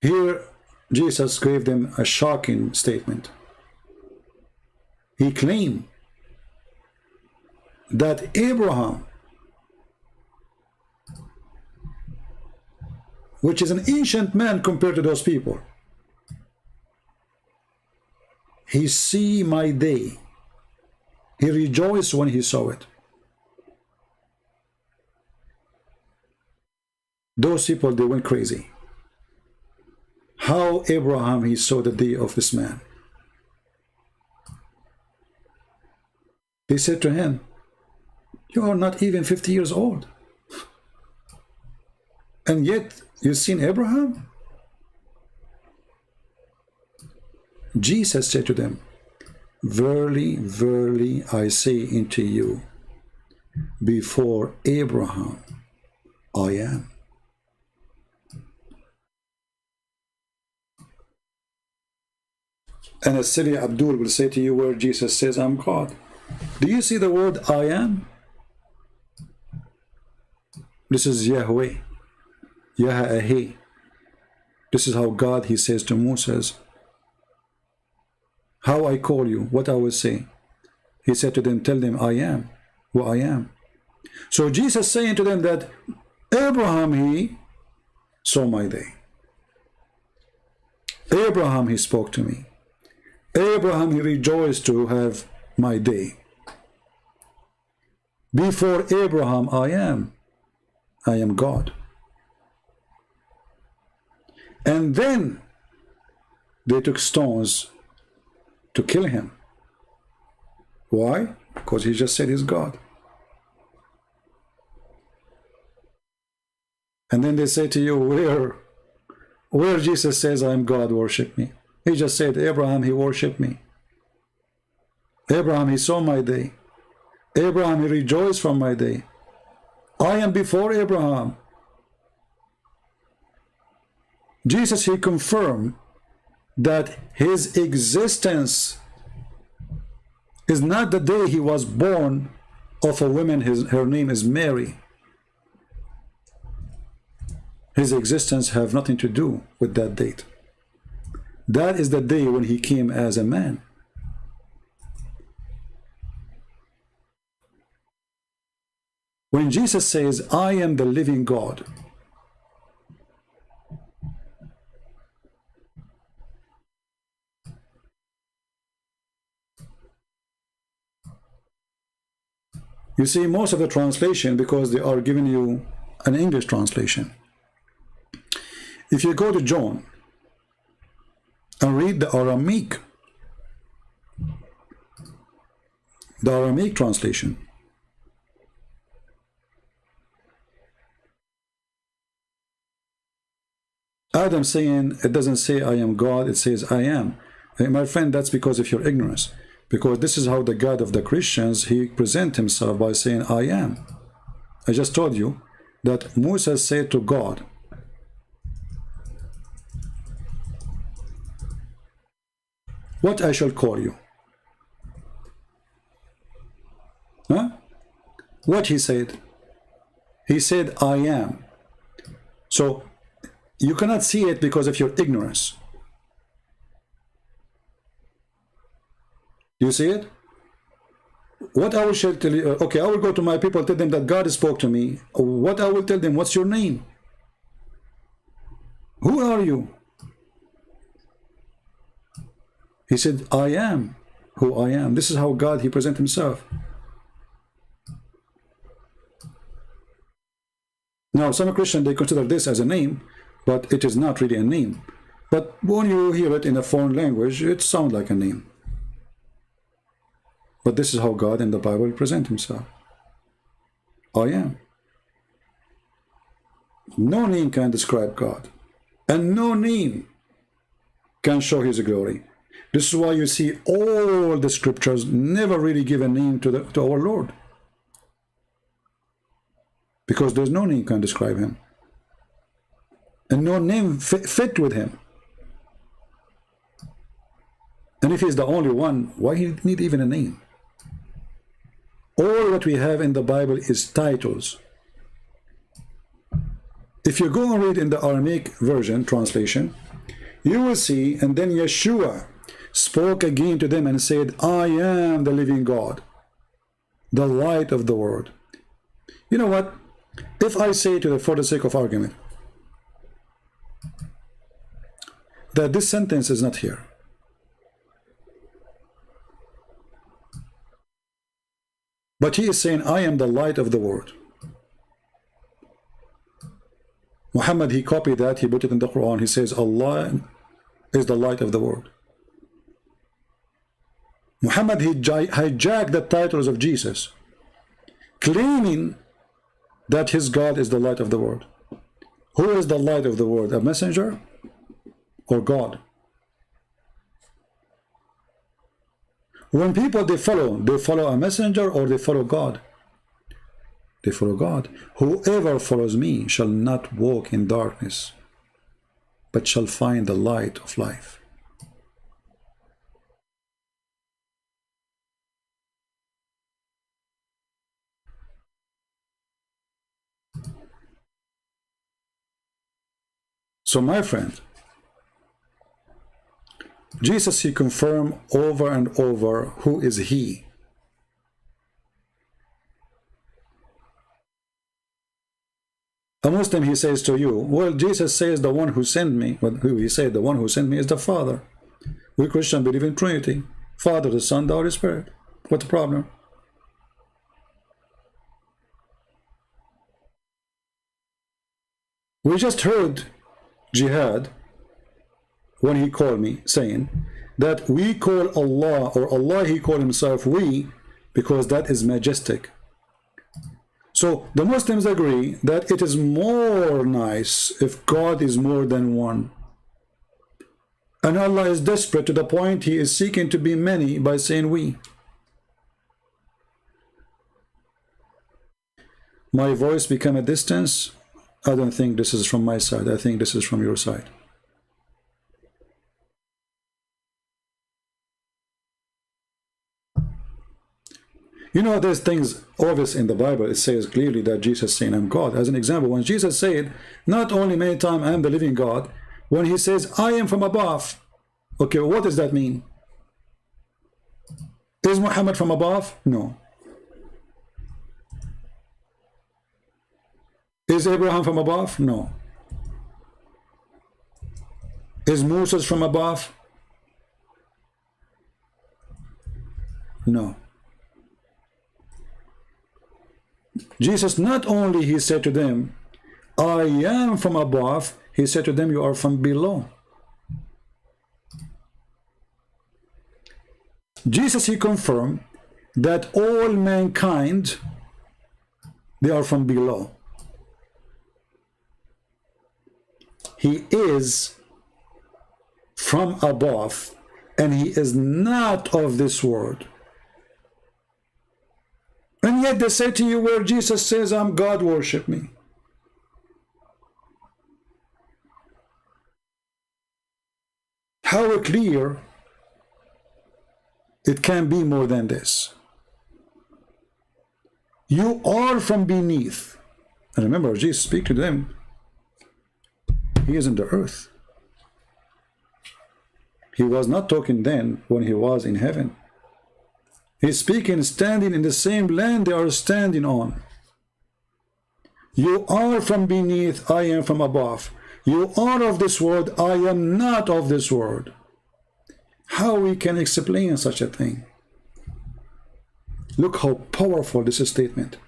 Here, Jesus gave them a shocking statement. He claimed that Abraham, which is an ancient man compared to those people, he see my day. He rejoiced when he saw it. Those people, they went crazy. How Abraham, he saw the day of this man. They said to him, you are not even 50 years old. And yet you've seen Abraham? Jesus said to them, verily, verily, I say unto you, before Abraham, I am. And a silly Abdul will say to you where Jesus says, I'm God. Do you see the word I am? This is Yahweh. Yahweh. This is how God, he says to Moses, how I call you, what I will say. He said to them, tell them I am who I am. So Jesus saying to them that Abraham, he saw my day. Abraham, he spoke to me. Abraham, he rejoiced to have my day. Before Abraham, I am. I am God. And then they took stones to kill him. Why? Because he just said he's God. And then they say to you, where Jesus says I am God, worship me. He just said, Abraham, he worshiped me. Abraham, he saw my day. Abraham, he rejoiced from my day. I am before Abraham. Jesus, he confirmed that his existence is not the day he was born of a woman, her name is Mary. His existence have nothing to do with that date. That is the day when he came as a man. When Jesus says, I am the living God, you see most of the translation, because they are giving you an English translation. If you go to John and read the Aramaic translation, Adam saying, it doesn't say I am God, it says I am. Hey, my friend, that's because of your ignorance. Because this is how the God of the Christians, he presents himself by saying I am. I just told you that Musa said to God, what I shall call you? Huh? What he said? He said, I am. So, you cannot see it because of your ignorance. You see it? What I will tell you, okay, I will go to my people, tell them that God spoke to me. What I will tell them, what's your name? Who are you? He said, I am who I am. This is how God, he presents himself. Now, some Christians, they consider this as a name, but it is not really a name. But when you hear it in a foreign language, it sounds like a name. But this is how God in the Bible presents himself. I am. No name can describe God. And no name can show his glory. This is why you see all the scriptures never really give a name to our Lord. Because there's no name can describe him. And no name fit with him. And if he's the only one, why he need even a name? All what we have in the Bible is titles. If you go and read in the Aramaic version, translation, you will see, and then Yeshua spoke again to them and said, I am the living God, the light of the world. You know what? If I say to the, for the sake of argument, that this sentence is not here, but he is saying, I am the light of the world. Muhammad, he copied that, he put it in the Quran, he says, Allah is the light of the world. Muhammad, he hijacked the titles of Jesus, claiming that his God is the light of the world. Who is the light of the world? A messenger or God? When people, they follow a messenger or they follow God? They follow God. Whoever follows me shall not walk in darkness, but shall find the light of life. So my friend, Jesus, he confirmed over and over who is he. A Muslim, he says to you, well, Jesus says the one who sent me, well, who he said the one who sent me is the Father. We Christians believe in Trinity, Father, the Son, the Holy Spirit. What's the problem? We just heard Jehad, when he called me, saying that we call Allah, or Allah, he called himself we, because that is majestic. So the Muslims agree that it is more nice if God is more than one. And Allah is desperate to the point he is seeking to be many by saying we. My voice become a distance. I don't think this is from my side. I think this is from your side. You know, there's things obvious in the Bible. It says clearly that Jesus saying, I'm God. As an example, when Jesus said, not only many times I am the living God, when he says, I am from above. Okay, what does that mean? Is Muhammad from above? No. Is Abraham from above? No. Is Moses from above? No. Jesus, not only he said to them, I am from above, he said to them, you are from below. Jesus, he confirmed that all mankind, they are from below. he is from above, and he is not of this world. And yet they say to you, where Jesus says, I'm God, worship me. How clear it can be more than this. You are from beneath. And remember, Jesus speak to them. He is in the earth. He was not talking then when he was in heaven. He's speaking standing in the same land they are standing on. You are from beneath, I am from above. You are of this world, I am not of this world. How we can explain such a thing? Look how powerful this is statement.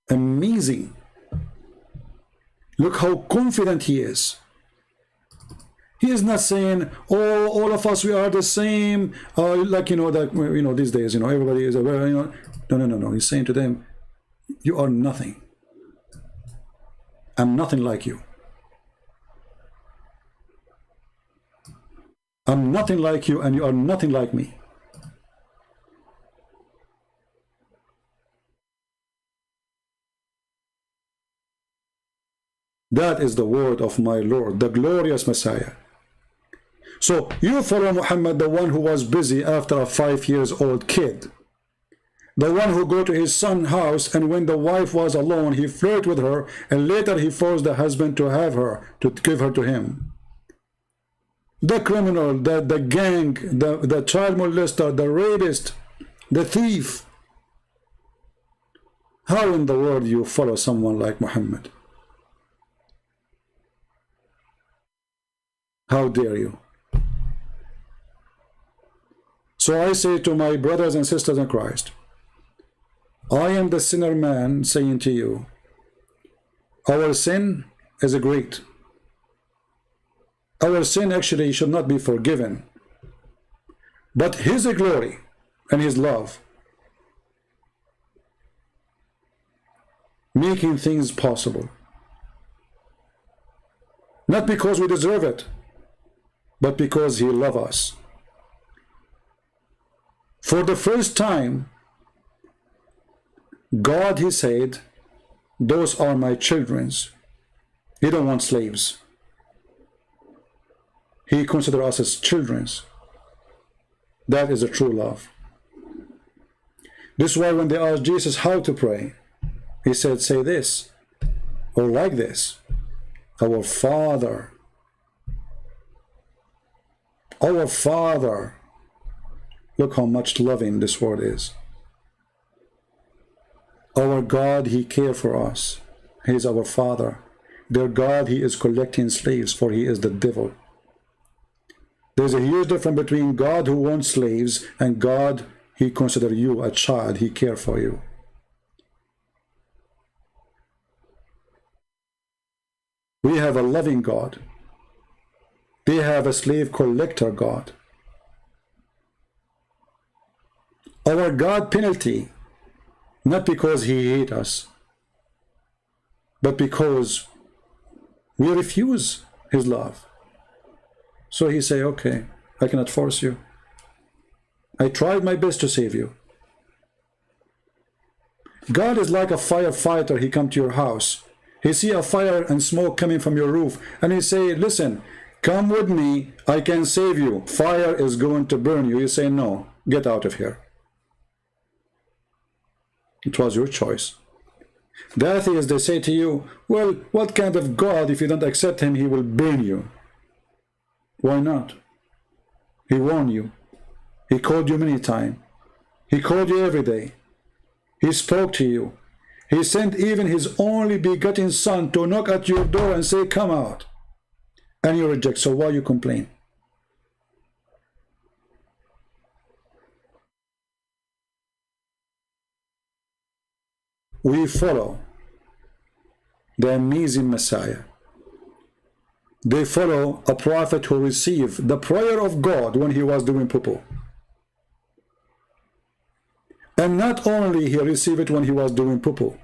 Amazing. Look how confident he is. He is not saying, "Oh, all of us we are the same." Like that these days, everybody is aware. No. He's saying to them, "You are nothing. I'm nothing like you. I'm nothing like you, and you are nothing like me." That is the word of my Lord, the glorious Messiah. So you follow Muhammad, the one who was busy after a 5-year-old kid, the one who go to his son's house, and when the wife was alone, he flirted with her, and later he forced the husband to have her, to give her to him. The criminal, the gang, the child molester, the rapist, the thief. How in the world you follow someone like Muhammad? How dare you? So I say to my brothers and sisters in Christ, I am the sinner man saying to you, our sin is great. Our sin actually should not be forgiven. But his glory and his love, making things possible. Not because we deserve it, but because he loves us. For the first time, God, he said, those are my children's. He don't want slaves. He considers us as children's. That is a true love. This is why when they asked Jesus how to pray, he said, say this, or like this, our Father. Our Father. Look how much loving this word is. Our God, he cares for us. He is our Father. Their God, he is collecting slaves, for he is the devil. There's a huge difference between God who wants slaves and God, he considers you a child, he cares for you. We have a loving God. They have a slave collector God. Our God penalty, not because he hates us, but because we refuse his love. So he say, okay, I cannot force you. I tried my best to save you. God is like a firefighter. He come to your house. He see a fire and smoke coming from your roof, and he say, listen, come with me, I can save you. Fire is going to burn you. You say, no, get out of here. It was your choice. The atheists, they say to you, well, what kind of God, if you don't accept him, he will burn you? Why not? He warned you. He called you many times. He called you every day. He spoke to you. He sent even his only begotten son to knock at your door and say, come out. And you reject, so why you complain? We follow the amazing Messiah. They follow a prophet who received the prayer of God when he was doing poo-poo. And not only he received it when he was doing poo-poo,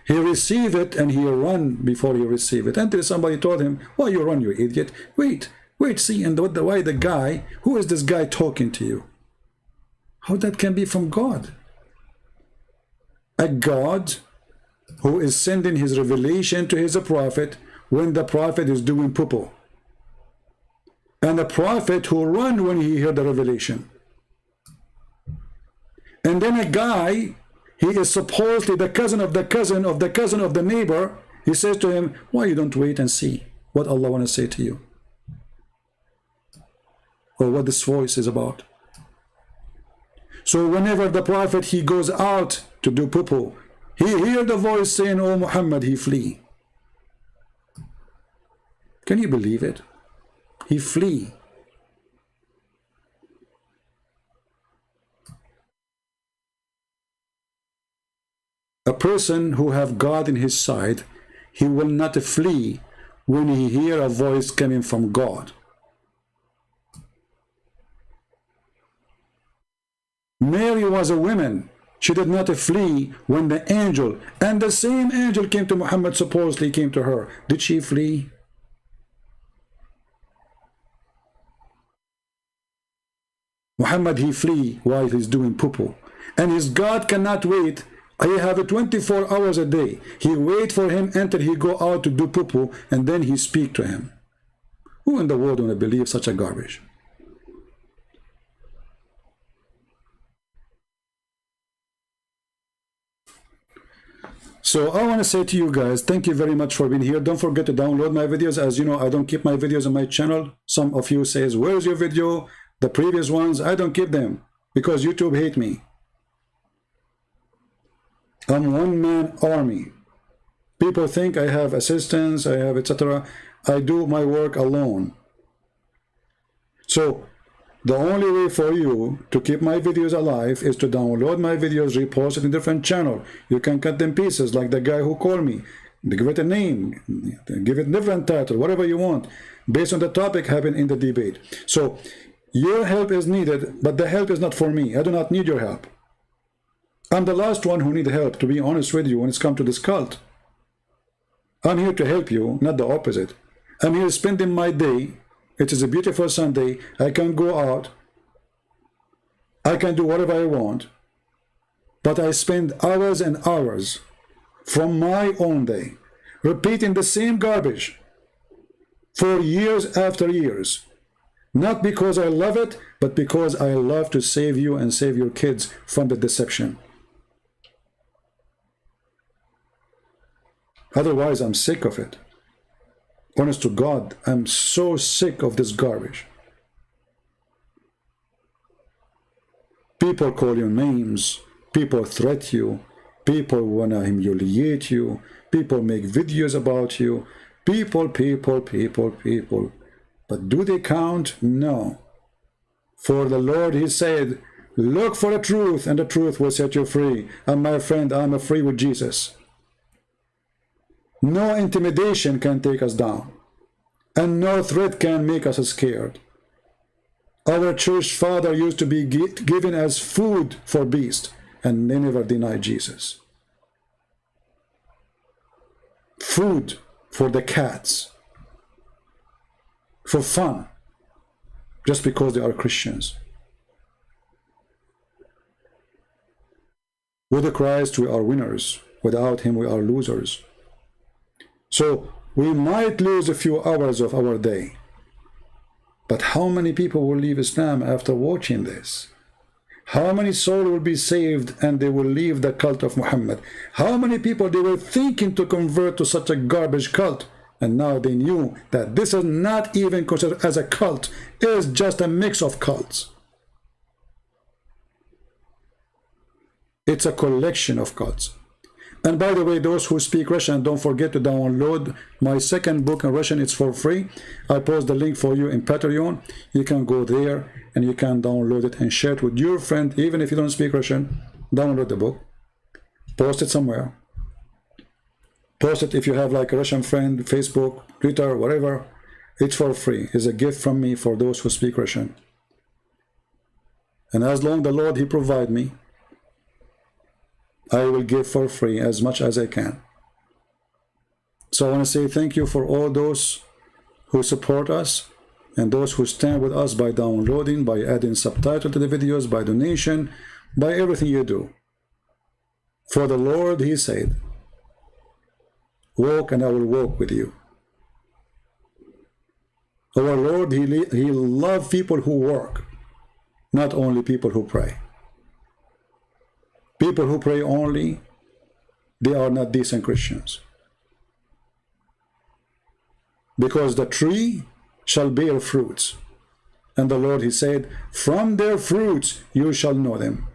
he received it and he run before he received it. Until somebody told him, why you run, you idiot? Wait, see, and why the guy, who is this guy talking to you? How that can be from God? A God who is sending his revelation to his prophet when the prophet is doing poo-poo. And a prophet who run when he heard the revelation. And then a guy, he is supposedly the cousin of the cousin of the cousin of the neighbor. He says to him, why you don't wait and see what Allah want to say to you? Or what this voice is about. So whenever the prophet, he goes out to do poo-poo, he hear the voice saying, oh Muhammad, he flee. Can you believe it? He flee. A person who have God in his side, he will not flee when he hear a voice coming from God. Mary was a woman. She did not flee when the angel, and the same angel came to Muhammad, supposedly came to her. Did she flee? Muhammad, he flee while he's doing poo-poo. And his God cannot wait. He have 24 hours a day. He wait for him until he go out to do poo-poo, and then he speak to him. Who in the world want to believe such a garbage? So I want to say to you guys, thank you very much for being here. Don't forget to download my videos. As you know, I don't keep my videos on my channel. Some of you says, where's your video? The previous ones, I don't keep them because YouTube hate me. I'm one-man army. People think I have assistants, I have etc. I do my work alone. So the only way for you to keep my videos alive is to download my videos, repost it in different channel. You can cut them pieces like the guy who called me. Give it a name, give it different title, whatever you want, based on the topic happened in the debate. So your help is needed, but the help is not for me. I do not need your help. I'm the last one who need help, to be honest with you, when it's come to this cult. I'm here to help you, not the opposite. I'm here spending my day. It is a beautiful Sunday. I can go out. I can do whatever I want. But I spend hours and hours from my own day repeating the same garbage for years after years. Not because I love it, but because I love to save you and save your kids from the deception. Otherwise, I'm sick of it. Honest to God, I'm so sick of this garbage. People call you names. People threat you. People want to humiliate you. People make videos about you. People. But do they count? No. For the Lord, he said, look for the truth, and the truth will set you free. And my friend, I'm free with Jesus. No intimidation can take us down. And no threat can make us scared. Our church father used to be given as food for beasts, and they never denied Jesus. Food for the cats. For fun. Just because they are Christians. With Christ, we are winners. Without him, we are losers. So, we might lose a few hours of our day. But how many people will leave Islam after watching this? How many souls will be saved and they will leave the cult of Muhammad? How many people they were thinking to convert to such a garbage cult? And now they knew that this is not even considered as a cult. It is just a mix of cults. It's a collection of cults. And by the way, those who speak Russian, don't forget to download my second book in Russian. It's for free. I post the link for you in Patreon. You can go there and you can download it and share it with your friend. Even if you don't speak Russian, download the book. Post it somewhere. Post it if you have like a Russian friend, Facebook, Twitter, whatever. It's for free. It's a gift from me for those who speak Russian. And as long the Lord, he provide me, I will give for free as much as I can. So I want to say thank you for all those who support us and those who stand with us by downloading, by adding subtitle to the videos, by donation, by everything you do. For the Lord, he said, walk and I will walk with you. Our Lord, he loves people who work, not only people who pray. People who pray only, they are not decent Christians. Because the tree shall bear fruits. And the Lord, he said, from their fruits you shall know them.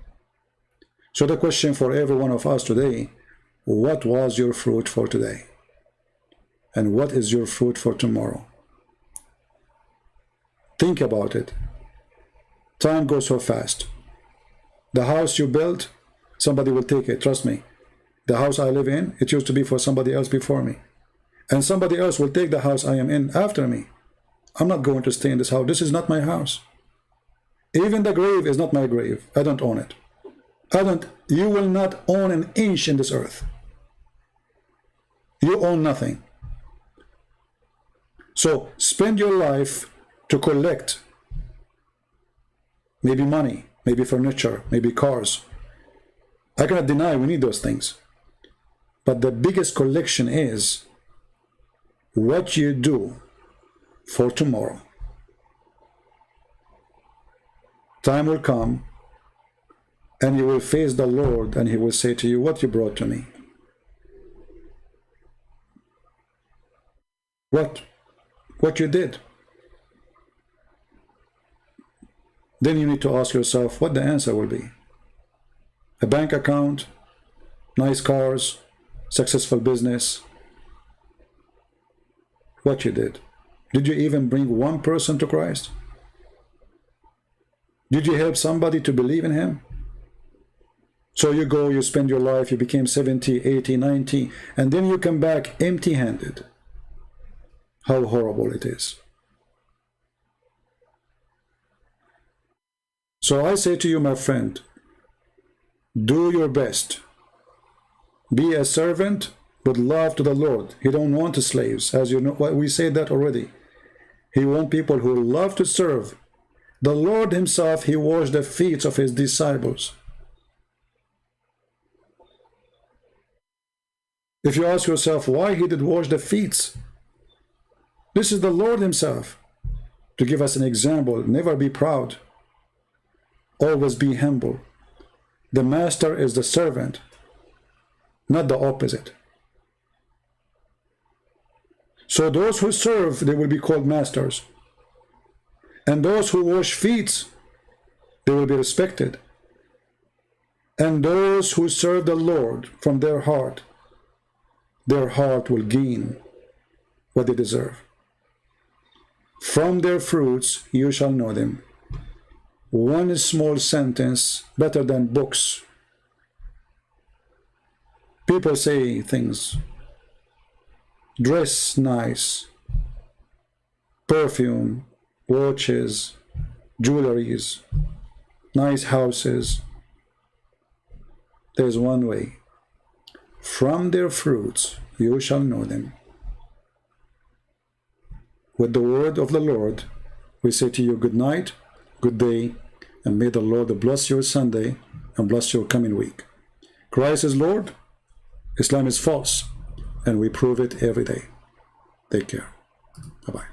So the question for every one of us today, what was your fruit for today? And what is your fruit for tomorrow? Think about it. Time goes so fast. The house you built, somebody will take it, trust me. The house I live in, it used to be for somebody else before me. And somebody else will take the house I am in after me. I'm not going to stay in this house. This is not my house. Even the grave is not my grave. I don't own it. You will not own an inch in this earth. You own nothing. So spend your life to collect maybe money, maybe furniture, maybe cars. I cannot deny we need those things. But the biggest collection is what you do for tomorrow. Time will come and you will face the Lord and he will say to you, what you brought to me? What you did? Then you need to ask yourself what the answer will be. A bank account, nice cars, successful business. What you did? Did you even bring one person to Christ? Did you help somebody to believe in him? So you go, you spend your life, you became 70, 80, 90, and then you come back empty-handed. How horrible it is. So I say to you, my friend, do your best. Be a servant with love to the Lord. He don't want slaves, as you know. We said that already. He wants people who love to serve. The Lord himself, he washed the feet of his disciples. If you ask yourself why he did wash the feet, this is the Lord himself to give us an example. Never be proud. Always be humble. The master is the servant, not the opposite. So those who serve, they will be called masters. And those who wash feet, they will be respected. And those who serve the Lord from their heart will gain what they deserve. From their fruits you shall know them. One small sentence better than books. People say things. Dress nice. Perfume, watches, jewelries, nice houses. There's one way. From their fruits you shall know them. With the word of the Lord, we say to you good night, good day, and may the Lord bless your Sunday and bless your coming week. Christ is Lord, Islam is false, and we prove it every day. Take care. Bye-bye.